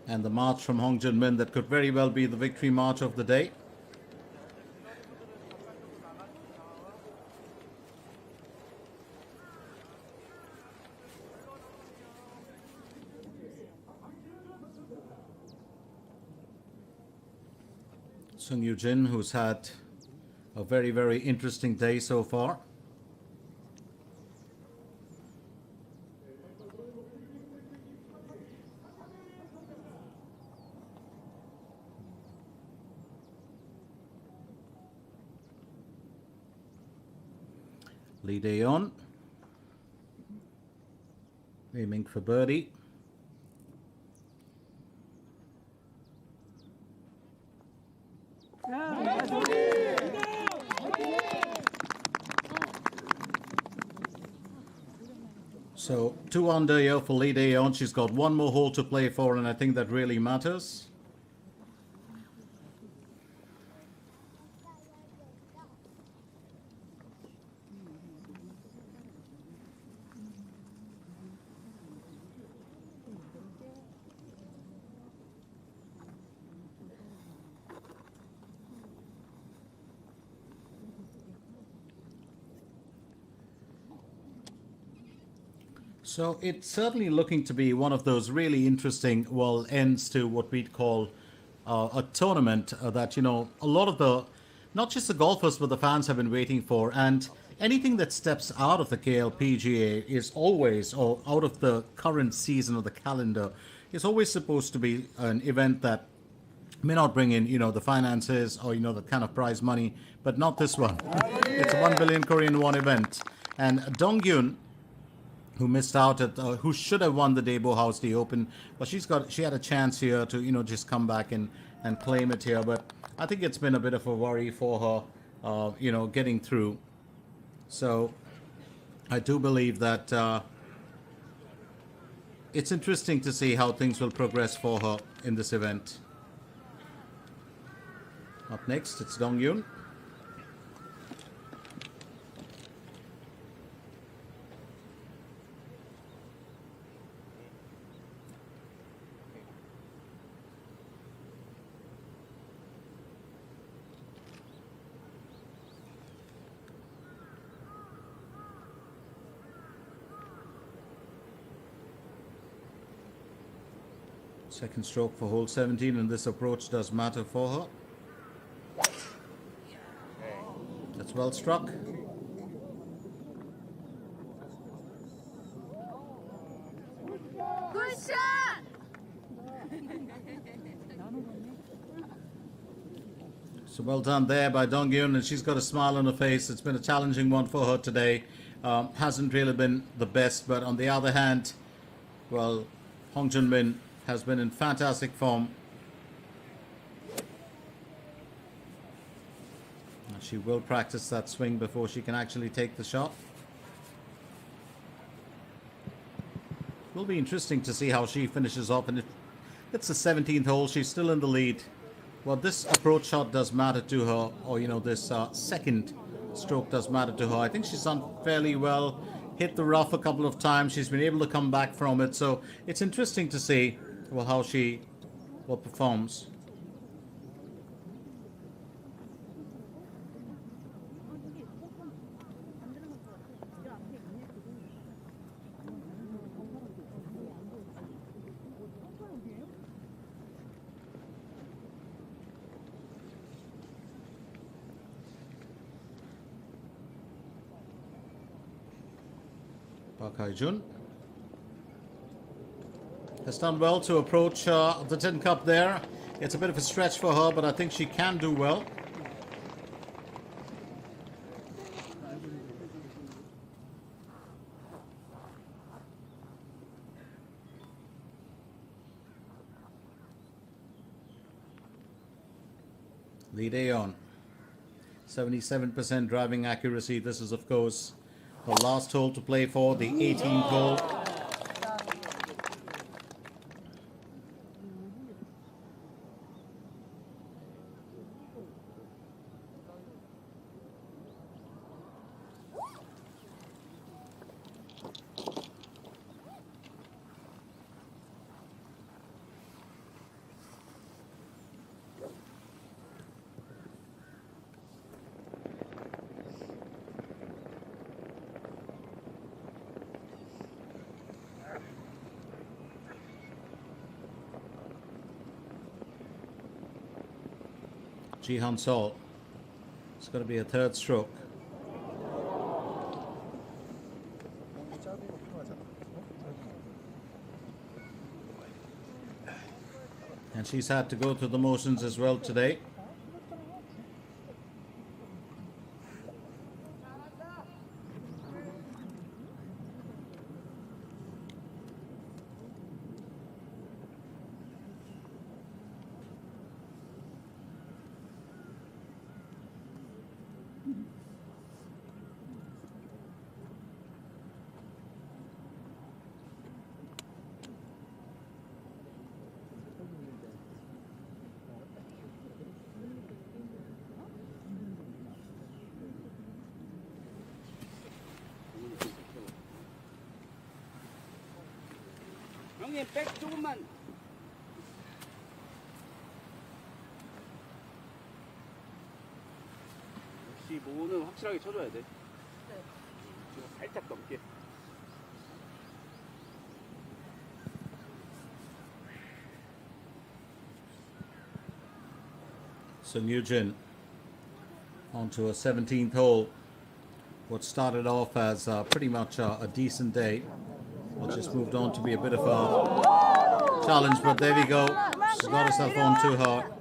And the march from Hong Jin-min that could very well be the victory march of the day. Sung Yu Jin, who's had a very, very interesting day so far. Lee Dae-yeon aiming for birdie. So 2 under here for Lee Dae-yeon. She's got one more hole to play for, and I think that really matters. So it's certainly looking to be one of those really interesting, well, ends to what we'd call a tournament that, you know, a lot of the, not just the golfers, but the fans have been waiting for. And anything that steps out of the KLPGA is always, or out of the current season of the calendar, is always supposed to be an event that may not bring in, you know, the finances or, you know, the kind of prize money, but not this one. It's a 1 billion Korean won event. And Dong-gyun, who missed out at, who should have won the Daebo House the Open, but she had a chance here to, you know, just come back and claim it here. But I think it's been a bit of a worry for her, you know, getting through. So I do believe that it's interesting to see how things will progress for her in this event. Up next, it's Dong Yun. Second stroke for hole 17, and this approach does matter for her. That's well struck. Good shot. So well done there by Dong Yun, and she's got a smile on her face. It's been a challenging one for her today. Hasn't really been the best, but on the other hand, well, Hong Jun-min has been in fantastic form. And she will practice that swing before she can actually take the shot. Will be interesting to see how she finishes off, and if it's the 17th hole, she's still in the lead. Well, this approach shot does matter to her, or this second stroke does matter to her. I think she's done fairly well, hit the rough a couple of times. She's been able to come back from it, so it's interesting to see how she performs. Park Hae-jun has done well to approach the tin cup there. It's a bit of a stretch for her, but I think she can do well. Lee Dae-yeon, 77% driving accuracy. This is, of course, the last hole to play for, the 18th hole. Ji-han Sol. It's going to be a third stroke. And she's had to go through the motions as well today. 형님 백 조금만. 역시 모는 확실하게 쳐줘야 돼. 지금 살짝 넘게. Sung Yoo-jin onto a 17th hole. What started off as pretty much a decent day, well, just moved on to be a bit of a challenge, but there we go. She's got herself onto her.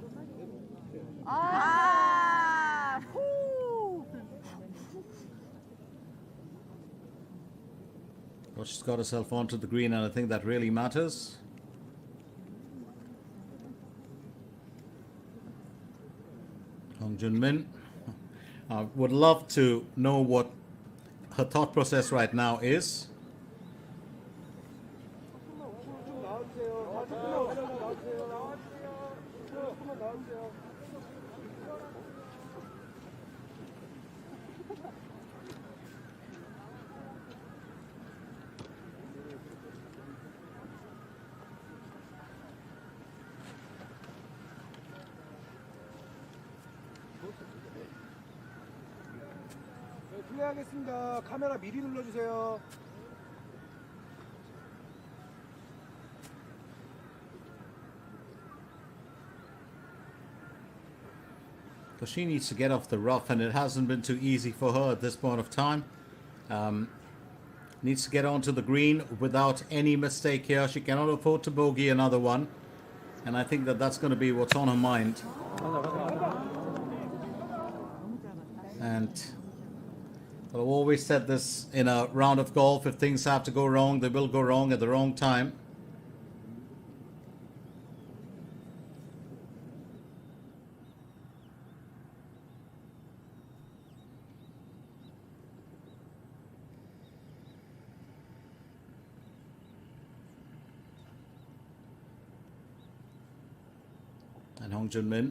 Well, she's got herself onto the green, and I think that really matters. Hong Jun-min would love to know what her thought process right now is. 플레이하겠습니다. 카메라 미리 눌러주세요. Because she needs to get off the rough, and it hasn't been too easy for her at this point of time. Needs to get onto the green without any mistake here. She cannot afford to bogey another one. And I think that that's going to be what's on her mind. And I've always said this in a round of golf. If things have to go wrong, they will go wrong at the wrong time. And Hong Junmin,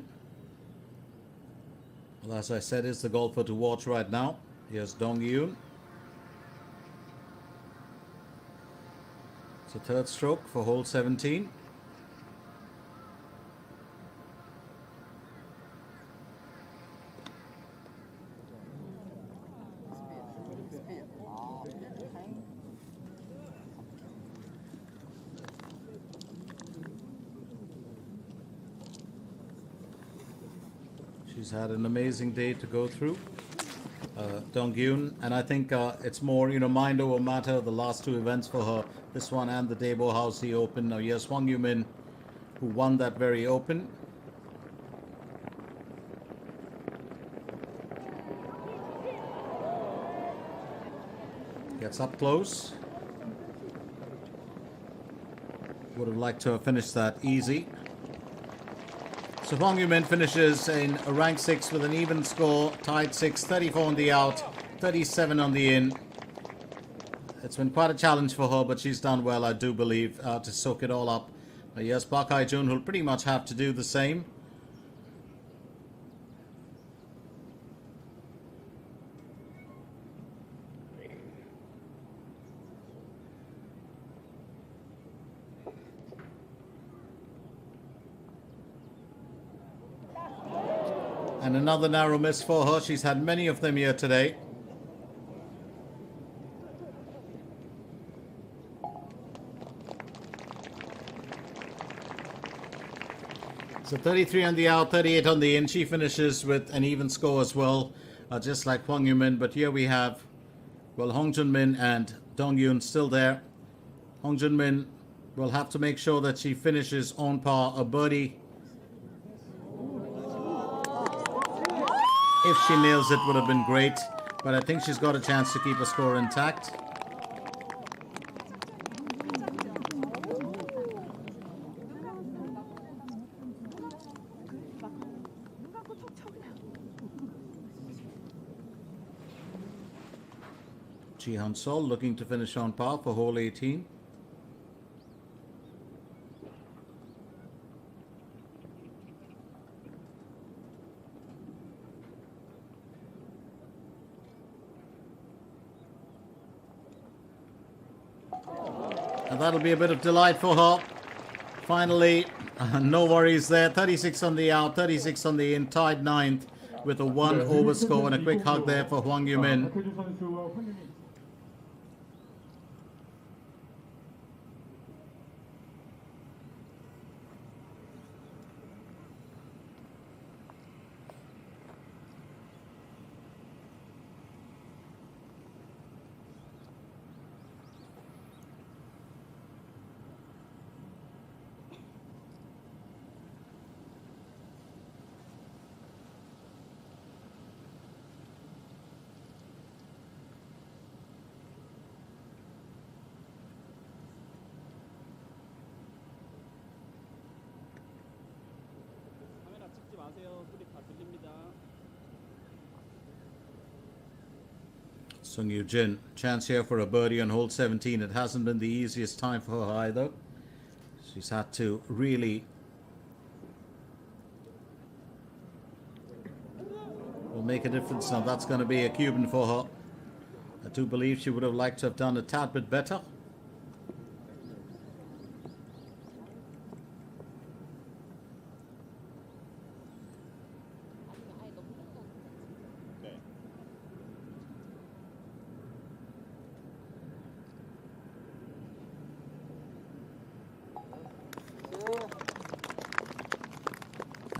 well, as I said, is the golfer to watch right now. Here's Dong Yoon. It's a third stroke for hole 17. She's had an amazing day to go through, Dong Yoon, and I think it's more, mind over matter, the last two events for her, this one and the Daebo Housey Open. Now, yes, Hwang Yumin, who won that very Open. Gets up close. Would have liked to have finished that easy. So Hwang Yumin finishes in rank 6 with an even score, tied 6, 34 on the out, 37 on the in. It's been quite a challenge for her, but she's done well, I do believe, to soak it all up. Yes, Park Hae-jun will pretty much have to do the same. And another narrow miss for her. She's had many of them here today. So 33 on the out, 38 on the in. She finishes with an even score as well, just like Hwang Yumin. But here we have, well, Hong Junmin and Dong Yoon still there. Hong Junmin will have to make sure that she finishes on par, a birdie. If she nails it, would have been great, but I think she's got a chance to keep a score intact. Ji Han Sol looking to finish on par for hole 18. And that'll be a bit of delight for her. Finally, no worries there. 36 on the out, 36 on the in, tied 9th with a 1 over score, and a quick hug there for Hwang Yumin. 카메라 찍지 마세요. 소리 다 들립니다. Sung Yoo Jin, chance here for a birdie on hole 17. It hasn't been the easiest time for her either. She's had to really will make a difference now. That's going to be a Cuban for her. I do believe she would have liked to have done a tad bit better.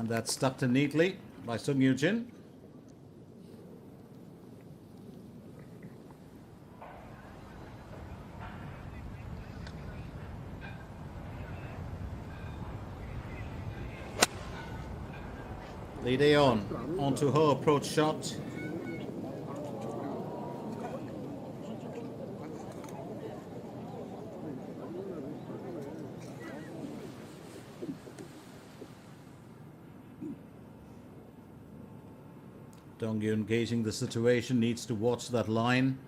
And that's tucked in neatly by Sung Yoo Jin. Lee Dae-yeon onto her approach shot. Dong-gyun gauging the situation, needs to watch that line.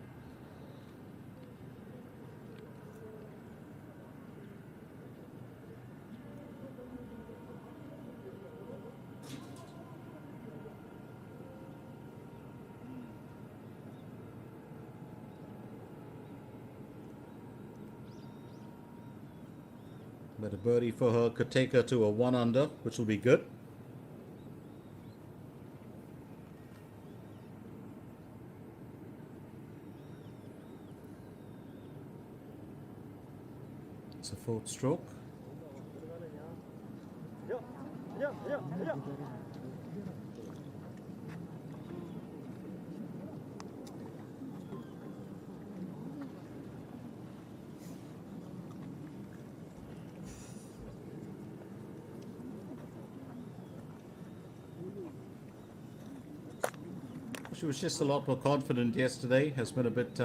But a birdie for her could take her to a 1 under, which will be good. It's a 4th stroke. She was just a lot more confident yesterday. Has been a bit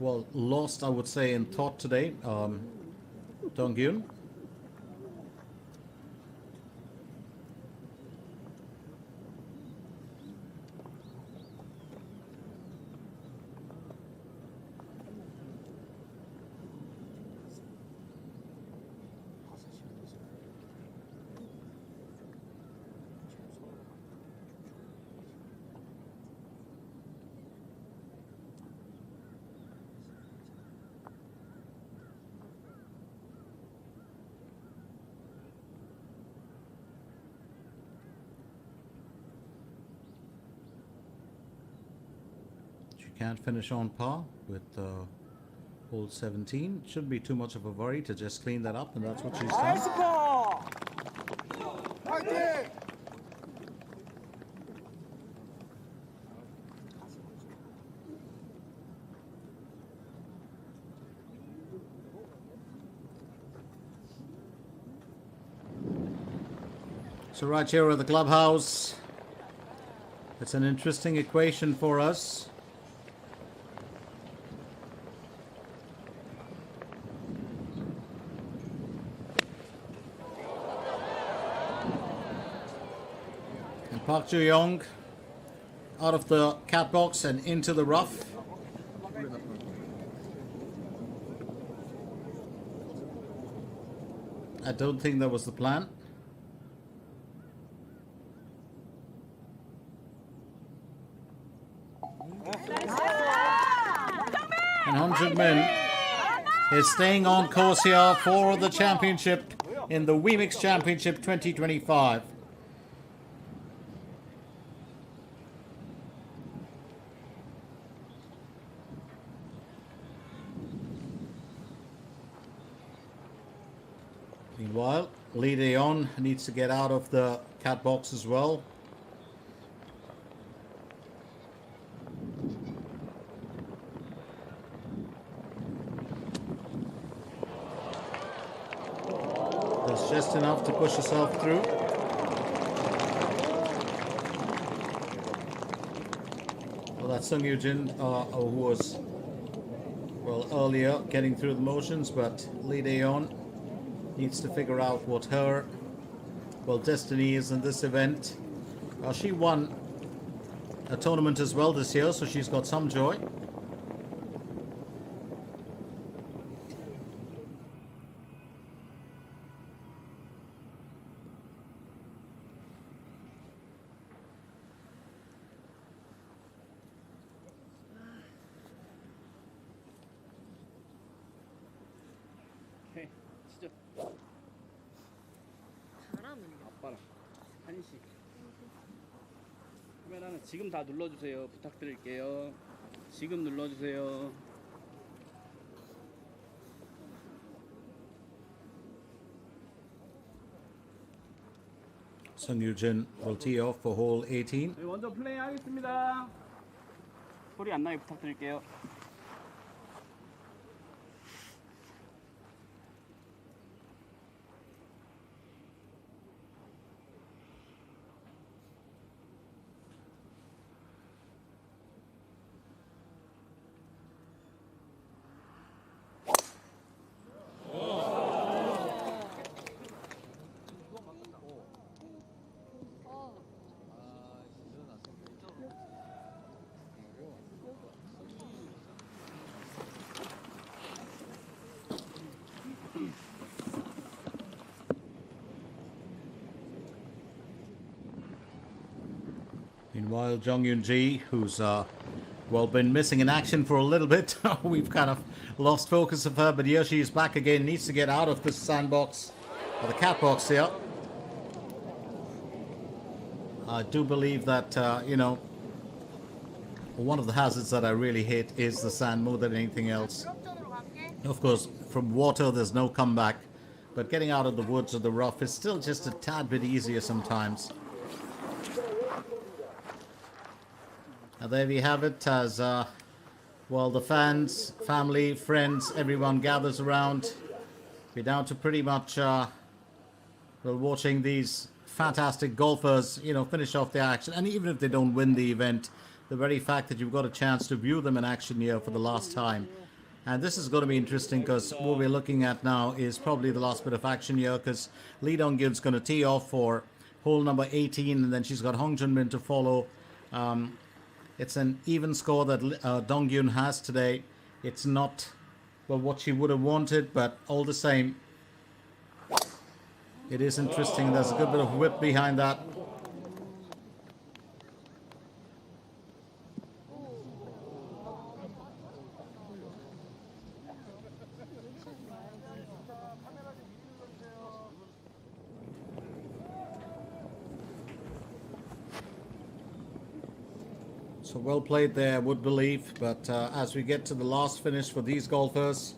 well, lost, I would say, in thought today. Dong-gyun. Can't finish on par with hole 17. Shouldn't be too much of a worry to just clean that up, and that's what she's done. So right here at the clubhouse, it's an interesting equation for us. Park Ju-young out of the cat box and into the rough. I don't think that was the plan. And Han Jung-min is staying on course here for the championship in the Wemix Championship 2025. Meanwhile, Lee Dae-yeon needs to get out of the cat box as well. That's just enough to push herself through. Well, that's Sung Yoo Jin, who was, well, earlier getting through the motions, but Lee Dae-yeon needs to figure out what her, well, destiny is in this event. She won a tournament as well this year, so she's got some joy. 오케이, 진짜. 아빠랑 한식. 카메라는 지금 다 눌러주세요. 부탁드릴게요. 지금 눌러주세요. Sung Yoo-jin will tee off for hole 18. 저희 먼저 플레이 하겠습니다. 소리 안 나게 부탁드릴게요. Meanwhile, Jung Yoon-ji, who's well been missing in action for a little bit, we've kind of lost focus of her, but here she is back again. Needs to get out of the sandbox or the cat box here. I do believe that one of the hazards that I really hate is the sand more than anything else. Of course, from water there's no comeback, but getting out of the woods or the rough is still just a tad bit easier sometimes. And there we have it, as well, the fans, family, friends, everyone gathers around. We're down to pretty much watching these fantastic golfers finish off their action. And even if they don't win the event, the very fact that you've got a chance to view them in action here for the last time. And this is going to be interesting, because what we're looking at now is probably the last bit of action here, because Lee Dong-gyun's going to tee off for hole number 18, and then she's got Hong Jun-min to follow. It's an even score that Dong-gyun has today. It's not, well, what she would have wanted, but all the same, it is interesting. There's a good bit of whip behind that. So well played there, I would believe. But as we get to the last finish for these golfers,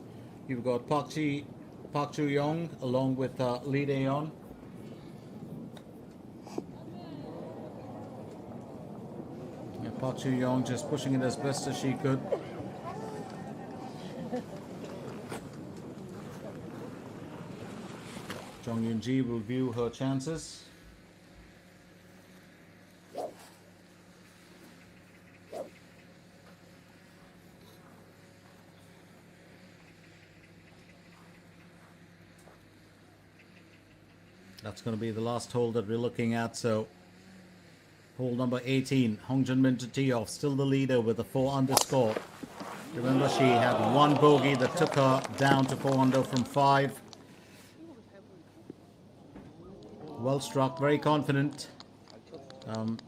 you've got Park Ju-young along with Lee Dae-yeon. Yeah, Park Ju-young just pushing it as best as she could. Jung Yoon-ji will view her chances. That's going to be the last hole that we're looking at. So hole number 18, Hong Jun-min to tee off, still the leader with a 4 under score. Remember, she had one bogey that took her down to 4 under from 5. Well struck, very confident.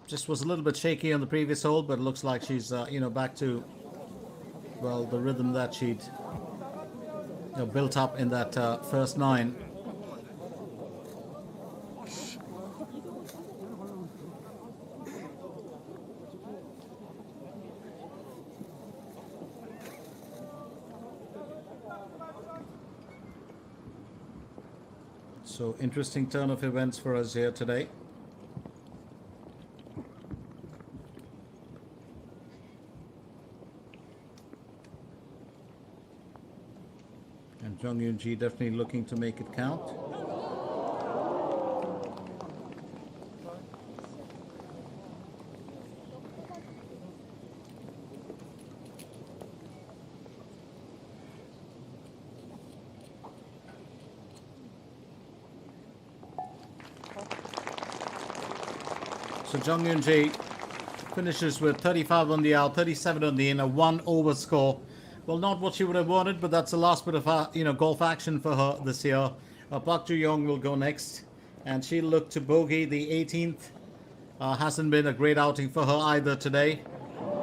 Just was a little bit shaky on the previous hole, but it looks like she's back to, well, the rhythm that she'd built up in that first 9. So interesting turn of events for us here today. And Jung Yoon-ji definitely looking to make it count. So Jung Yoon-ji finishes with 35 on the out, 37 on the in, a 1 over score. Well, not what she would have wanted, but that's the last bit of golf action for her this year. Park Ju-young will go next, and she'll look to bogey the 18th. Hasn't been a great outing for her either today,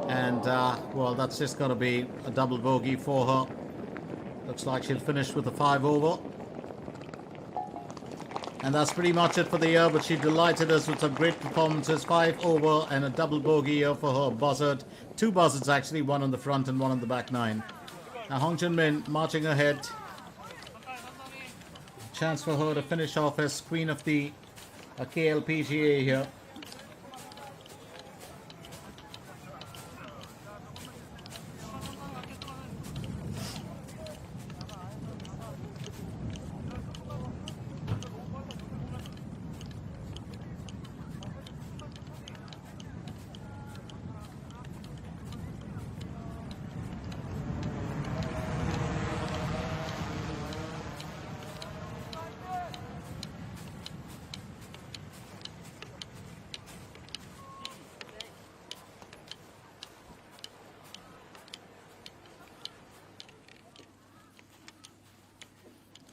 and well, that's just going to be a double bogey for her. Looks like she'll finish with a 5 over. And that's pretty much it for the year, but she delighted us with some great performances. 5 over and a double bogey here for her buzzard. 2 buzzards actually, one on the front and one on the back 9. Now Hong Jun-min marching ahead. Chance for her to finish off as queen of the a KLPGA here.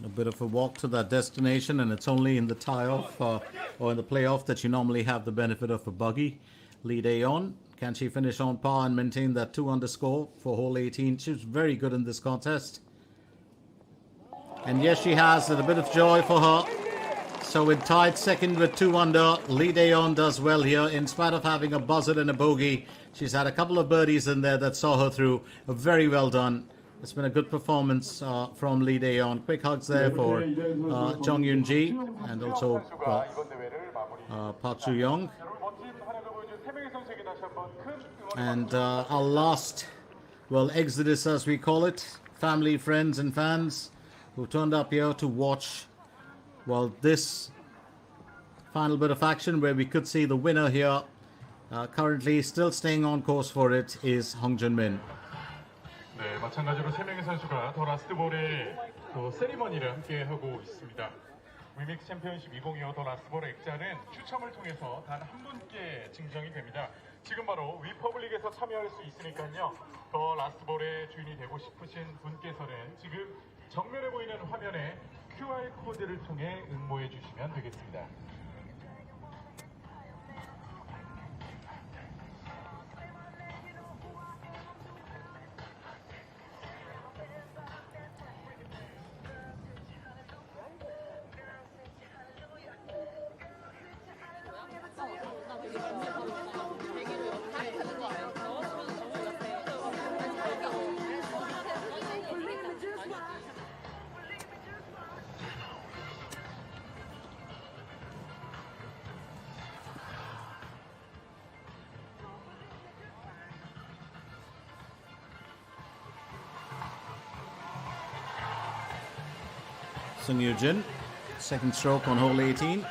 A bit of a walk to that destination, and it's only in the tie-off or in the playoff that you normally have the benefit of a bogey. Lead A on. Can she finish on par and maintain that 2-under score for hole 18? She was very good in this contest. And yes, she has, and a bit of joy for her. So in tied second with 2-under, Lead A on does well here. In spite of having a buzzer and a bogey, she's had a couple of birdies in there that saw her through. Very well done. It's been a good performance from Lee Dae-yeon. Quick hugs there for Jung Yoon-ji and also Park Ju-young. And our last, well, exodus as we call it, family, friends and fans who turned up here to watch, well, this final bit of action where we could see the winner here. Currently still staying on course for it is Hong Jun-min. 네, 마찬가지로 세 명의 선수가 더 라스트볼의 세리머니를 함께 하고 있습니다. 위믹스 챔피언십 2025 더 라스트볼 액자는 추첨을 통해서 단 한 분께 증정이 됩니다. 지금 바로 위퍼블릭에서 참여할 수 있으니까요. 더 라스트볼의 주인이 되고 싶으신 분께서는 지금 정면에 보이는 화면에 QR 코드를 통해 응모해 주시면 되겠습니다. Sung Yoo-jin, second stroke on hole 18.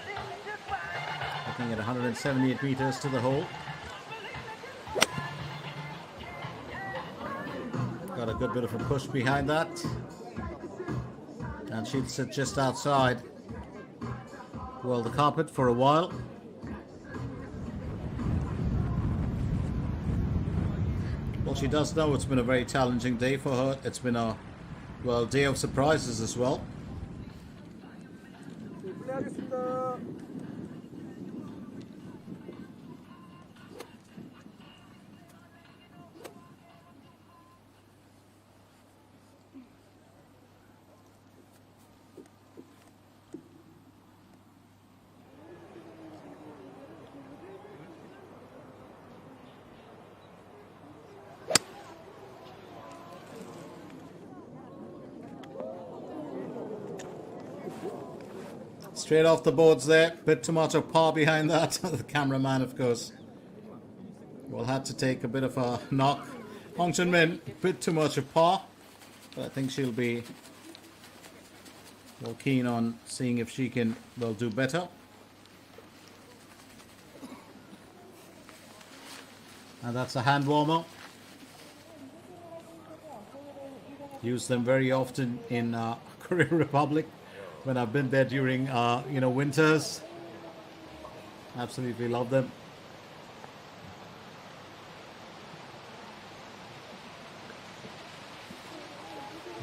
Looking at 178 meters to the hole. Got a good bit of a push behind that. And she'd sit just outside, well, the carpet for a while. Well, she does know it's been a very challenging day for her. It's been a, well, day of surprises as well. 플레이하겠습니다. Straight off the boards there. Bit too much of par behind that. The cameraman, of course, will have to take a bit of a knock. Hong Jun-min, bit too much of par. But I think she'll be, well, keen on seeing if she can, well, do better. And that's a hand warmer. Use them very often in Korea Republic. When I've been there during, winters. Absolutely love them.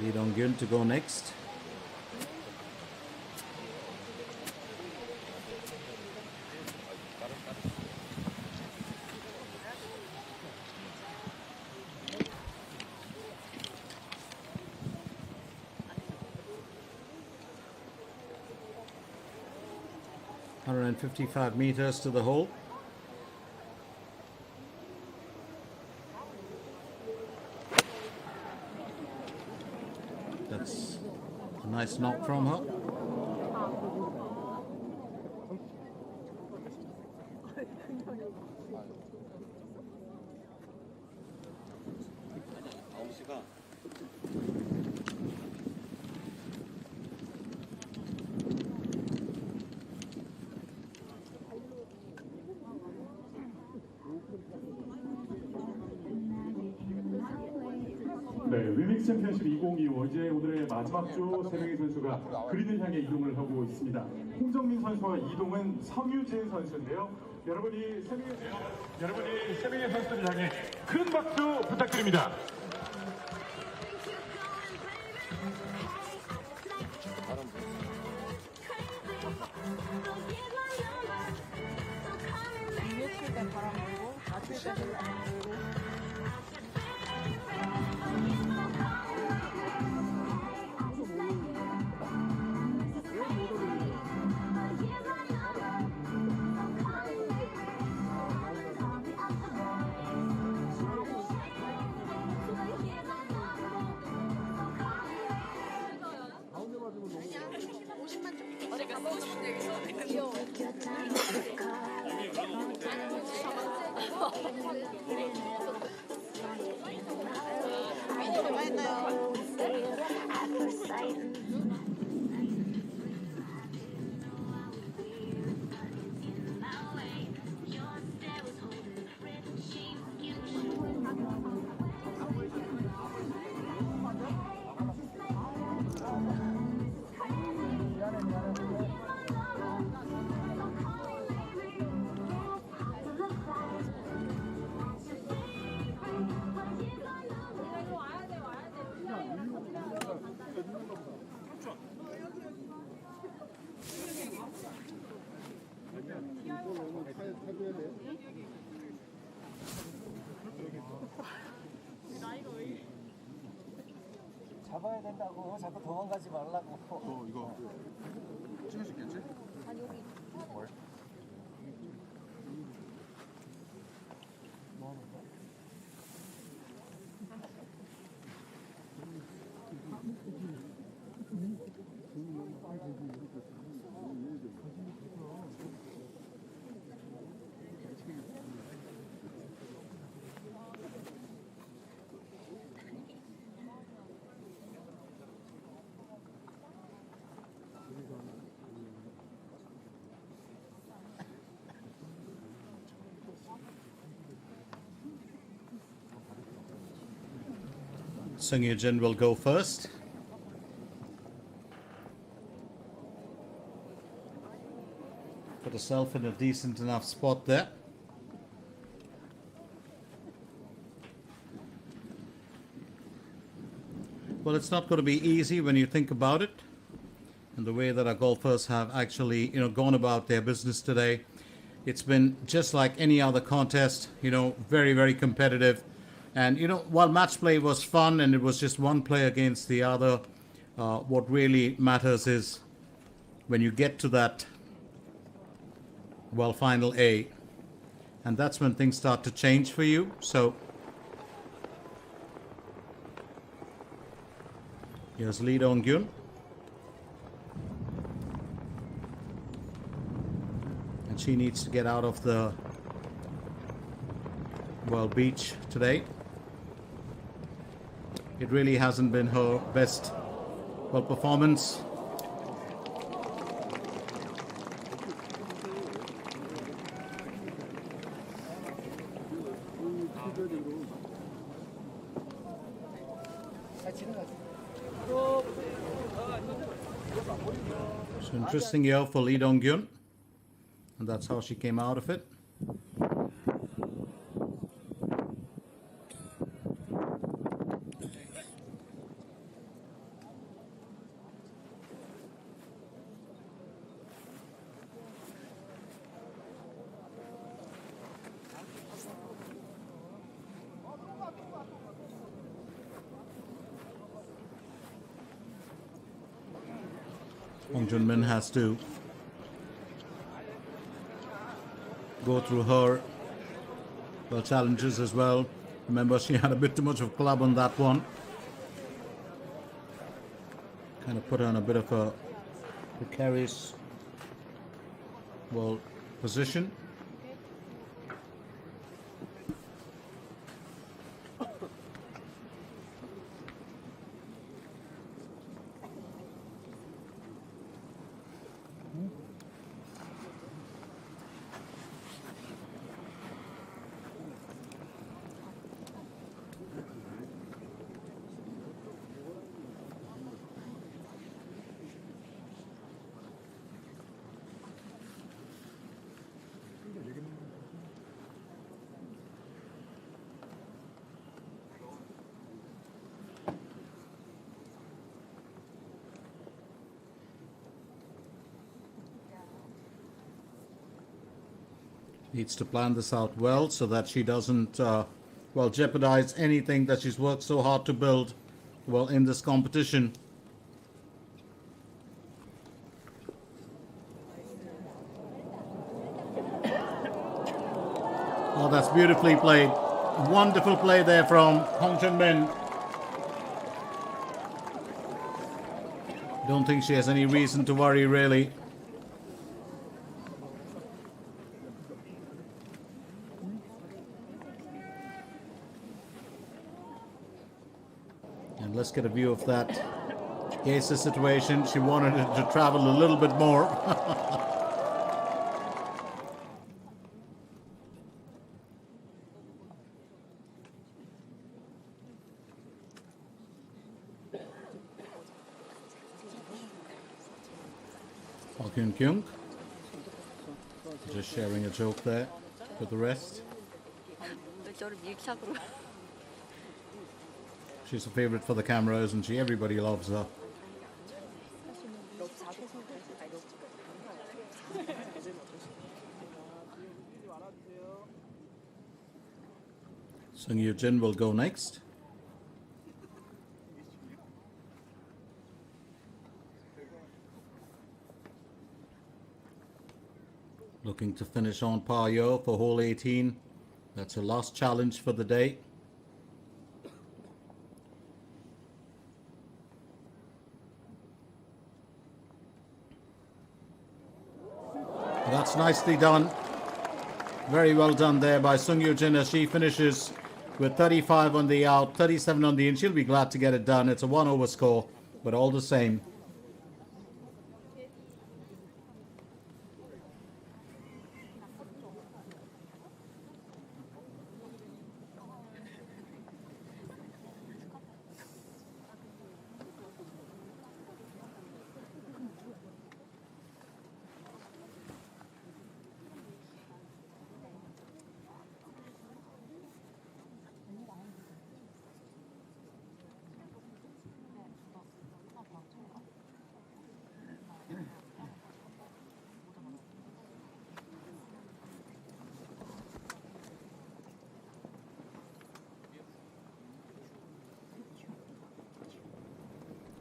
Lee Dong-gyun to go next. And 55 meters to the hole. That's a nice knock from her. 위믹스 챔피언십 2025 이제 오늘의 마지막 주 3명의 선수가 그린을 향해 이동을 하고 있습니다. 홍정민 선수와 이동은 성유진 선수인데요. 여러분이 3명의 선수를 향해 큰 박수 부탁드립니다. 위에 칠때 바람 불고 낮을 때는 바람 불고 잡아야 된다고 자꾸 도망가지 말라고. 이거 찍을 수 있겠지? 뭘? Sung Yujin will go first. Put herself in a decent enough spot there. Well, it's not going to be easy when you think about it, and the way that our golfers have actually, gone about their business today. It's been just like any other contest, very, very competitive. And, while match play was fun and it was just one play against the other, what really matters is when you get to that, final A, and that's when things start to change for you. So here's Lee Dong-gyun. And she needs to get out of the, beach today. It really hasn't been her best performance. So interesting year for Lee Dong-gyun, and that's how she came out of it. Hong Junmin has to go through her challenges as well. Remember, she had a bit too much of club on that one. Kind of put her in a bit of a precarious position. Needs to plan this out well so that she doesn't, well, jeopardize anything that she's worked so hard to build, well, in this competition. Oh, that's beautifully played. Wonderful play there from Hong Chun-min. Don't think she has any reason to worry, really. And let's get a view of that aces situation. She wanted it to travel a little bit more. Kyung Kyung just sharing a joke there with the rest. She's a favorite for the camera, isn't she? Everybody loves her. Sung Yoo Jin will go next. Looking to finish on par yo for hole 18. That's her last challenge for the day. That's nicely done. Very well done there by Sung Yoo Jin as she finishes with 35 on the out, 37 on the in. She'll be glad to get it done. It's a 1-over score, but all the same.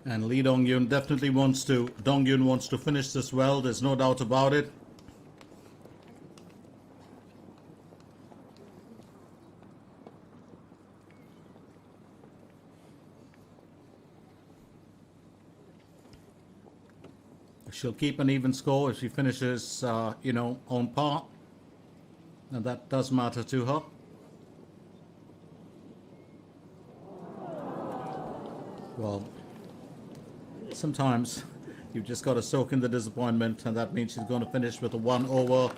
And Lee Dong-yoon definitely wants to, Dong-yoon wants to finish this well, there's no doubt about it. She'll keep an even score if she finishes, you know, on par. And that does matter to her. Well, sometimes you've just got to soak in the disappointment, and that means she's going to finish with a 1-over,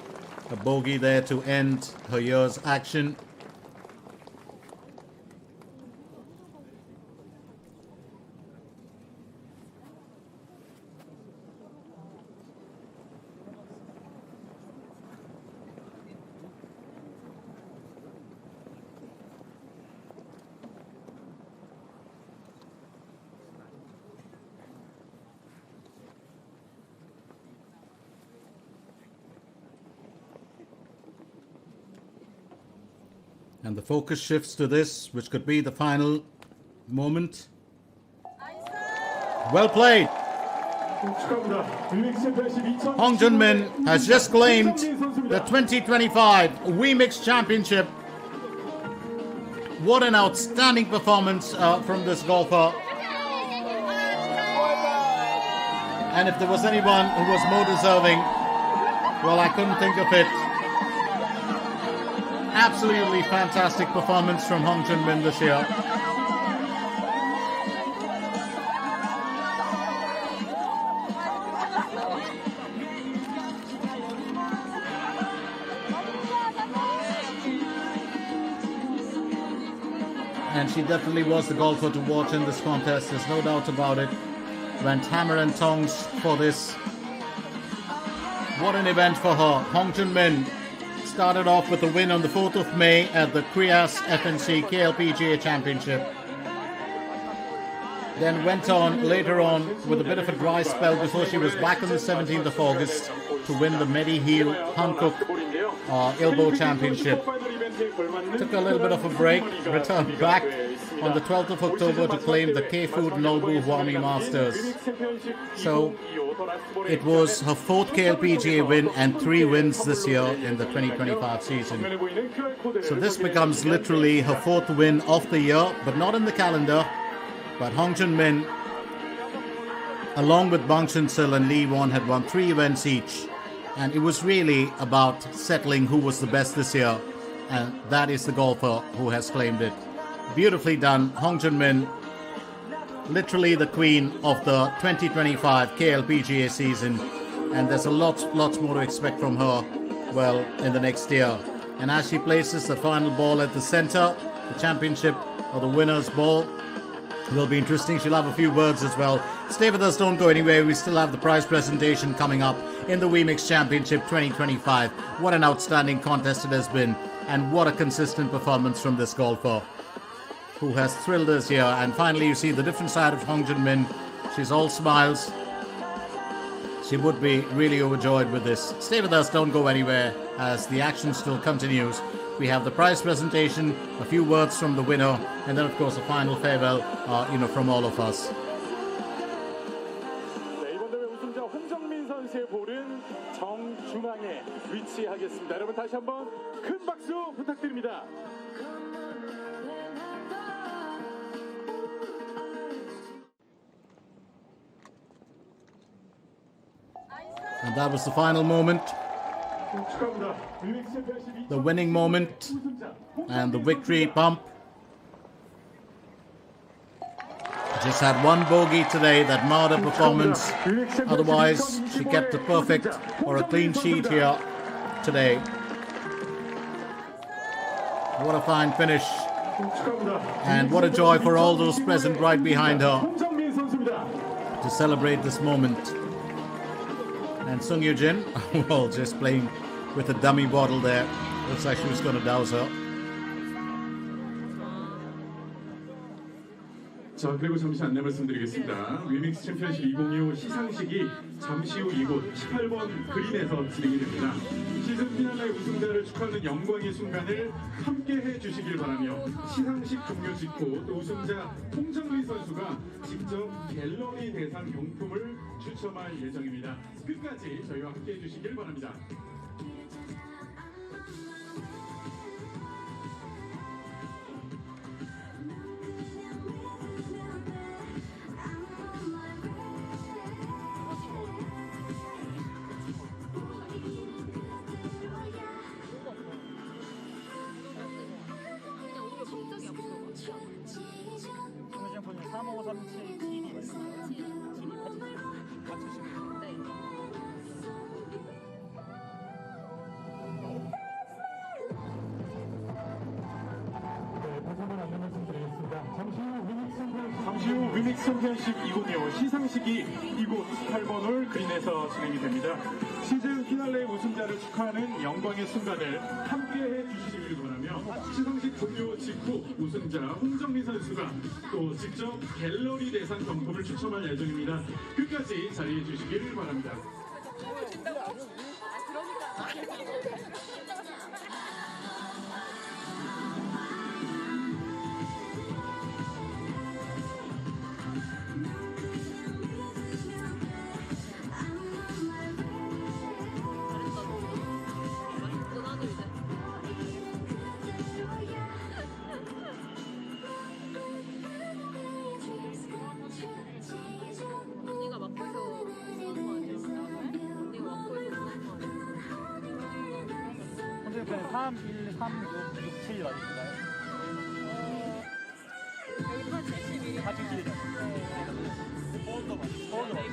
a bogey there to end her year's action. And the focus shifts to this, which could be the final moment. Well played. Hong Jun-min has just claimed the 2025 Wemix Championship. What an outstanding performance from this golfer. And if there was anyone who was more deserving, well, I couldn't think of it. Absolutely fantastic performance from Hong Jun-min this year. And she definitely was the golfer to watch in this contest, there's no doubt about it. Went hammer and tongs for this. What an event for her. Hong Jun-min started off with a win on the 4th of May at the Krias FNC KLPGA Championship. Then went on later on with a bit of a dry spell before she was back on the 17th of August to win the Mediheal Hankook Elbow Championship. Took a little bit of a break, returned back on the 12th of October to claim the K-Food Nobu Huami Masters. So it was her 4th KLPGA win and 3 wins this year in the 2025 season. So this becomes literally her 4th win of the year, but not in the calendar. But Hong Jun-min, along with Bang Chun-sil and Lee Won, had won 3 events each. And it was really about settling who was the best this year. And that is the golfer who has claimed it. Beautifully done, Hong Jun-min. Literally the queen of the 2025 KLPGA season. And there's a lots more to expect from her, well, in the next year. And as she places the final ball at the center, the championship or the winner's ball, will be interesting. She'll have a few words as well. Stay with us, don't go anywhere. We still have the prize presentation coming up in the Wemix Championship 2025. What an outstanding contest it has been, and what a consistent performance from this golfer who has thrilled us here. And finally, you see the different side of Hong Jun-min. She's all smiles. She would be really overjoyed with this. Stay with us, don't go anywhere, as the action still continues. We have the prize presentation, a few words from the winner, and then of course a final farewell, from all of us. 네, 이번 대회 우승자 홍정민 선수의 볼은 정중앙에 위치하겠습니다. 여러분 다시 한번 큰 박수 부탁드립니다. And that was the final moment, the winning moment, and the victory pump. Just had one bogey today that marred her performance. Otherwise, she kept a perfect or a clean sheet here today. What a fine finish. And what a joy for all those present right behind her to celebrate this moment. And Sung Yoo-jin, well, just playing with a dummy bottle there. Looks like she was going to douse her. 자, 그리고 잠시 안내 말씀드리겠습니다. 위믹스 챔피언십 2025 시상식이 잠시 후 이곳 18번 그린에서 진행이 됩니다. 시즌 피날레 우승자를 축하하는 영광의 순간을 함께 해주시길 바라며 시상식 종료 직후 또 우승자 홍정민 선수가 직접 갤러리 대상 경품을 추첨할 예정입니다. 끝까지 저희와 함께 해주시길 바랍니다. 잠시 후 위믹스 챔피언십 2025 시상식이 이곳 18번 그린에서 진행이 됩니다. 시즌 피날레 우승자를 축하하는 영광의 순간을 함께 해주시길 바라며 시상식 종료 직후 우승자 홍정민 선수가 또 직접 갤러리 대상 경품을 추첨할 예정입니다. 끝까지 자리해 주시길 바랍니다. 선생님 3, 1, 3, 6, 6, 7 맞으신가요? 여기 한 71이. 다 71이죠? 네. 보온도 맞죠? 보온도 맞죠?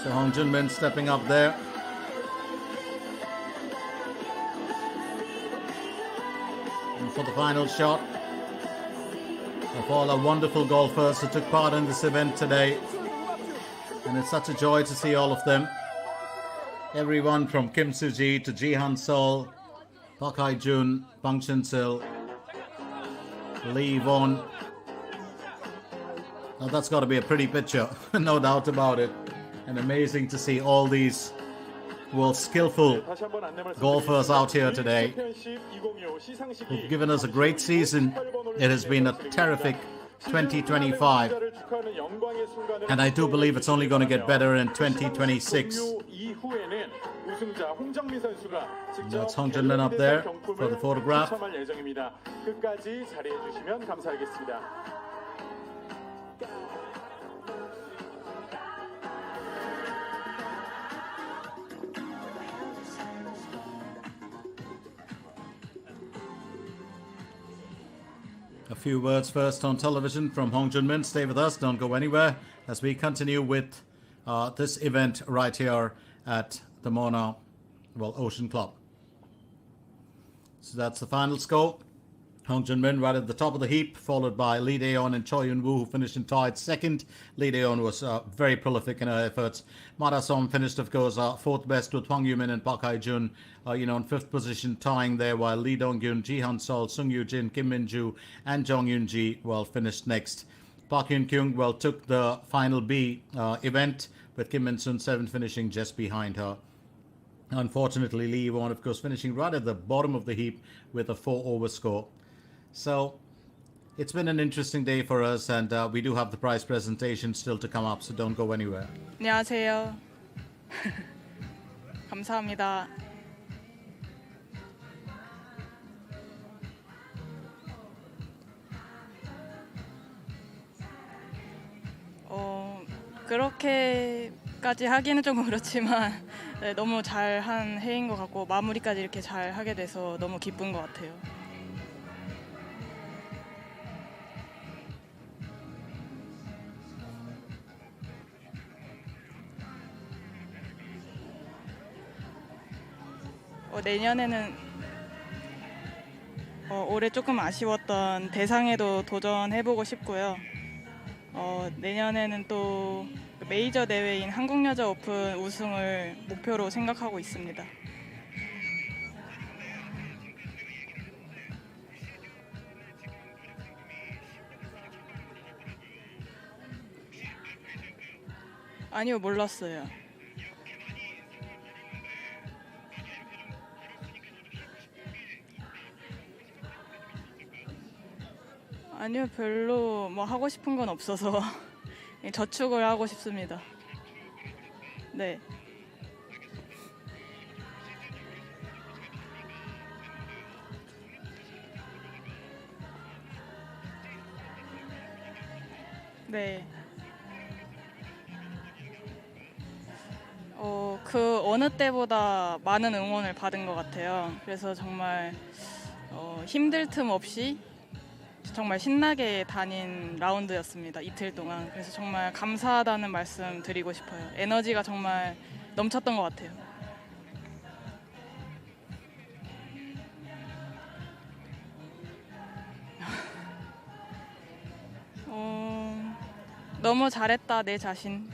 So Hong Junmin stepping up there. And for the final shot of all our wonderful golfers who took part in this event today. And it's such a joy to see all of them. Everyone from Kim Soo-ji to Ji-Han Sol, Park Hae-jun, Bang Chun-sil, Lee Won. Now that's got to be a pretty picture, no doubt about it. And amazing to see all these skillful golfers out here today who've given us a great season. It has been a terrific 2025, and I do believe it's only going to get better in 2026. That's Hong Junmin up there for the photograph. A few words first on television from Hong Junmin. Stay with us, don't go anywhere as we continue with this event right here at the Mona Ocean Club. So that's the final score. Hong Junmin right at the top of the heap, followed by Lee Dae-yeon and Choi Yun-woo, who finished in tied second. Lee Dae-yeon was very prolific in her efforts. Ma Da-som finished, of course, fourth best with Hwang Yu-min and Park Hae-jun, in fifth position, tying there, while Lee Dong-gyun, Ji-Han Sol, Sung Yoo-jin, Kim Min-ju, and Jong Yoon-ji, finished next. Park Hyun-kyung, took the final B event, with Kim Min-sun 7th, finishing just behind her. Unfortunately, Lee Won, of course, finishing right at the bottom of the heap with a 4-over score. So it's been an interesting day for us, and we do have the prize presentation still to come up, so don't go anywhere. 안녕하세요. 감사합니다. 그렇게까지 하기는 좀 그렇지만 너무 잘한 해인 것 같고 마무리까지 이렇게 잘 하게 돼서 너무 기쁜 것 같아요. 내년에는 올해 조금 아쉬웠던 대상에도 도전해보고 싶고요. 내년에는 또 메이저 대회인 한국여자 오픈 우승을 목표로 생각하고 있습니다. 아니요, 몰랐어요. 아니요, 별로 하고 싶은 건 없어서 저축을 하고 싶습니다. 네. 네. 그 어느 때보다 많은 응원을 받은 것 같아요. 그래서 정말 힘들 틈 없이 정말 신나게 다닌 라운드였습니다. 이틀 동안. 그래서 정말 감사하다는 말씀 드리고 싶어요. 에너지가 정말 넘쳤던 것 같아요. 너무 잘했다, 내 자신.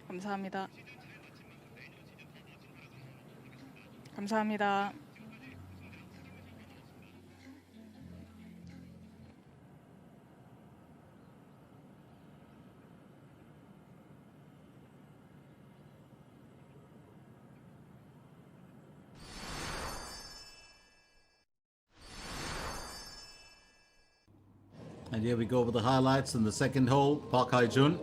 감사합니다. 감사합니다. And here we go with the highlights in the second hole. Park Hae-jun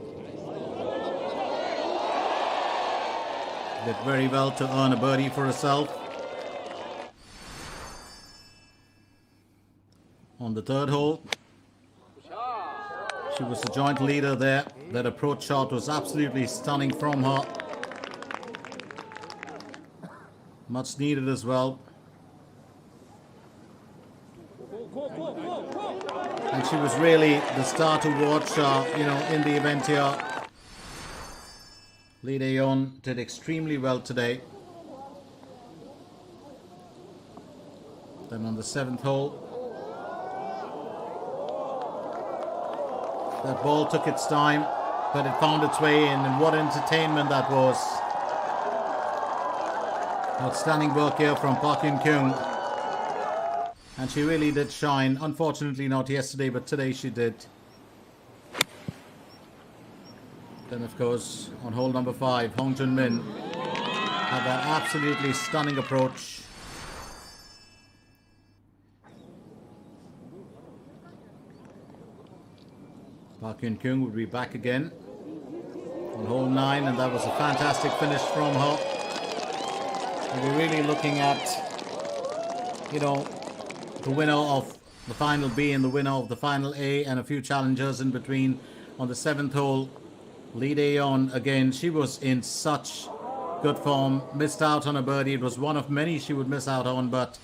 did very well to earn a birdie for herself. On the third hole, she was the joint leader there. That approach shot was absolutely stunning from her. Much needed as well. And she was really the star to watch, in the event here. Lee Dae-yeon did extremely well today. Then on the 7th hole, that ball took its time, but it found its way in, and what entertainment that was. Outstanding work here from Park Hyun-kyung. And she really did shine. Unfortunately not yesterday, but today she did. Then of course, on hole number 5, Hong Jun-min had that absolutely stunning approach. Park Hyun-kyung would be back again on hole 9, and that was a fantastic finish from her. And we're really looking at, the winner of the final B and the winner of the final A, and a few challengers in between. On the 7th hole, Lee Dae-yeon again, she was in such good form, missed out on a birdie. It was one of many she would miss out on, but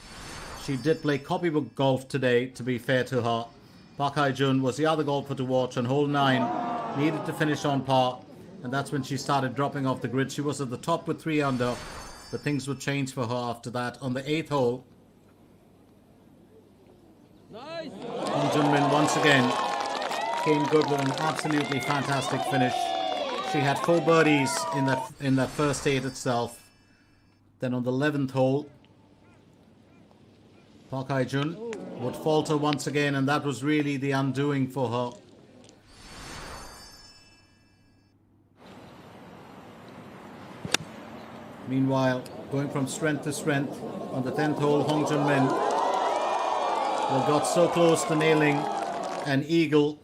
she did play copybook golf today, to be fair to her. Park Hae-jun was the other golfer to watch on hole 9, needed to finish on par, and that's when she started dropping off the grid. She was at the top with 3 under, but things would change for her after that. On the 8th hole, Hong Jun-min once again came good with an absolutely fantastic finish. She had 4 birdies in that first 8 itself. Then on the 11th hole, Park Hae-jun would falter once again, and that was really the undoing for her. Meanwhile, going from strength to strength, on the 10th hole, Hong Jun-min got so close to nailing an eagle,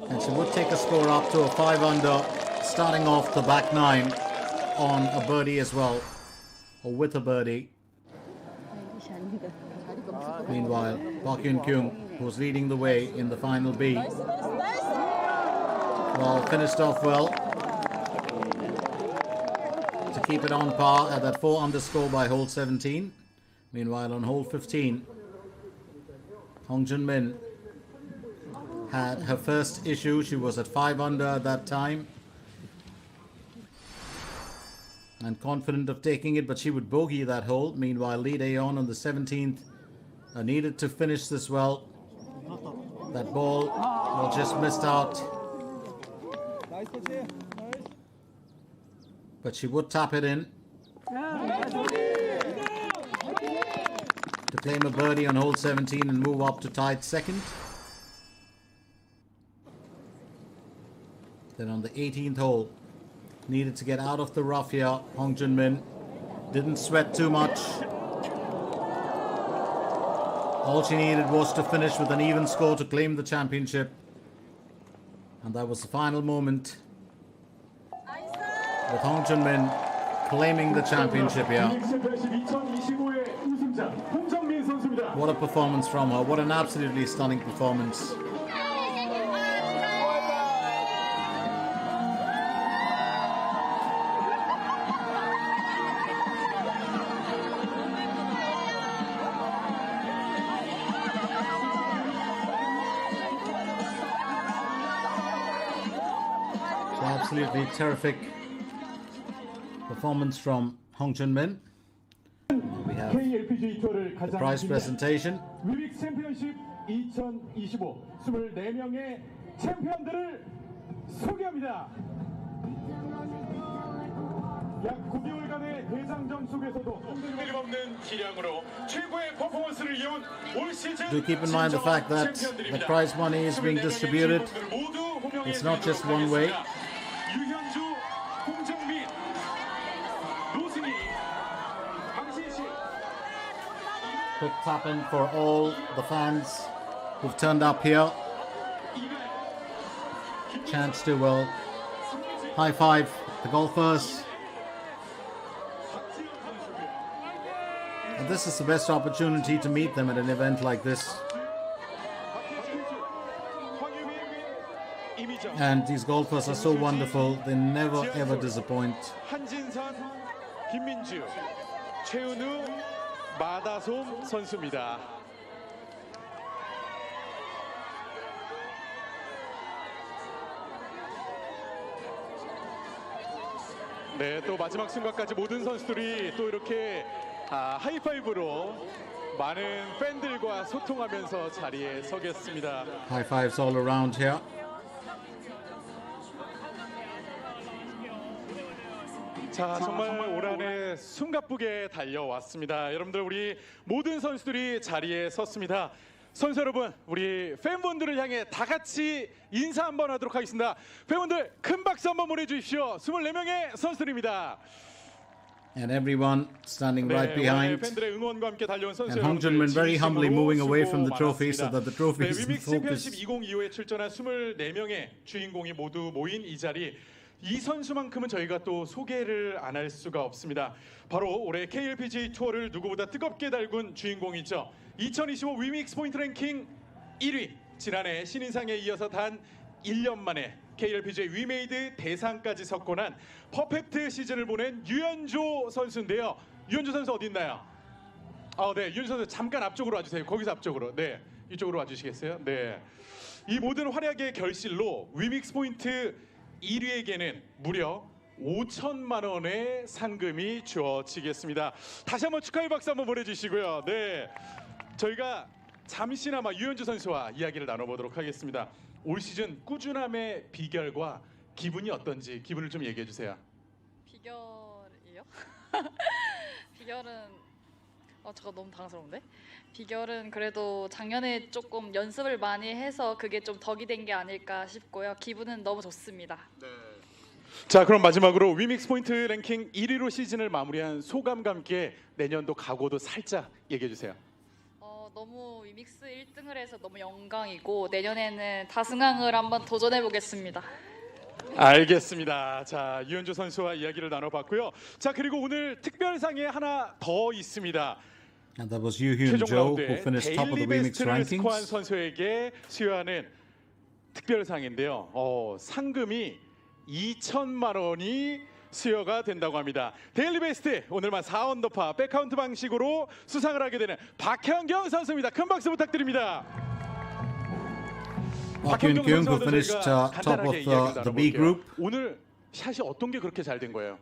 and she would take a score up to a 5 under, starting off the back 9 on a birdie as well, or with a birdie. Meanwhile, Park Hyun-kyung was leading the way in the final B. Well, finished off well to keep it on par at that 4 under score by hole 17. Meanwhile, on hole 15, Hong Jun-min had her first issue. She was at 5 under at that time and confident of taking it, but she would bogey that hole. Meanwhile, Lee Dae-yeon on the 17th needed to finish this well. That ball was just missed out, but she would tap it in to claim a birdie on hole 17 and move up to tied second. Then on the 18th hole, needed to get out of the rough here. Hong Jun-min didn't sweat too much. All she needed was to finish with an even score to claim the championship. And that was the final moment, with Hong Jun-min claiming the championship here. What a performance from her. What an absolutely stunning performance. Absolutely terrific performance from Hong Jun-min. We have KLPGA 투어를 the 가장 prize presentation. 위믹스 챔피언십 2025 24명의 챔피언들을 소개합니다. 약 9개월간의 대장정 속에서도 끊임없는 기량으로 최고의 퍼포먼스를 이어온 올 시즌 Do keep in mind the fact that the prize money is being distributed. It's not just one way. 유현주, 홍정민, 노승희, 강신식. Quick tap in for all the fans who've turned up here. Chance to high five the golfers. And this is the best opportunity to meet them at an event like this. And these golfers are so wonderful. They never ever disappoint. 한진선, 김민주, 최은우, 마다솜 선수입니다. 네, 또 마지막 순간까지 모든 선수들이 또 이렇게 하이파이브로 많은 팬들과 소통하면서 자리에 서겠습니다. High fives all around here. 자, 정말 올 한해 숨가쁘게 달려왔습니다. 여러분들, 우리 모든 선수들이 자리에 섰습니다. 선수 여러분, 우리 팬분들을 향해 다 같이 인사 한번 하도록 하겠습니다. 팬분들 큰 박수 한번 보내주십시오. 24명의 선수들입니다. And everyone standing right behind. 팬들의 응원과 함께 달려온 선수 And Hong Junmin very humbly moving away from the trophy so that the trophy is in 위믹스 챔피언십 focus. 2025에 출전한 24명의 주인공이 모두 모인 이 자리. 이 선수만큼은 저희가 또 소개를 안 할 수가 없습니다. 바로 올해 KLPGA 투어를 누구보다 뜨겁게 달군 주인공이죠. 2025 위믹스 포인트 랭킹 1위. 지난해 신인상에 이어서 단 1년 만에 KLPGA 위메이드 대상까지 석권한 퍼펙트 시즌을 보낸 유현조 선수인데요. 유현조 선수 어디 있나요? 네, 유현조 선수 잠깐 앞쪽으로 와주세요. 거기서 앞쪽으로. 네, 이쪽으로 와주시겠어요? 네. 이 모든 활약의 결실로 위믹스 포인트 1위에게는 무려 5천만 원의 상금이 주어지겠습니다. 다시 한번 축하의 박수 한번 보내주시고요. 네, 저희가 잠시나마 유현주 선수와 이야기를 나눠보도록 하겠습니다. 올 시즌 꾸준함의 비결과 기분이 어떤지 기분을 좀 얘기해 주세요. 비결이요? 비결은 제가 너무 당황스러운데? 비결은 그래도 작년에 조금 연습을 많이 해서 그게 좀 덕이 된 게 아닐까 싶고요. 기분은 너무 좋습니다. 네. 자, 그럼 마지막으로 위믹스 포인트 랭킹 1위로 시즌을 마무리한 소감과 함께 내년도 각오도 살짝 얘기해 주세요. 너무 위믹스 1등을 해서 너무 영광이고 내년에는 다승왕을 한번 도전해 보겠습니다. 알겠습니다. 자, 유현주 선수와 이야기를 나눠봤고요. 자, 그리고 오늘 특별상에 하나 더 있습니다. And that was Yoo Hyun Jo, who finished top of the Wemix 스코어한 rankings. 선수에게 수여하는 특별상인데요. 상금이 2천만 원이 수여가 된다고 합니다. 데일리 베스트 오늘만 4언더파 백카운트 방식으로 수상을 하게 되는 박현경 선수입니다. 큰 박수 부탁드립니다. Hyun Kyung, who finished top of the B group. 오늘 샷이 어떤 게 그렇게 잘 된 거예요?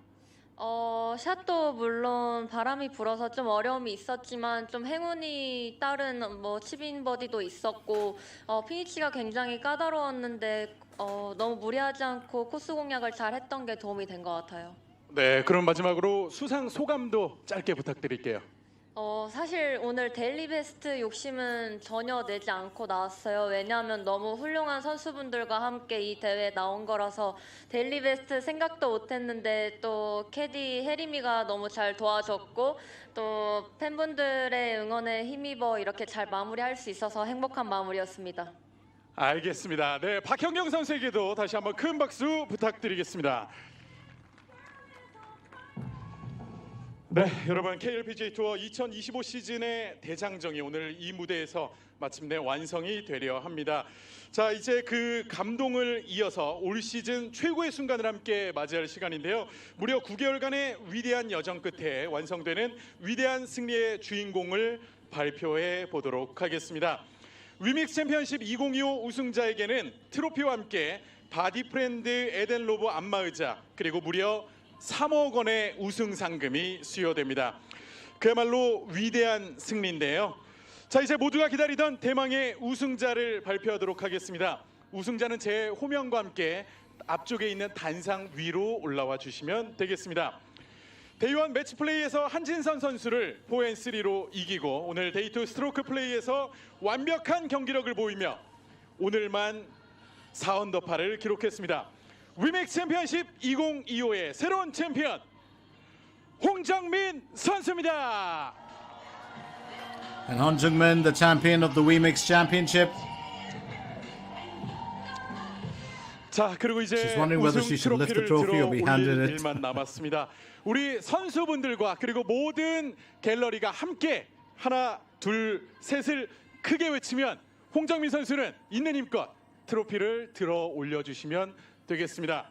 샷도 물론 바람이 불어서 좀 어려움이 있었지만 좀 행운이 따른 칩인 버디도 있었고 피니치가 굉장히 까다로웠는데 너무 무리하지 않고 코스 공략을 잘 했던 게 도움이 된 것 같아요. 네, 그럼 마지막으로 수상 소감도 짧게 부탁드릴게요. 사실 오늘 데일리 베스트 욕심은 전혀 내지 않고 나왔어요. 왜냐하면 너무 훌륭한 선수분들과 함께 이 대회에 나온 거라서 데일리 베스트 생각도 못했는데 또 캐디 혜림이가 너무 잘 도와줬고 또 팬분들의 응원에 힘입어 이렇게 잘 마무리할 수 있어서 행복한 마무리였습니다. 알겠습니다. 네, 박현경 선수에게도 다시 한번 큰 박수 부탁드리겠습니다. 네, 여러분 KLPGA 투어 2025 시즌의 대장정이 오늘 이 무대에서 마침내 완성이 되려 합니다. 자, 이제 그 감동을 이어서 올 시즌 최고의 순간을 함께 맞이할 시간인데요. 무려 9개월간의 위대한 여정 끝에 완성되는 위대한 승리의 주인공을 발표해 보도록 하겠습니다. 위믹스 챔피언십 2025 우승자에게는 트로피와 함께 바디프렌드 에덴로브 안마의자 그리고 무려 3억 원의 우승 상금이 수여됩니다. 그야말로 위대한 승리인데요. 자, 이제 모두가 기다리던 대망의 우승자를 발표하도록 하겠습니다. 우승자는 제 호명과 함께 앞쪽에 있는 단상 위로 올라와 주시면 되겠습니다. 데이1 매치 플레이에서 한진선 선수를 4&3로 이기고 오늘 데이2 스트로크 플레이에서 완벽한 경기력을 보이며 오늘만 4언더파를 기록했습니다. 위믹스 챔피언십 2025의 새로운 챔피언 홍정민 선수입니다. And Hong Junmin, the champion of the Wemix Championship. 자, 그리고 이제 She's wondering whether she should lift the 트로피를 trophy or 들어 be handed 올릴 it. 일만 남았습니다. 우리 선수분들과 그리고 모든 갤러리가 함께 하나, 둘, 셋을 크게 외치면 홍정민 선수는 있는 힘껏 트로피를 들어 올려주시면 되겠습니다.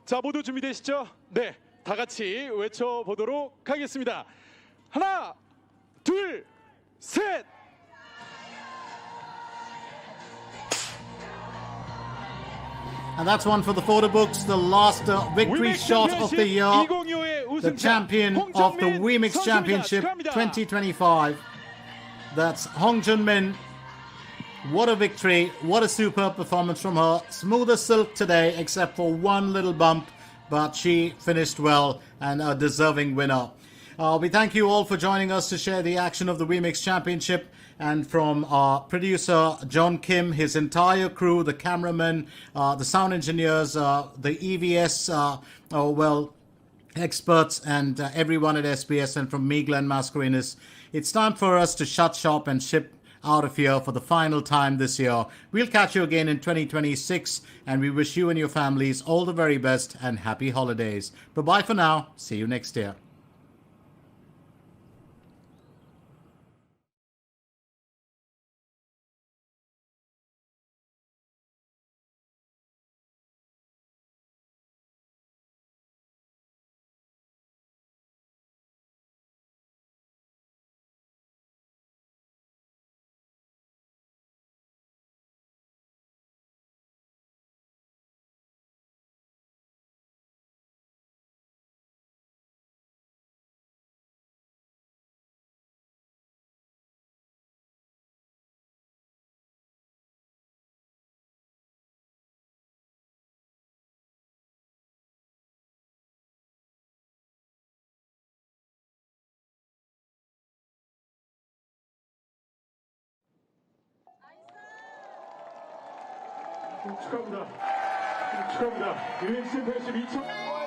자, 모두 준비되시죠? 네, 다 같이 외쳐보도록 하겠습니다. 하나, 둘, 셋! And that's one for the photo books, the last victory shot of the year. The champion of the Wemix Championship 2025. That's Hong Jun-min. What a victory. What a superb performance from her. Smooth as silk today, except for one little bump. But she finished well and a deserving winner. We thank you all for joining us to share the action of the Wemix Championship. And from our producer, John Kim, his entire crew, the cameramen, the sound engineers, the EVS, experts, and everyone at SBS, and from me, Glenn Mascarenas, it's time for us to shut shop and ship out of here for the final time this year. We'll catch you again in 2026, and we wish you and your families all the very best and happy holidays. Bye-bye for now. See you next year. 축하합니다. 축하합니다. 유엔 챔피언십 2000